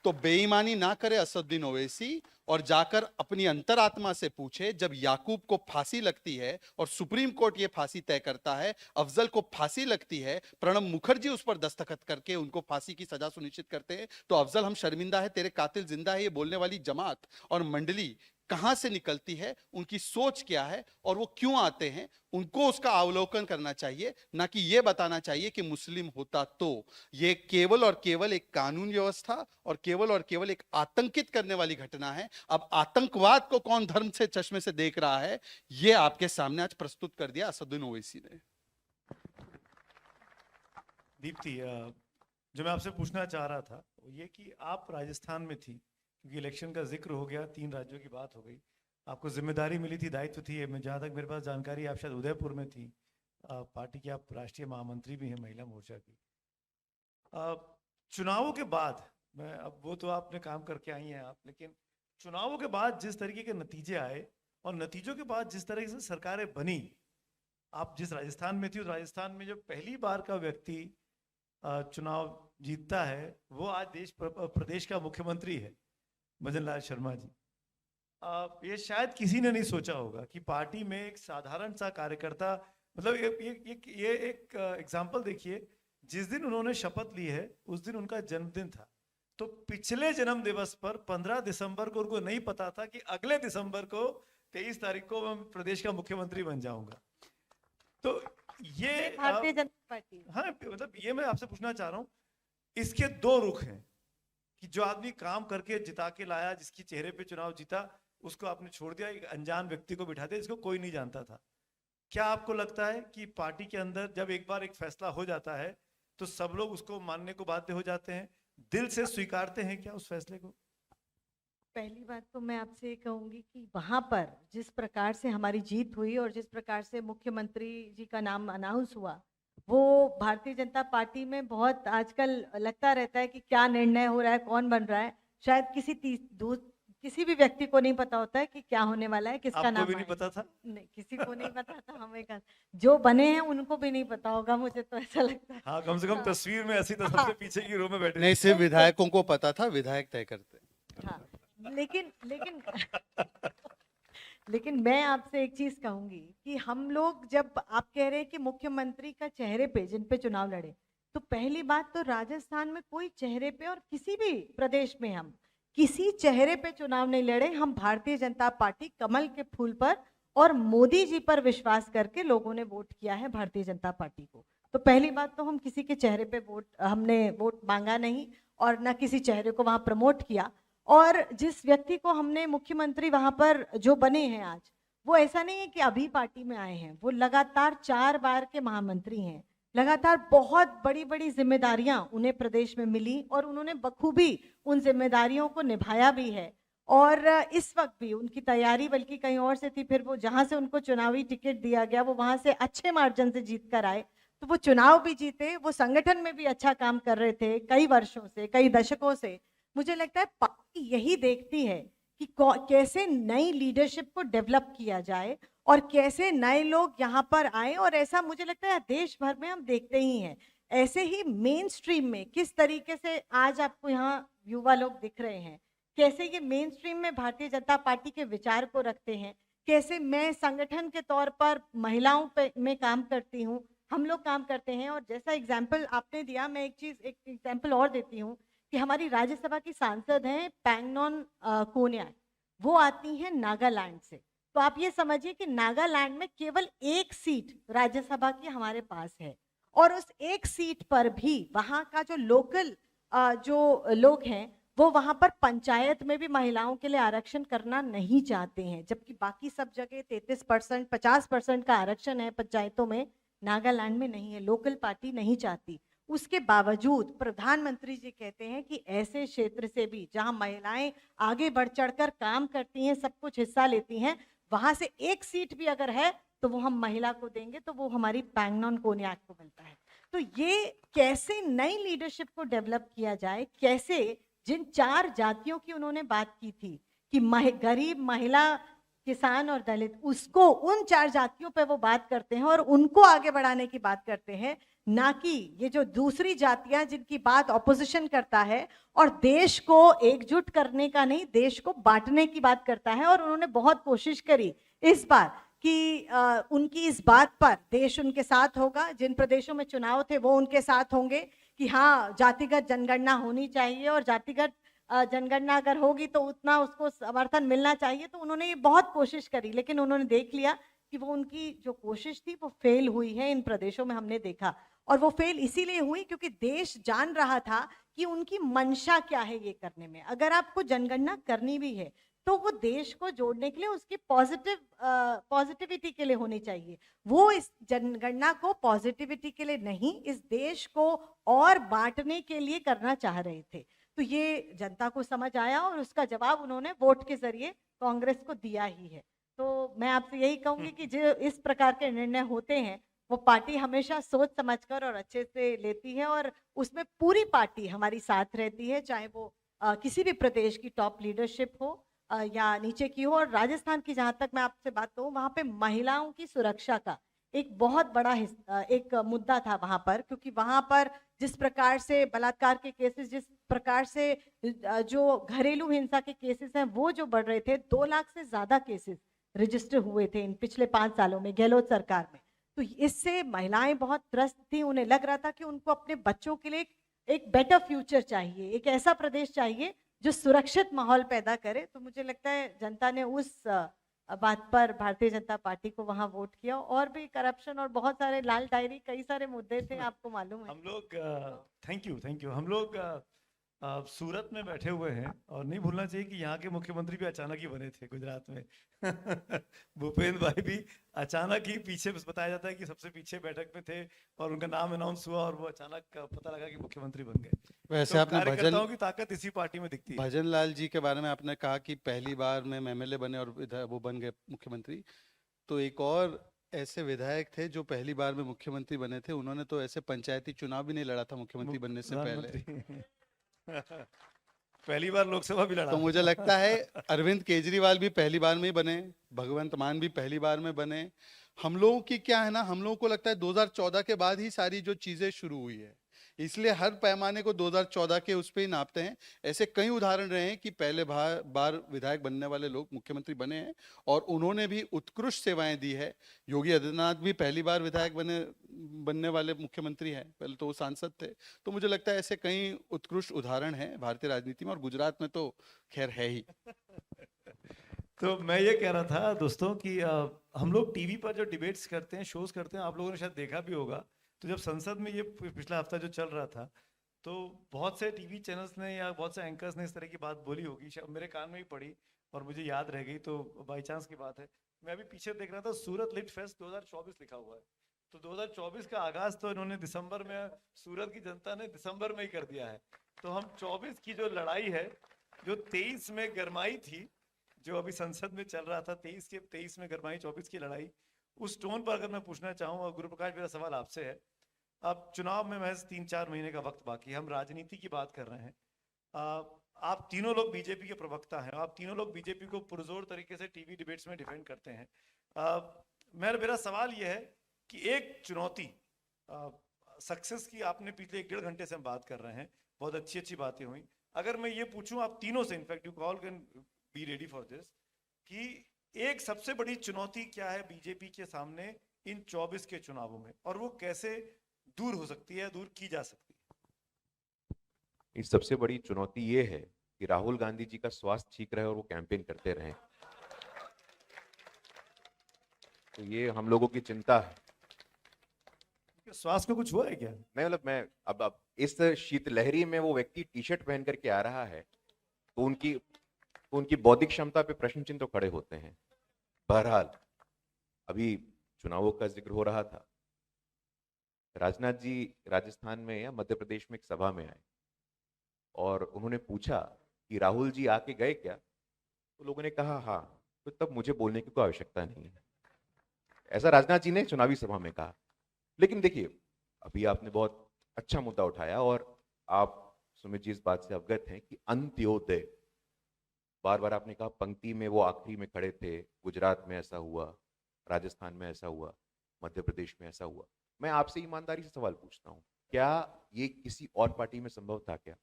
तो बेईमानी ना करे असदुद्दीन ओवैसी, और जाकर अपनी अंतरात्मा से पूछे, जब याकूब को फांसी लगती है और सुप्रीम कोर्ट ये फांसी तय करता है, अफजल को फांसी लगती है, प्रणब मुखर्जी उस पर दस्तखत करके उनको फांसी की सजा सुनिश्चित करते हैं, तो अफजल हम शर्मिंदा है, तेरे कातिल जिंदा है, ये बोलने वाली जमात और मंडली कहां से निकलती है, उनकी सोच क्या है और वो क्यों आते हैं, उनको उसका अवलोकन करना चाहिए। ना कि ये बताना चाहिए कि मुस्लिम होता तो। ये केवल और केवल एक कानून व्यवस्था और केवल एक आतंकित करने वाली घटना है। अब आतंकवाद को कौन धर्म से चश्मे से देख रहा है, ये आपके सामने आज प्रस्तुत कर दिया असदुद्दीन ओवैसी ने। दीप्ति, जो मैं आपसे पूछना चाह रहा था वो ये कि आप राजस्थान में थी, क्योंकि इलेक्शन का जिक्र हो गया, 3 राज्यों की बात हो गई, आपको जिम्मेदारी मिली थी, दायित्व थी। मैं जहाँ तक मेरे पास जानकारी, आप शायद उदयपुर में थी। पार्टी की आप राष्ट्रीय महामंत्री भी हैं महिला मोर्चा की। चुनावों के बाद, मैं अब वो तो आपने काम करके आई हैं आप, लेकिन चुनावों के बाद जिस तरीके के नतीजे आए और नतीजों के बाद जिस तरीके से सरकारें बनी, आप जिस राजस्थान में थी, उस राजस्थान में जो पहली बार का व्यक्ति चुनाव जीतता है, वो आज प्रदेश का मुख्यमंत्री है, भजन लाल शर्मा जी। ये शायद किसी ने नहीं सोचा होगा कि पार्टी में एक साधारण सा कार्यकर्ता, मतलब ये एक एग्जाम्पल देखिए, जिस दिन उन्होंने शपथ ली है उस दिन उनका जन्मदिन था। तो पिछले जन्म दिवस पर 15 दिसंबर को उनको नहीं पता था कि अगले दिसंबर को 23 तारीख को मैं प्रदेश का मुख्यमंत्री बन जाऊंगा। तो ये भारतीय जनता पार्टी। हाँ, मतलब ये मैं आपसे पूछना चाह रहा हूँ, इसके 2 रुख हैं कि जो आदमी काम करके जिता के लाया, जिसकी चेहरे पे चुनाव जीता, उसको आपने छोड़ दिया, एक अनजान व्यक्ति को बिठा दिया जिसको कोई नहीं जानता था। क्या आपको लगता है कि पार्टी के अंदर जब एक बार एक फैसला हो जाता है तो सब लोग उसको मानने को बाध्य हो जाते हैं, दिल से स्वीकारते हैं क्या उस फैसले को? पहली बात तो मैं आपसे ये कहूंगी कि वहां पर जिस प्रकार से हमारी जीत हुई और जिस प्रकार से मुख्यमंत्री जी का नाम अनाउंस हुआ, वो भारतीय जनता पार्टी में बहुत आजकल लगता रहता है कि क्या निर्णय हो रहा है, कौन बन रहा है। शायद किसी भी व्यक्ति को नहीं पता होता है कि क्या होने वाला है, किसका आपको नाम भी नहीं आएगा। पता था? नहीं, किसी को नहीं पता था। हमें जो बने हैं उनको भी नहीं पता होगा, मुझे तो ऐसा लगता है। हाँ, कम से कम हाँ। तस्वीर में ऐसी तो सबसे पीछे की रो में बैठे नहीं, सिर्फ विधायकों को पता था, विधायक तय करते। हाँ, लेकिन लेकिन मैं आपसे एक चीज कहूंगी कि हम लोग, जब आप कह रहे हैं कि मुख्यमंत्री का चेहरे पे, जिन पे चुनाव लड़े, तो पहली बात तो राजस्थान में कोई चेहरे पे और किसी भी प्रदेश में हम किसी चेहरे पे चुनाव नहीं लड़े। हम भारतीय जनता पार्टी कमल के फूल पर और मोदी जी पर विश्वास करके लोगों ने वोट किया है भारतीय जनता पार्टी को। तो पहली बात तो हम किसी के चेहरे पे हमने वोट मांगा नहीं और ना किसी चेहरे को वहां प्रमोट किया। और जिस व्यक्ति को हमने मुख्यमंत्री वहां पर जो बने हैं आज, वो ऐसा नहीं है कि अभी पार्टी में आए हैं, वो लगातार 4 बार के महामंत्री हैं। लगातार बहुत बड़ी बड़ी जिम्मेदारियां उन्हें प्रदेश में मिली और उन्होंने बखूबी उन जिम्मेदारियों को निभाया भी है। और इस वक्त भी उनकी तैयारी बल्कि कहीं और से थी, फिर वो जहां से उनको चुनावी टिकट दिया गया वो वहां से अच्छे मार्जिन से जीत कर आए, तो वो चुनाव भी जीते, वो संगठन में भी अच्छा काम कर रहे थे कई वर्षों से, कई दशकों से। मुझे लगता है पार्टी यही देखती है कि कैसे नई लीडरशिप को डेवलप किया जाए और कैसे नए लोग यहाँ पर आए। और ऐसा मुझे लगता है देश भर में हम देखते ही हैं। ऐसे ही मेन स्ट्रीम में किस तरीके से आज आपको यहाँ युवा लोग दिख रहे हैं, कैसे ये मेन स्ट्रीम में भारतीय जनता पार्टी के विचार को रखते हैं, कैसे मैं संगठन के तौर पर महिलाओं पे में काम करती हूँ, हम लोग काम करते हैं। और जैसा एग्जाम्पल आपने दिया, मैं एक एग्जाम्पल और देती हूँ कि हमारी राज्यसभा की सांसद हैं पैंगनॉन कोन्याक, वो आती हैं नागालैंड से। तो आप ये समझिए कि नागालैंड में केवल एक सीट राज्यसभा की हमारे पास है, और उस एक सीट पर भी वहाँ का जो लोकल जो लोग हैं वो वहाँ पर पंचायत में भी महिलाओं के लिए आरक्षण करना नहीं चाहते हैं, जबकि बाकी सब जगह 33%, 50% का आरक्षण है पंचायतों में, नागालैंड में नहीं है, लोकल पार्टी नहीं चाहती। उसके बावजूद प्रधानमंत्री जी कहते हैं कि ऐसे क्षेत्र से भी जहां महिलाएं आगे बढ़ चढ़कर काम करती हैं, सब कुछ हिस्सा लेती हैं, वहां से एक सीट भी अगर है तो वो हम महिला को देंगे, तो वो हमारी पैंगनॉन कोन्याक को मिलता है। तो ये कैसे नई लीडरशिप को डेवलप किया जाए, कैसे जिन 4 जातियों की उन्होंने बात की थी कि गरीब, महिला, किसान और दलित, उसको उन 4 जातियों पे वो बात करते हैं और उनको आगे बढ़ाने की बात करते हैं, ना कि ये जो दूसरी जातियां जिनकी बात ऑपोजिशन करता है और देश को एकजुट करने का नहीं, देश को बांटने की बात करता है। और उन्होंने बहुत कोशिश करी इस बार कि उनकी इस बात पर देश उनके साथ होगा, जिन प्रदेशों में चुनाव थे वो उनके साथ होंगे कि हाँ जातिगत जनगणना होनी चाहिए और जातिगत जनगणना अगर होगी तो उतना उसको समर्थन मिलना चाहिए। तो उन्होंने ये बहुत कोशिश करी, लेकिन उन्होंने देख लिया कि वो उनकी जो कोशिश थी वो फेल हुई है इन प्रदेशों में, हमने देखा। और वो फेल इसीलिए हुई क्योंकि देश जान रहा था कि उनकी मंशा क्या है ये करने में। अगर आपको जनगणना करनी भी है तो वो देश को जोड़ने के लिए, उसकी पॉजिटिविटी के लिए होनी चाहिए। वो इस जनगणना को पॉजिटिविटी के लिए नहीं, इस देश को और बांटने के लिए करना चाह रहे थे। तो ये जनता को समझ आया और उसका जवाब उन्होंने वोट के जरिए कांग्रेस को दिया ही है। तो मैं आपसे यही कहूंगी कि जो इस प्रकार के निर्णय होते हैं वो पार्टी हमेशा सोच समझकर और अच्छे से लेती है, और उसमें पूरी पार्टी हमारी साथ रहती है, चाहे वो किसी भी प्रदेश की टॉप लीडरशिप हो या नीचे की हो। और राजस्थान की जहां तक मैं आपसे बात करूं, वहां पे महिलाओं की सुरक्षा का एक बहुत बड़ा एक मुद्दा था वहां पर, क्योंकि वहां पर जिस प्रकार से बलात्कार के केसेस, जिस प्रकार से जो घरेलू हिंसा के केसेस हैं वो जो बढ़ रहे थे, 2 लाख से ज्यादा केसेस रजिस्टर हुए थे इन पिछले 5 सालों में गहलोत सरकार में। तो इससे महिलाएं बहुत त्रस्त थी, उन्हें लग रहा था कि उनको अपने बच्चों के लिए एक बेटर फ्यूचर चाहिए, एक ऐसा प्रदेश चाहिए जो सुरक्षित माहौल पैदा करे। तो मुझे लगता है जनता ने उस बात पर भारतीय जनता पार्टी को वहां वोट किया। और भी करप्शन और बहुत सारे लाल डायरी, कई सारे मुद्दे थे, आपको मालूम है। हम लोग थैंक यू हम लोग सूरत में बैठे हुए हैं और नहीं भूलना चाहिए कि यहाँ के मुख्यमंत्री भी अचानक ही बने थे गुजरात में। भूपेंद्र भाई भी अचानक ही पीछे, बताया जाता है कि सबसे पीछे बैठक में थे और उनका नाम अनाउंस हुआ और वो अचानक पता लगा कि मुख्यमंत्री बन गए। वैसे तो आपने कार्यकर्ताओं की ताकत इसी पार्टी में दिखती है। भजन लाल जी के बारे में आपने कहा कि पहली बार में एमएलए बने और वो बन गए मुख्यमंत्री, तो एक और ऐसे विधायक थे जो पहली बार में मुख्यमंत्री बने थे, उन्होंने तो ऐसे पंचायती चुनाव भी नहीं लड़ा था मुख्यमंत्री बनने से पहले। पहली बार लोकसभा भी लड़ा। तो मुझे लगता है अरविंद केजरीवाल भी पहली बार में ही बने, भगवंत मान भी पहली बार में बने। हम लोगों की क्या है ना, हम लोगों को लगता है 2014 के बाद ही सारी जो चीजें शुरू हुई है, इसलिए हर पैमाने को 2014 के उस पे ही नापते हैं। ऐसे कई उदाहरण रहे हैं कि पहले बार विधायक बनने वाले लोग मुख्यमंत्री बने हैं और उन्होंने भी उत्कृष्ट सेवाएं दी है। योगी आदित्यनाथ भी पहली बार विधायक बनने वाले मुख्यमंत्री हैं, पहले तो वो सांसद थे। तो मुझे लगता है ऐसे कई उत्कृष्ट उदाहरण हैं भारतीय राजनीति में, और गुजरात में तो खैर है ही। तो मैं ये कह रहा था दोस्तों कि हम लोग टीवी पर जो डिबेट्स करते हैं, शोज करते हैं, आप लोगों ने शायद देखा भी होगा। तो जब संसद में ये पिछला हफ्ता जो चल रहा था, तो बहुत से टीवी चैनल्स ने या बहुत से एंकर्स ने इस तरह की बात बोली होगी, शायद मेरे कान में ही पड़ी और मुझे याद रह गई, तो बाई चांस की बात है। मैं अभी पीछे देख रहा था, सूरत लिट फेस्ट 2024 लिखा हुआ है। तो 2024 का आगाज तो इन्होंने दिसंबर में, सूरत की जनता ने दिसंबर में ही कर दिया है। तो हम 24 की जो लड़ाई है, जो 23 में गरमाई थी, जो अभी संसद में चल रहा था, 23 में गरमाई, 24 की लड़ाई, उस टोन पर अगर मैं पूछना चाहूँ, और गुरु प्रकाश, मेरा सवाल आपसे है। अब चुनाव में महज 3-4 महीने का वक्त बाकी है, हम राजनीति की बात कर रहे हैं। आप तीनों लोग बीजेपी के प्रवक्ता हैं, आप तीनों लोग बीजेपी को पुरजोर तरीके से टीवी डिबेट्स में डिफेंड करते हैं। मेरा सवाल यह है कि एक चुनौती, सक्सेस की आपने पिछले 1-1.5 घंटे से हम बात कर रहे हैं, बहुत अच्छी अच्छी बातें हुई। अगर मैं ये पूछूं आप तीनों से, in fact you all can be ready for this, कि एक सबसे बड़ी चुनौती क्या है बीजेपी के सामने इन 24 के चुनावों में, और वो कैसे दूर हो सकती है, दूर की जा सकती है? इस सबसे बड़ी चुनौती ये है कि राहुल गांधी जी का स्वास्थ्य ठीक रहे और वो कैंपेन करते रहें। तो ये हम लोगों की चिंता है। स्वास्थ्य को कुछ हुआ है क्या? नहीं, मतलब मैं अब इस शीतलहरी में वो व्यक्ति टी शर्ट पहन करके आ रहा है, तो उनकी बौद्धिक क्षमता पे प्रश्न चिन्ह तो खड़े होते हैं। बहरहाल, अभी चुनावों का जिक्र हो रहा था। राजनाथ जी राजस्थान में या मध्य प्रदेश में एक सभा में आए और उन्होंने पूछा कि राहुल जी आके गए क्या? तो लोगों ने कहा हाँ। तो तब मुझे बोलने की कोई आवश्यकता नहीं है, ऐसा राजनाथ जी ने चुनावी सभा में कहा। लेकिन देखिए, अभी आपने बहुत अच्छा मुद्दा उठाया और आप सुमित जी इस बात से अवगत हैं कि अंत्योदय, बार बार आपने कहा पंक्ति में वो आखिरी में खड़े थे, गुजरात में ऐसा हुआ, राजस्थान में ऐसा हुआ, मध्य प्रदेश में ऐसा हुआ। मैं आपसे ईमानदारी से सवाल पूछता हूं, क्या ये किसी और पार्टी में संभव था क्या?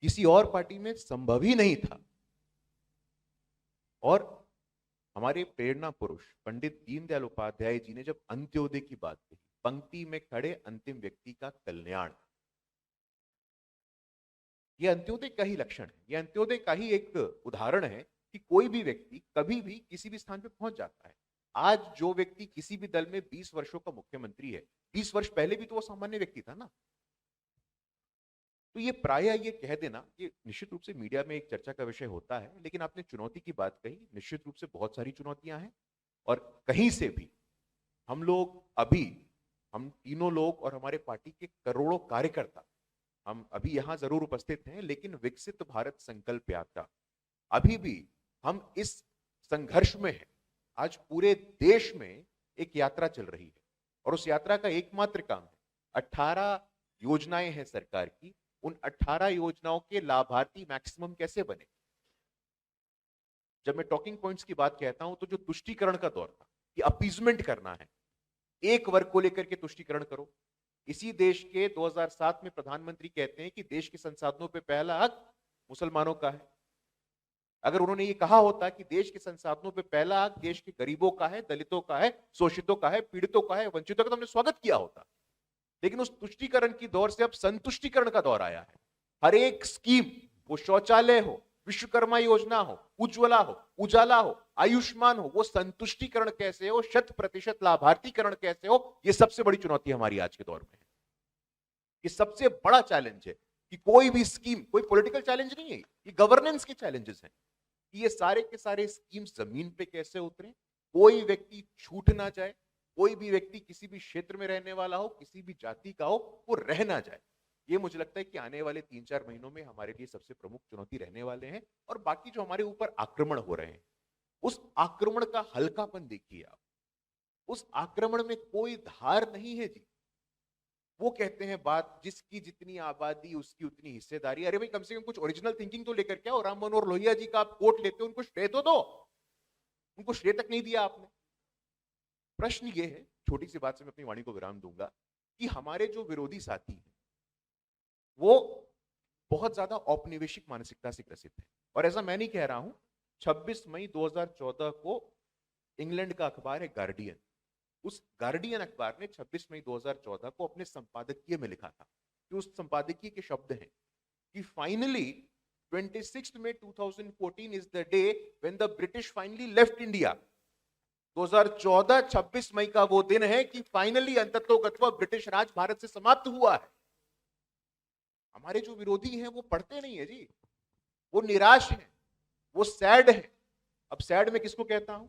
किसी और पार्टी में संभव ही नहीं था। और हमारे प्रेरणा पुरुष पंडित दीनदयाल उपाध्याय जी ने जब अंत्योदय की बात कही, पंक्ति में खड़े अंतिम व्यक्ति का कल्याण, यह अंत्योदय का ही लक्षण है, यह अंत्योदय का ही एक उदाहरण है कि कोई भी व्यक्ति कभी भी किसी भी स्थान पर पहुंच जाता है। आज जो व्यक्ति किसी भी दल में 20 वर्षों का मुख्यमंत्री है, 20 वर्ष पहले भी तो वो सामान्य व्यक्ति था ना। तो ये प्रायः ये कह देना, ये निश्चित रूप से मीडिया में एक चर्चा का विषय होता है, लेकिन आपने चुनौती की बात कही, निश्चित रूप से बहुत सारी चुनौतियां हैं और कहीं से भी हम तीनों लोग और हमारे पार्टी के करोड़ों कार्यकर्ता, हम अभी यहां जरूर उपस्थित हैं, लेकिन विकसित भारत संकल्प यात्रा अभी भी हम इस संघर्ष में हैं। आज पूरे देश में एक यात्रा चल रही है और उस यात्रा का एकमात्र काम है, 18 योजनाएं हैं सरकार की, उन 18 योजनाओं के लाभार्थी मैक्सिमम कैसे बने। जब मैं टॉकिंग पॉइंट्स की बात कहता हूं तो जो तुष्टीकरण का दौर था, कि अपीजमेंट करना है, एक वर्ग को लेकर के तुष्टीकरण करो। इसी देश के 2007 में प्रधानमंत्री कहते हैं कि देश के संसाधनों पे पहला हक मुसलमानों का है। अगर उन्होंने ये कहा होता कि देश के संसाधनों पे पहला हक देश के गरीबों का है, दलितों का है, शोषितों का है, पीड़ितों का है, वंचितों का, तो हमने स्वागत किया होता। लेकिन उस तुष्टीकरण की दौर से अब संतुष्टीकरण का दौर आया है। हर एक स्कीम, वो शौचालय हो, विश्वकर्मा योजना हो, उज्ज्वला हो, उजाला हो, आयुष्मान हो, वो संतुष्टीकरण कैसे हो, 100% लाभार्थीकरण कैसे हो, ये सबसे बड़ी चुनौती हमारी आज के दौर में है। ये सबसे बड़ा चैलेंज है कि कोई भी स्कीम, कोई पॉलिटिकल चैलेंज नहीं है, ये गवर्नेंस के चैलेंजेस हैं कि ये सारे के सारे स्कीम जमीन पे कैसे उतरे, कोई व्यक्ति छूट ना जाए, कोई भी व्यक्ति किसी भी क्षेत्र में रहने वाला हो, किसी भी जाति का हो, वो रह ना जाए। ये मुझे लगता है कि आने वाले 3-4 महीनों में हमारे लिए सबसे प्रमुख चुनौती रहने वाले हैं। और बाकी जो हमारे ऊपर आक्रमण हो रहे हैं, उस आक्रमण का हल्कापन देखिए आप। उस आक्रमण में कोई धार नहीं है जी। वो कहते हैं बात, जिसकी जितनी आबादी उसकी उतनी हिस्सेदारी। अरे भाई, कम से कम कुछ ओरिजिनल थिंकिंग तो लेकर के आओ। राम मनोहर लोहिया जी का आप कोट लेते हो, उनको श्रेय तो दो, उनको श्रेय तक नहीं दिया आपने। प्रश्न ये है, छोटी सी बात से मैं अपनी वाणी को विराम दूंगा, कि हमारे जो विरोधी साथी हैं वो बहुत ज्यादा औपनिवेशिक मानसिकता से ग्रसित है। और ऐसा मैं नहीं कह रहा हूं। 26 मई 2014 को इंग्लैंड का अखबार है गार्डियन, उस गार्डियन अखबार ने 26 मई 2014 को अपने संपादकीय में लिखा था, कि उस संपादकीय के शब्द हैं कि finally 26 May 2014 is the day when the British finally left India. 2014 26 मई का वो दिन है कि फाइनली अंततोगत्वा ब्रिटिश राज भारत से समाप्त हुआ है। हमारे जो विरोधी हैं वो पढ़ते नहीं है जी, वो निराश हैं, वो सैड है। अब सैड में किसको कहता हूं?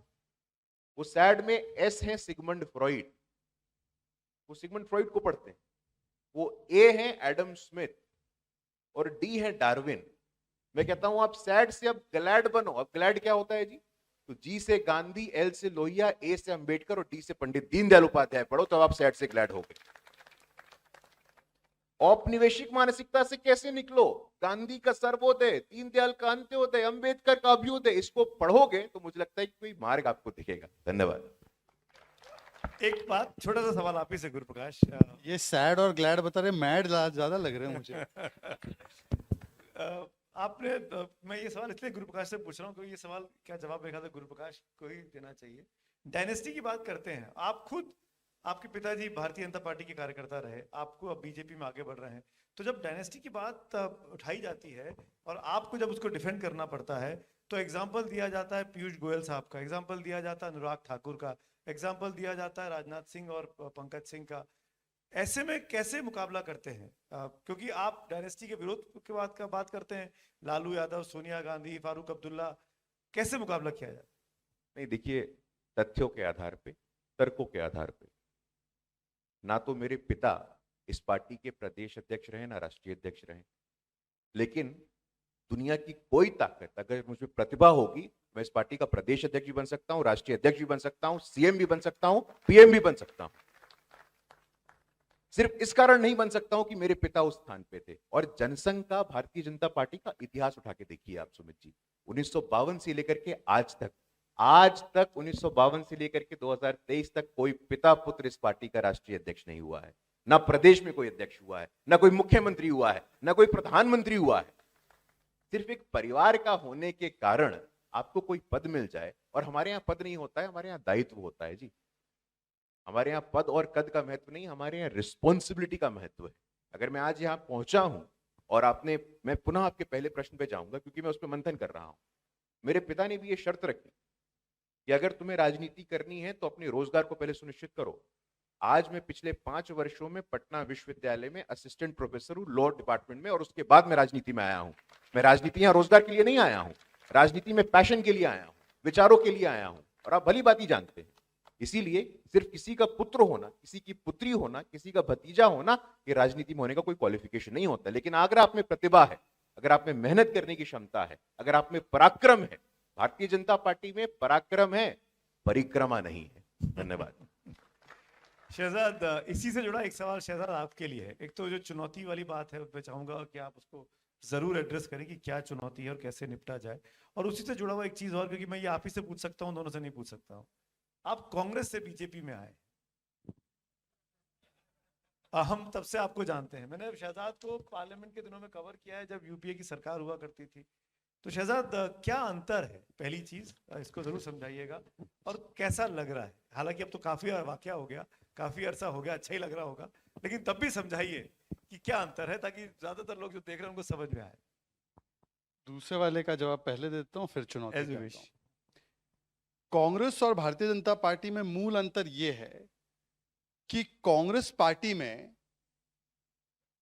वो सैड में एस है सिगमंड फ्रॉइड, वो सिगमंड फ्रॉइड को पढ़ते हैं। वो ए है एडम स्मिथ और डी है डार्विन। मैं कहता हूं आप सैड से अब ग्लैड बनो। अब ग्लैड क्या होता है जी? तो जी से गांधी, एल से लोहिया, ए से अंबेडकर और डी से पंडित दीनदयाल उपाध्याय पढ़ो, तब आप सैड से ग्लैड हो गए। औपनिवेशिक मानसिकता से कैसे निकलो? गांधी का सर्वोदय, दीनदयाल का अंत्योदय, अंबेडकर का अभ्युदय, इसको पढ़ोगे तो मुझे लगता है कि कोई मार्ग आपको दिखेगा। धन्यवाद। एक बात, छोटा सा सवाल आप ही से गुरुप्रकाश। ये सैड और ग्लैड बता रहे, मैड ज्यादा लग रहे हैं मुझे। मैं ये सवाल इसलिए गुरुप्रकाश से पूछ रहा हूँ क्योंकि ये सवाल क्या जवाब मेरे ख्याल से गुरुप्रकाश को ही देना चाहिए। डायनेस्टी की बात करते हैं, आप खुद, आपके पिताजी भारतीय जनता पार्टी के कार्यकर्ता रहे, आपको अब बीजेपी में आगे बढ़ रहे हैं, तो जब डायनेस्टी की बात उठाई जाती है और आपको जब उसको डिफेंड करना पड़ता है तो एग्जाम्पल दिया जाता है पीयूष गोयल साहब का, एग्जाम्पल दिया जाता है अनुराग ठाकुर का, एग्जाम्पल दिया जाता है राजनाथ सिंह और पंकज सिंह का। ऐसे में कैसे मुकाबला करते हैं? क्योंकि आप डायनेस्टी के विरोध के बात करते हैं, लालू यादव, सोनिया गांधी, फारूक अब्दुल्ला, कैसे मुकाबला किया जाए? नहीं, देखिए, तथ्यों के आधार पे, तर्कों के आधार पे, ना तो मेरे पिता इस पार्टी के प्रदेश अध्यक्ष रहे ना राष्ट्रीय अध्यक्ष रहे, लेकिन दुनिया की कोई ताकत अगर मुझे प्रतिभा होगी, मैं इस पार्टी का प्रदेश अध्यक्ष भी बन सकता हूं, राष्ट्रीय अध्यक्ष भी बन सकता हूं, सीएम भी बन सकता हूं, पीएम भी बन सकता हूं। सिर्फ इस कारण नहीं बन सकता हूं कि मेरे पिता उस स्थान पे थे। और जनसंघ का, भारतीय जनता पार्टी का इतिहास उठा के देखिए आप सुमित जी, 1952 से लेकर के आज तक 1952 से लेकर के 2023 तक कोई पिता पुत्र इस पार्टी का राष्ट्रीय अध्यक्ष नहीं हुआ है, ना प्रदेश में कोई अध्यक्ष हुआ है, ना कोई मुख्यमंत्री हुआ है, ना कोई प्रधानमंत्री हुआ है। सिर्फ एक परिवार का होने के कारण आपको कोई पद मिल जाए, और हमारे यहाँ पद नहीं होता है, हमारे यहाँ दायित्व होता है जी। हमारे यहाँ पद और कद का महत्व नहीं, हमारे यहाँ रिस्पॉन्सिबिलिटी का महत्व है। अगर मैं आज यहाँ पहुंचा हूं और मैं पुनः आपके पहले प्रश्न पे जाऊंगा क्योंकि मैं उस पर मंथन कर रहा हूं। मेरे पिता ने भी ये शर्त रखी कि अगर तुम्हें राजनीति करनी है तो अपने रोजगार को पहले सुनिश्चित करो। आज मैं पिछले 5 वर्षों में पटना विश्वविद्यालय में असिस्टेंट प्रोफेसर हूं, लॉ डिपार्टमेंट में, और उसके बाद मैं राजनीति में आया हूं। मैं राजनीति यहाँ रोजगार के लिए नहीं आया हूं, राजनीति में पैशन के लिए आया हूं, विचारों के लिए आया हूं, और आप भली बात ही जानते हैं। इसीलिए सिर्फ किसी का पुत्र होना, किसी की पुत्री होना, किसी का भतीजा होना, ये राजनीति में होने का कोई क्वालिफिकेशन नहीं होता। लेकिन अगर आप में प्रतिभा है, अगर आप में मेहनत करने की क्षमता है, अगर आप में पराक्रम है, भारतीय जनता पार्टी में पराक्रम है, परिक्रमा नहीं है। धन्यवाद। शहजाद, इसी से जुड़ा एक सवाल शहजाद आपके लिए है। एक तो जो चुनौती वाली बात है, मैं चाहूंगा कि आप उसको जरूर एड्रेस करें कि क्या चुनौती है और कैसे निपटा जाए। और उसी से जुड़ा हुआ एक चीज और, क्योंकि मैं ये आप ही से पूछ सकता हूँ, दोनों से नहीं पूछ सकता हूँ। आप कांग्रेस से बीजेपी में आए, हम तब से आपको जानते हैं। मैंने शहजाद को पार्लियामेंट के दिनों में कवर किया है जब यूपीए की सरकार हुआ करती थी। तो शहजाद, क्या अंतर है, पहली चीज इसको जरूर समझाइएगा, और कैसा लग रहा है? हालांकि अब तो काफी वाकया हो गया, काफी अरसा हो गया, अच्छा ही लग रहा होगा, लेकिन तब भी समझाइए कि क्या अंतर है, ताकि ज्यादातर लोग जो देख रहे हैं उनको समझ में आए। दूसरे वाले का जवाब पहले देता हूं, फिर चुनौती As you करता wish. हूं। कांग्रेस और भारतीय जनता पार्टी में मूल अंतर यह है कि कांग्रेस पार्टी में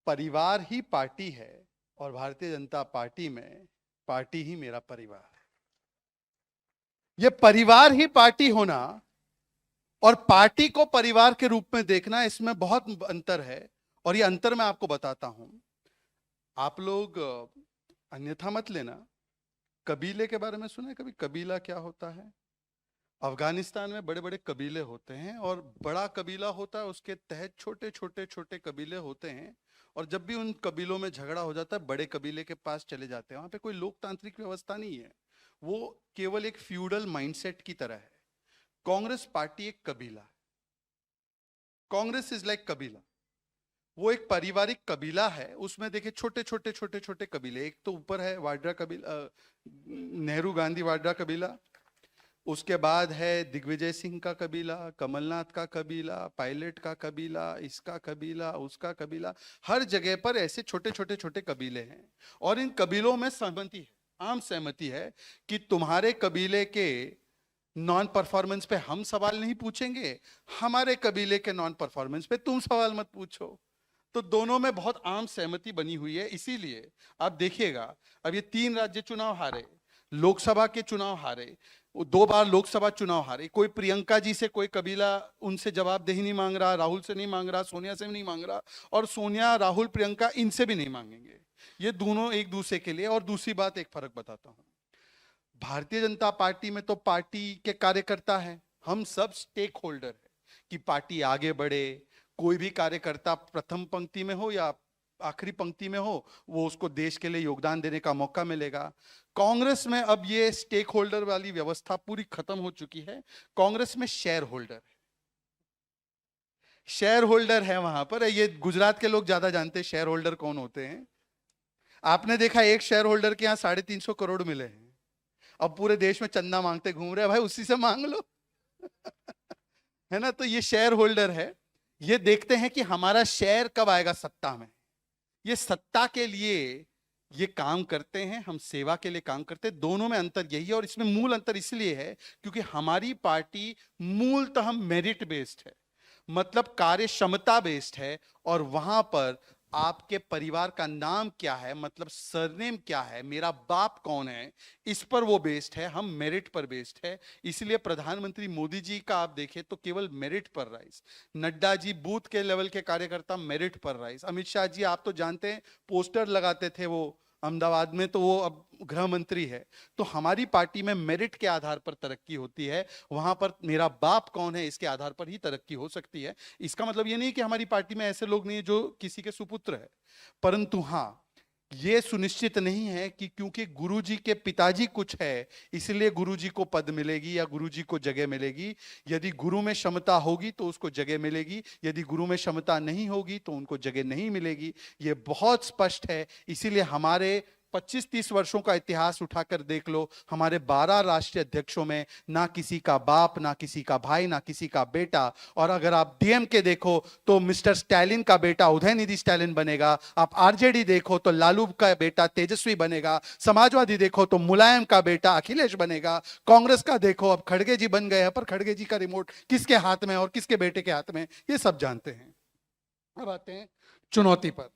परिवार ही पार्टी है और भारतीय जनता पार्टी में पार्टी ही मेरा परिवार है। यह परिवार ही पार्टी होना और पार्टी को परिवार के रूप में देखना, इसमें बहुत अंतर है। और यह अंतर मैं आपको बताता हूं। आप लोग अन्यथा मत लेना, कबीले के बारे में सुने कभी? कबीला क्या होता है? अफगानिस्तान में बड़े बड़े कबीले होते हैं, और बड़ा कबीला होता है, उसके तहत छोटे छोटे छोटे कबीले होते हैं, और जब भी उन कबीलों में झगड़ा हो जाता है बड़े कबीले के पास चले जाते हैं। वहां पे कोई लोकतांत्रिक व्यवस्था नहीं है, वो केवल एक फ्यूडल माइंडसेट की तरह है। कांग्रेस पार्टी एक कबीला है। कांग्रेस इज लाइक कबीला, वो एक पारिवारिक कबीला है। उसमें देखिए छोटे छोटे छोटे छोटे कबीले, एक तो ऊपर है वाड्रा कबीला, नेहरू गांधी वाड्रा कबीला, उसके बाद है दिग्विजय सिंह का कबीला, कमलनाथ का कबीला, पायलट का कबीला, इसका कबीला, उसका कबीला। हर जगह पर ऐसे छोटे छोटे छोटे कबीले हैं, और इन कबीलों में सहमति है, आम सहमति है कि तुम्हारे कबीले के नॉन परफॉर्मेंस पे हम सवाल नहीं पूछेंगे, हमारे कबीले के नॉन परफॉर्मेंस पे तुम सवाल मत पूछो। तो दोनों में बहुत आम सहमति बनी हुई है। इसीलिए आप देखिएगा, अब ये 3 राज्य चुनाव हारे, लोकसभा के चुनाव हारे, वो 2 बार लोकसभा चुनाव हारे। कोई प्रियंका जी से कोई कबीला उनसे जवाबदेही नहीं मांग रहा, राहुल से नहीं मांग रहा, सोनिया से भी नहीं मांग रहा, और सोनिया, राहुल, प्रियंका इनसे भी नहीं मांगेंगे। ये दोनों एक दूसरे के लिए। और दूसरी बात, एक फर्क बताता हूं, भारतीय जनता पार्टी में तो पार्टी के कार्यकर्ता हैं, हम सब स्टेक होल्डर है कि पार्टी आगे बढ़े। कोई भी कार्यकर्ता प्रथम पंक्ति में हो या आखिरी पंक्ति में हो, वो उसको देश के लिए योगदान देने का मौका मिलेगा। कांग्रेस में अब ये स्टेक होल्डर वाली व्यवस्था पूरी खत्म हो चुकी है। कांग्रेस में शेयर होल्डर है, शेयर होल्डर है वहां पर। ये गुजरात के लोग ज्यादा जानते हैं शेयर होल्डर कौन होते हैं। आपने देखा एक शेयर होल्डर के यहाँ 350 करोड़ मिले हैं, अब पूरे देश में चंदा मांगते घूम रहे हैं, भाई उसी से मांग लो है ना। तो ये शेयर होल्डर है। ये देखते हैं कि हमारा शेयर कब आएगा सत्ता में। ये सत्ता के लिए ये काम करते हैं, हम सेवा के लिए काम करते हैं। दोनों में अंतर यही है। और इसमें मूल अंतर इसलिए है क्योंकि हमारी पार्टी मूलतः मेरिट बेस्ड है, मतलब कार्य क्षमता बेस्ड है। और वहां पर आपके परिवार का नाम क्या है, मतलब सरनेम क्या है, मेरा बाप कौन है, इस पर वो बेस्ड है। हम मेरिट पर बेस्ड है। इसलिए प्रधानमंत्री मोदी जी का आप देखें तो केवल मेरिट पर राइज, नड्डा जी बूथ के लेवल के कार्यकर्ता मेरिट पर राइज, अमित शाह जी आप तो जानते हैं पोस्टर लगाते थे वो अहमदाबाद में, तो वो अब गृह मंत्री है। तो हमारी पार्टी में मेरिट के आधार पर तरक्की होती है, वहां पर मेरा बाप कौन है इसके आधार पर ही तरक्की हो सकती है। इसका मतलब ये नहीं कि हमारी पार्टी में ऐसे लोग नहीं है जो किसी के सुपुत्र है, परंतु हां ये सुनिश्चित नहीं है कि क्योंकि गुरुजी के पिताजी कुछ है इसलिए गुरुजी को पद मिलेगी या गुरुजी को जगह मिलेगी। यदि गुरु में क्षमता होगी तो उसको जगह मिलेगी, यदि गुरु में क्षमता नहीं होगी तो उनको जगह नहीं मिलेगी। ये बहुत स्पष्ट है। इसीलिए हमारे 25-30 वर्षों का इतिहास उठाकर देख लो, हमारे 12 राष्ट्रीय अध्यक्षों में ना किसी का बाप, ना किसी का भाई, ना किसी का बेटा। और अगर आप डीएमके देखो तो मिस्टर स्टालिन का बेटा उदयनिधि स्टालिन बनेगा, आप आरजेडी देखो तो लालू का बेटा तेजस्वी बनेगा, समाजवादी देखो तो मुलायम का बेटा अखिलेश बनेगा, कांग्रेस का देखो अब खड़गे जी बन गए हैं, पर खड़गे जी का रिमोट किसके हाथ में और किसके बेटे के हाथ में ये सब जानते हैं। अब आते हैं चुनौती पर।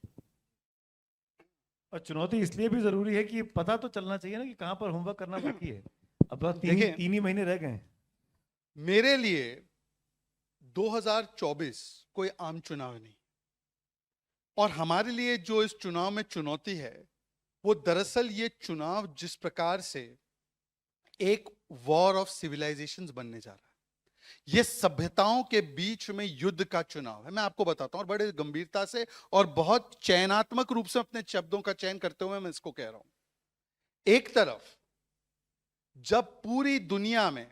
और चुनौती इसलिए भी जरूरी है कि पता तो चलना चाहिए ना कि कहां पर होमवर्क करना बाकी है। अब बस देखिए, 3 ही महीने रह गए हैं। मेरे लिए 2024 कोई आम चुनाव नहीं, और हमारे लिए जो इस चुनाव में चुनौती है वो दरअसल ये चुनाव जिस प्रकार से एक वॉर ऑफ सिविलाइजेशंस बनने जा रहा है, ये सभ्यताओं के बीच में युद्ध का चुनाव है। मैं आपको बताता हूं, और बड़े गंभीरता से और बहुत चयनात्मक रूप से अपने शब्दों का चयन करते हुए मैं इसको कह रहा हूं। एक तरफ जब पूरी दुनिया में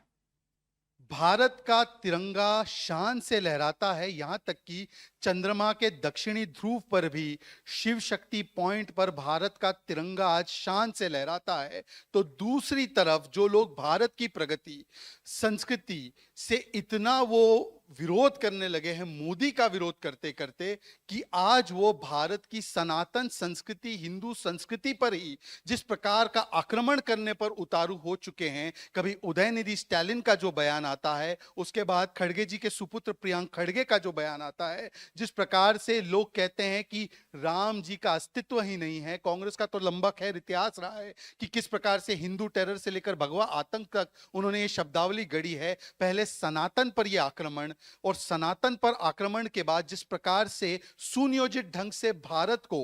भारत का तिरंगा शान से लहराता है, यहां तक कि चंद्रमा के दक्षिणी ध्रुव पर भी शिव शक्ति पॉइंट पर भारत का तिरंगा आज शान से लहराता है, तो दूसरी तरफ जो लोग भारत की प्रगति, संस्कृति से इतना वो विरोध करने लगे हैं, मोदी का विरोध करते करते, कि आज वो भारत की सनातन संस्कृति, हिंदू संस्कृति पर ही जिस प्रकार का आक्रमण करने पर उतारू हो चुके हैं। कभी उदयनिधि स्टालिन का जो बयान आता है, उसके बाद खड़गे जी के सुपुत्र प्रियंक खड़गे का जो बयान आता है, जिस प्रकार से लोग कहते हैं कि राम जी का अस्तित्व ही नहीं है। कांग्रेस का तो लंबा खैर इतिहास रहा है कि किस प्रकार से हिंदू टेरर से लेकर भगवा आतंक तक उन्होंने ये शब्दावली गढ़ी है। पहले सनातन पर यह आक्रमण, और सनातन पर आक्रमण के बाद जिस प्रकार से सुनियोजित ढंग से भारत को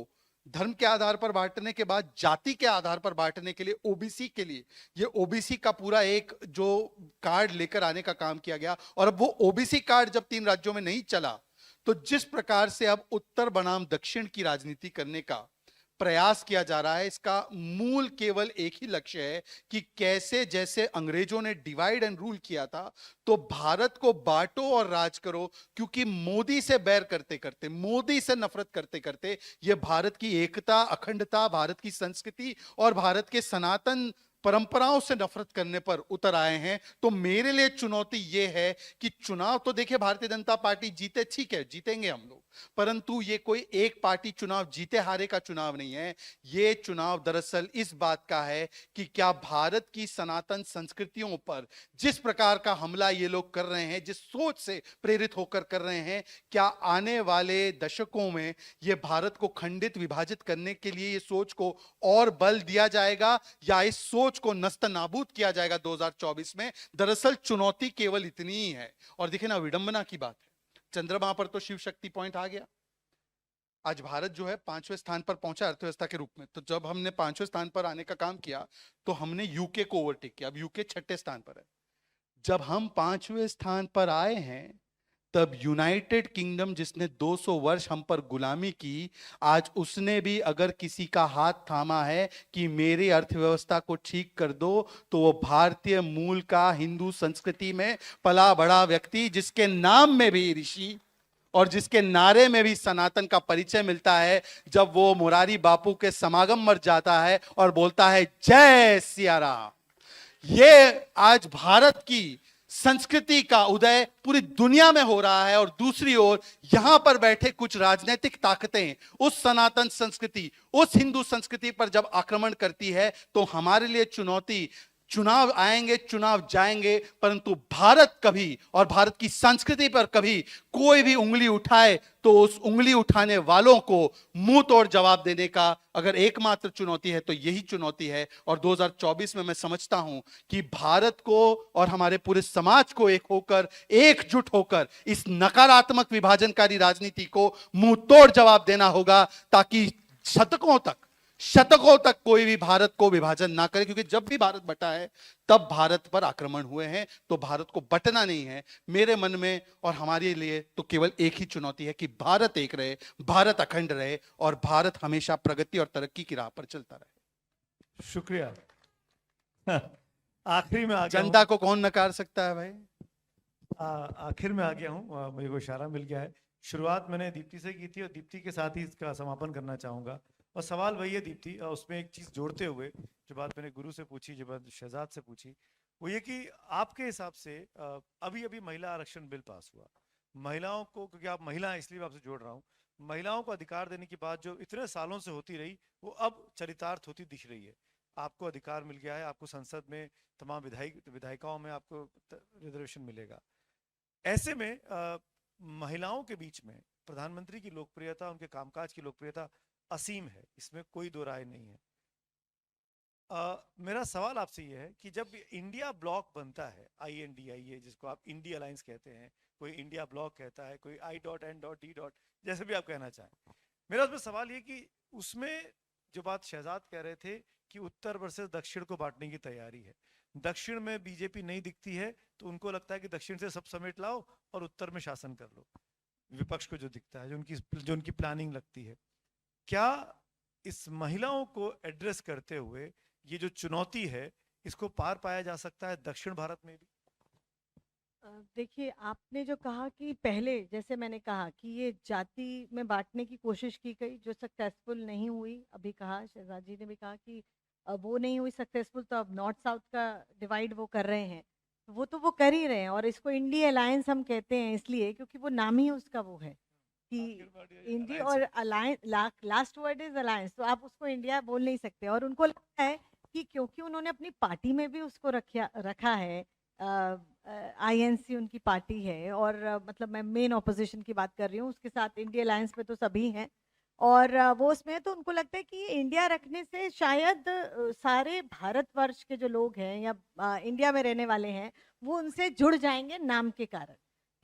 धर्म के आधार पर बांटने के बाद जाति के आधार पर बांटने के लिए ओबीसी के लिए ये ओबीसी का पूरा एक जो कार्ड लेकर आने का काम किया गया, और अब वो ओबीसी कार्ड जब 3 राज्यों में नहीं चला, तो जिस प्रकार से अब उत्तर बनाम दक्षिण की राजनीति करने का प्रयास किया जा रहा है, इसका मूल केवल एक ही लक्ष्य है कि कैसे, जैसे अंग्रेजों ने डिवाइड एंड रूल किया था, तो भारत को बांटो और राज करो। क्योंकि मोदी से बैर करते करते, मोदी से नफरत करते करते ये भारत की एकता, अखंडता, भारत की संस्कृति और भारत के सनातन परंपराओं से नफरत करने पर उतर आए हैं। तो मेरे लिए चुनौती यह है कि चुनाव तो देखिए भारतीय जनता पार्टी जीते, ठीक है, जीतेंगे हम लोग, परंतु ये कोई एक पार्टी चुनाव जीते हारे का चुनाव नहीं है। ये चुनाव दरअसल इस बात का है कि क्या भारत की सनातन संस्कृतियों पर जिस प्रकार का हमला ये लोग कर रहे हैं, जिस सोच से प्रेरित होकर कर रहे हैं, क्या आने वाले दशकों में ये भारत को खंडित विभाजित करने के लिए ये सोच को और बल दिया जाएगा या इस सोच को नस्तनाबूद किया जाएगा 2024 में। दरअसल चुनौती केवल इतनी ही है। और देखिए ना, विडंबना की बात है, चंद्रमा पर तो शिव शक्ति पॉइंट आ गया। आज भारत जो है 5वें स्थान पर पहुंचा अर्थव्यवस्था के रूप में। तो जब हमने 5वें स्थान पर आने का काम किया तो हमने यूके को ओवरटेक किया। अब यूके 6ठे स्थान पर है। जब हम 5वें स्थान पर आए हैं तब यूनाइटेड किंगडम, जिसने 200 वर्ष हम पर गुलामी की, आज उसने भी अगर किसी का हाथ थामा है कि मेरी अर्थव्यवस्था को ठीक कर दो, तो वो भारतीय मूल का हिंदू संस्कृति में पला बड़ा व्यक्ति, जिसके नाम में भी ऋषि और जिसके नारे में भी सनातन का परिचय मिलता है, जब वो मुरारी बापू के समागम में जाता है और बोलता है जय सिया राम। ये आज भारत की संस्कृति का उदय पूरी दुनिया में हो रहा है। और दूसरी ओर यहां पर बैठे कुछ राजनीतिक ताकतें उस सनातन संस्कृति, उस हिंदू संस्कृति पर जब आक्रमण करती है तो हमारे लिए चुनौती, चुनाव आएंगे, चुनाव जाएंगे, परंतु भारत कभी और भारत की संस्कृति पर कभी कोई भी उंगली उठाए तो उस उंगली उठाने वालों को मुंह तोड़ जवाब देने का अगर एकमात्र चुनौती है तो यही चुनौती है। और 2024 में मैं समझता हूं कि भारत को और हमारे पूरे समाज को एक होकर, एकजुट होकर इस नकारात्मक विभाजनकारी राजनीति को मुंह तोड़ जवाब देना होगा, ताकि शतकों तक कोई भी भारत को विभाजन ना करे। क्योंकि जब भी भारत बटा है तब भारत पर आक्रमण हुए हैं, तो भारत को बटना नहीं है। मेरे मन में और हमारे लिए तो केवल एक ही चुनौती है कि भारत एक रहे, भारत अखंड रहे और भारत हमेशा प्रगति और तरक्की की राह पर चलता रहे। शुक्रिया। आखिरी में आ गया जनता को कौन नकार सकता है भाई? आखिर में आ गया हूँ, मुझे को इशारा मिल गया है। शुरुआत मैंने दीप्ति से की थी और दीप्ति के साथ ही इसका समापन करना चाहूंगा। और सवाल वही है दीप्ति, उसमें एक चीज जोड़ते हुए जो बात मैंने गुरु से पूछी, जो बात शहजाद से पूछी, वो ये कि आपके हिसाब से अभी अभी महिला आरक्षण बिल पास हुआ, महिलाओं को, क्योंकि आप महिला हैं इसलिए आपसे जोड़ रहा हूँ, महिलाओं को अधिकार देने की बात जो इतने सालों से होती रही वो अब चरितार्थ होती दिख रही है। आपको अधिकार मिल गया है, आपको संसद में तमाम विधायिकाओं में आपको रिजर्वेशन मिलेगा। ऐसे में महिलाओं के बीच में प्रधानमंत्री की लोकप्रियता, उनके कामकाज की लोकप्रियता असीम है, इसमें कोई दो राय नहीं है। मेरा सवाल आपसे ये है कि जब इंडिया ब्लॉक बनता है, INDIA जिसको आप इंडिया अलायंस कहते हैं, कोई इंडिया ब्लॉक कहता है, कोई I.N.D. जैसे भी आप कहना चाहें, मेरा उसमें सवाल ये कि उसमें जो बात शहजाद कह रहे थे कि उत्तर वर्सेस दक्षिण को बांटने की तैयारी है, दक्षिण में बीजेपी नहीं दिखती है तो उनको लगता है कि दक्षिण से सब समेट लाओ और उत्तर में शासन कर लो, विपक्ष को जो दिखता है, जो उनकी प्लानिंग लगती है। क्या इस महिलाओं को एड्रेस करते हुए ये जो चुनौती है इसको पार पाया जा सकता है दक्षिण भारत में भी? देखिए, आपने जो कहा कि पहले, जैसे मैंने कहा कि ये जाति में बांटने की कोशिश की गई जो सक्सेसफुल नहीं हुई, अभी कहा शहजाद जी ने भी कहा कि वो नहीं हुई सक्सेसफुल, तो अब नॉर्थ साउथ का डिवाइड वो कर रहे हैं, वो तो वो कर ही रहे हैं। और इसको इंडिया अलायंस हम कहते हैं इसलिए क्योंकि वो नाम ही उसका वो है कि इंडिया, और alliance, last word is alliance, तो आप उसको इंडिया बोल नहीं सकते। और उनको लगता है कि क्योंकि उन्होंने अपनी पार्टी में भी उसको रखा है, INC उनकी पार्टी है, और मतलब मैं मेन ऑपोजिशन की बात कर रही हूँ, उसके साथ इंडिया अलायंस में तो सभी हैं और वो उसमें, तो उनको लगता है कि इंडिया रखने से शायद सारे भारतवर्ष के जो लोग हैं या इंडिया में रहने वाले हैं वो उनसे जुड़ जाएंगे नाम के कारण।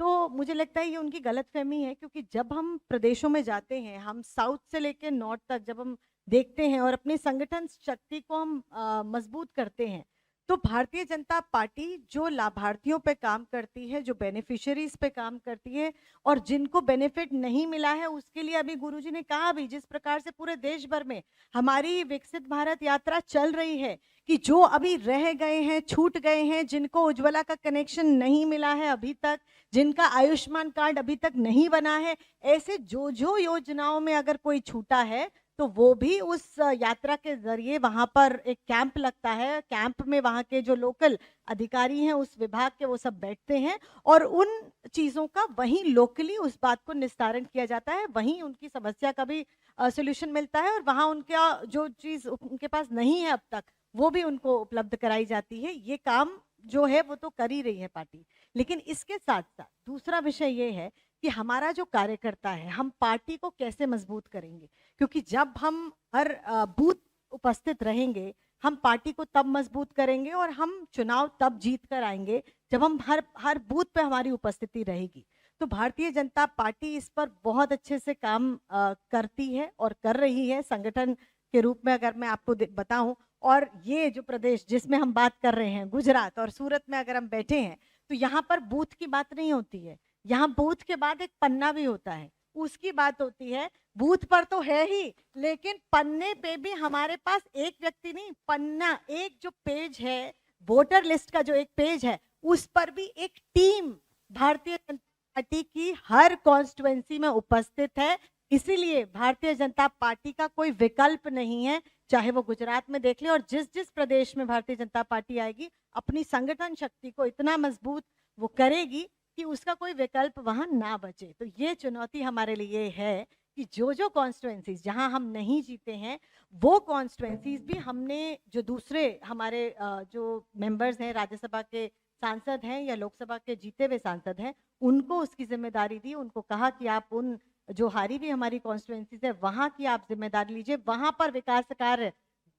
तो मुझे लगता है ये उनकी गलतफहमी है, क्योंकि जब हम प्रदेशों में जाते हैं, हम साउथ से लेकर नॉर्थ तक जब हम देखते हैं और अपनी संगठन शक्ति को हम मजबूत करते हैं, तो भारतीय जनता पार्टी जो लाभार्थियों पे काम करती है, जो बेनिफिशियरीज पे काम करती है और जिनको बेनिफिट नहीं मिला है उसके लिए, अभी गुरुजी ने कहा भी, जिस प्रकार से पूरे देश भर में हमारी विकसित भारत यात्रा चल रही है कि जो अभी रह गए हैं, छूट गए हैं, जिनको उज्ज्वला का कनेक्शन नहीं मिला है अभी तक, जिनका आयुष्मान कार्ड अभी तक नहीं बना है, ऐसे जो जो योजनाओं में अगर कोई छूटा है तो वो भी उस यात्रा के जरिए वहां पर एक कैंप लगता है। कैंप में वहां के जो लोकल अधिकारी हैं उस विभाग के, वो सब बैठते हैं और उन चीजों का वहीं लोकली उस बात को निस्तारण किया जाता है, वहीं उनकी समस्या का भी सोल्यूशन मिलता है और वहां उनका जो चीज उनके पास नहीं है अब तक वो भी उनको उपलब्ध कराई जाती है। ये काम जो है वो तो कर ही रही है पार्टी। लेकिन इसके साथ साथ दूसरा विषय ये है कि हमारा जो कार्यकर्ता है, हम पार्टी को कैसे मजबूत करेंगे, क्योंकि जब हम हर बूथ उपस्थित रहेंगे, हम पार्टी को तब मजबूत करेंगे और हम चुनाव तब जीत कर आएंगे जब हम हर बूथ पे हमारी उपस्थिति रहेगी। तो भारतीय जनता पार्टी इस पर बहुत अच्छे से काम करती है और कर रही है संगठन के रूप में, अगर मैं आपको बताऊं। और ये जो प्रदेश जिसमें हम बात कर रहे हैं, गुजरात और सूरत में अगर हम बैठे हैं, तो यहाँ पर बूथ की बात नहीं होती है, यहाँ बूथ के बाद एक पन्ना भी होता है, उसकी बात होती है। बूथ पर तो है ही, लेकिन पन्ने पे भी हमारे पास एक व्यक्ति नहीं, पन्ना, एक जो पेज है, वोटर लिस्ट का जो एक पेज है, उस पर भी एक टीम भारतीय जनता पार्टी की हर कॉन्स्टिट्युएंसी में उपस्थित है। इसीलिए भारतीय जनता पार्टी का कोई विकल्प नहीं है, चाहे वो गुजरात में देख ले, और जिस जिस प्रदेश में भारतीय जनता पार्टी आएगी अपनी संगठन शक्ति को इतना मजबूत वो करेगी कि उसका कोई विकल्प वहां ना बचे। तो ये चुनौती हमारे लिए है कि जो जो कॉन्स्टिट्युएंसीज जहां हम नहीं जीते हैं, वो कॉन्स्टिट्युएंसीज भी हमने, जो दूसरे हमारे जो मेंबर्स हैं, राज्यसभा के सांसद हैं या लोकसभा के जीते हुए सांसद हैं, उनको उसकी जिम्मेदारी दी, उनको कहा कि आप उन जो हारी भी हमारी कॉन्स्टिट्युएंसीज है वहां की आप जिम्मेदारी लीजिए, वहां पर विकास कार्य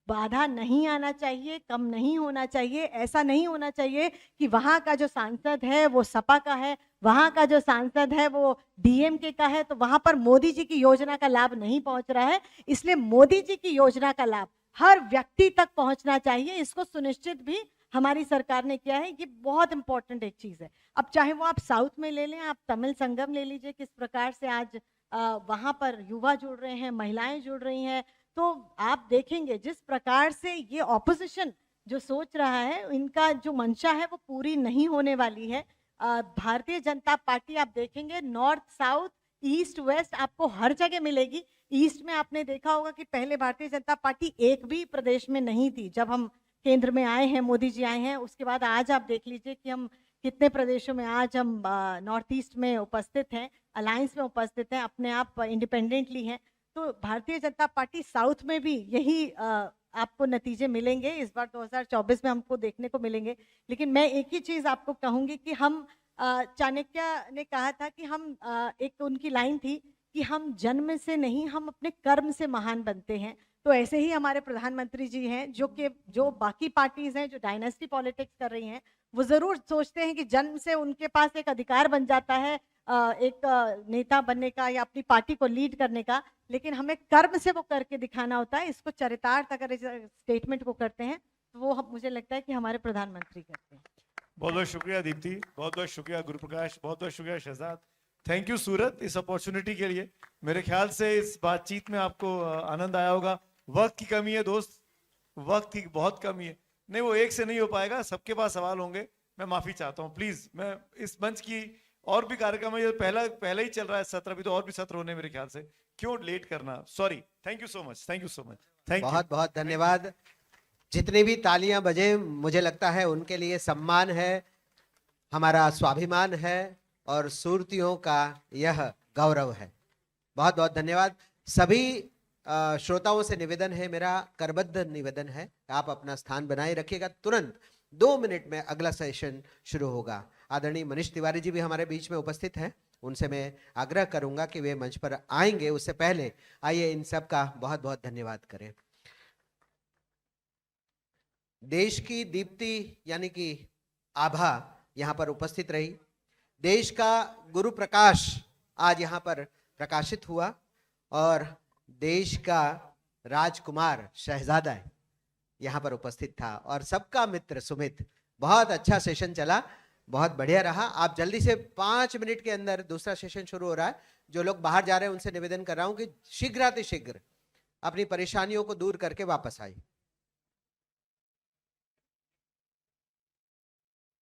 बाधा नहीं आना चाहिए, कम नहीं होना चाहिए। ऐसा नहीं होना चाहिए कि वहां का जो सांसद है वो सपा का है, वहां का जो सांसद है वो डीएमके का है, तो वहां पर मोदी जी की योजना का लाभ नहीं पहुंच रहा है। इसलिए मोदी जी की योजना का लाभ हर व्यक्ति तक पहुंचना चाहिए, इसको सुनिश्चित भी हमारी सरकार ने किया है। ये बहुत इंपॉर्टेंट एक चीज है। अब चाहे वो आप साउथ में ले लें, आप तमिल संगम ले लीजिए, किस प्रकार से आज वहां पर युवा जुड़ रहे हैं, महिलाएं जुड़ रही हैं, तो आप देखेंगे जिस प्रकार से ये ऑपोजिशन जो सोच रहा है, इनका जो मंशा है वो पूरी नहीं होने वाली है। भारतीय जनता पार्टी आप देखेंगे नॉर्थ साउथ ईस्ट वेस्ट आपको हर जगह मिलेगी। ईस्ट में आपने देखा होगा कि पहले भारतीय जनता पार्टी एक भी प्रदेश में नहीं थी, जब हम केंद्र में आए हैं, मोदी जी आए हैं, उसके बाद आज आप देख लीजिए कि हम कितने प्रदेशों में आज हम नॉर्थ ईस्ट में उपस्थित हैं, अलायंस में उपस्थित हैं, अपने आप इंडिपेंडेंटली हैं। तो भारतीय जनता पार्टी साउथ में भी यही आपको नतीजे मिलेंगे, इस बार 2024 में हमको देखने को मिलेंगे। लेकिन मैं एक ही चीज आपको कहूंगी कि हम चाणक्य ने कहा था कि हम एक उनकी लाइन थी कि हम जन्म से नहीं, हम अपने कर्म से महान बनते हैं। तो ऐसे ही हमारे प्रधानमंत्री जी हैं, जो बाकी पार्टीज हैं जो डायनेस्टी पॉलिटिक्स कर रही हैं, वो जरूर सोचते हैं कि जन्म से उनके पास एक अधिकार बन जाता है एक नेता बनने का या अपनी पार्टी को लीड करने का, लेकिन हमें कर्म से वो करके दिखाना होता है। इसको चरितार्थ अगर इस स्टेटमेंट को करते हैं तो वो मुझे लगता है कि हमारे प्रधानमंत्री करते हैं। बहुत बहुत शुक्रिया दीप्ति, बहुत बहुत शुक्रिया गुरुप्रकाश, बहुत बहुत शुक्रिया शहजाद। थैंक यू सूरत इस अपॉर्चुनिटी के लिए। मेरे ख्याल से इस बातचीत में आपको आनंद आया होगा। वक्त की कमी है दोस्त, वक्त की बहुत कमी है, नहीं वो एक से नहीं हो पाएगा, सबके पास सवाल होंगे। मैं माफी चाहता हूँ, प्लीज। मैं इस मंच की और भी कार्यक्रम है, पहले ही चल रहा है सत्र, अभी तो और भी सत्र होने मेरे ख्याल से, क्यों लेट करना, sorry. Thank you so much, thank you so much, thank you, बहुत बहुत धन्यवाद। जितनी भी तालियां बजे, मुझे लगता है उनके लिए सम्मान है, हमारा स्वाभिमान है और सूरतियों का यह गौरव है। बहुत बहुत धन्यवाद। सभी श्रोताओं से निवेदन है, मेरा करबद्ध निवेदन है, आप अपना स्थान बनाए रखिएगा। तुरंत 2 मिनट में अगला सेशन शुरू होगा। आदरणीय मनीष तिवारी जी भी हमारे बीच में उपस्थित हैं, उनसे मैं आग्रह करूंगा कि वे मंच पर आएंगे, उससे पहले आइए इन सब का बहुत बहुत धन्यवाद करें। देश की दीप्ति यानी कि आभा यहाँ पर उपस्थित रही, देश का गुरु प्रकाश आज यहाँ पर प्रकाशित हुआ और देश का राजकुमार शहजादा यहाँ पर उपस्थित था और सबका मित्र सुमित। बहुत अच्छा सेशन चला, बहुत बढ़िया रहा। आप जल्दी से 5 मिनट के अंदर दूसरा सेशन शुरू हो रहा है। जो लोग बाहर जा रहे हैं उनसे निवेदन कर रहा हूं कि शीघ्रातिशीघ्र अपनी परेशानियों को दूर करके वापस आए।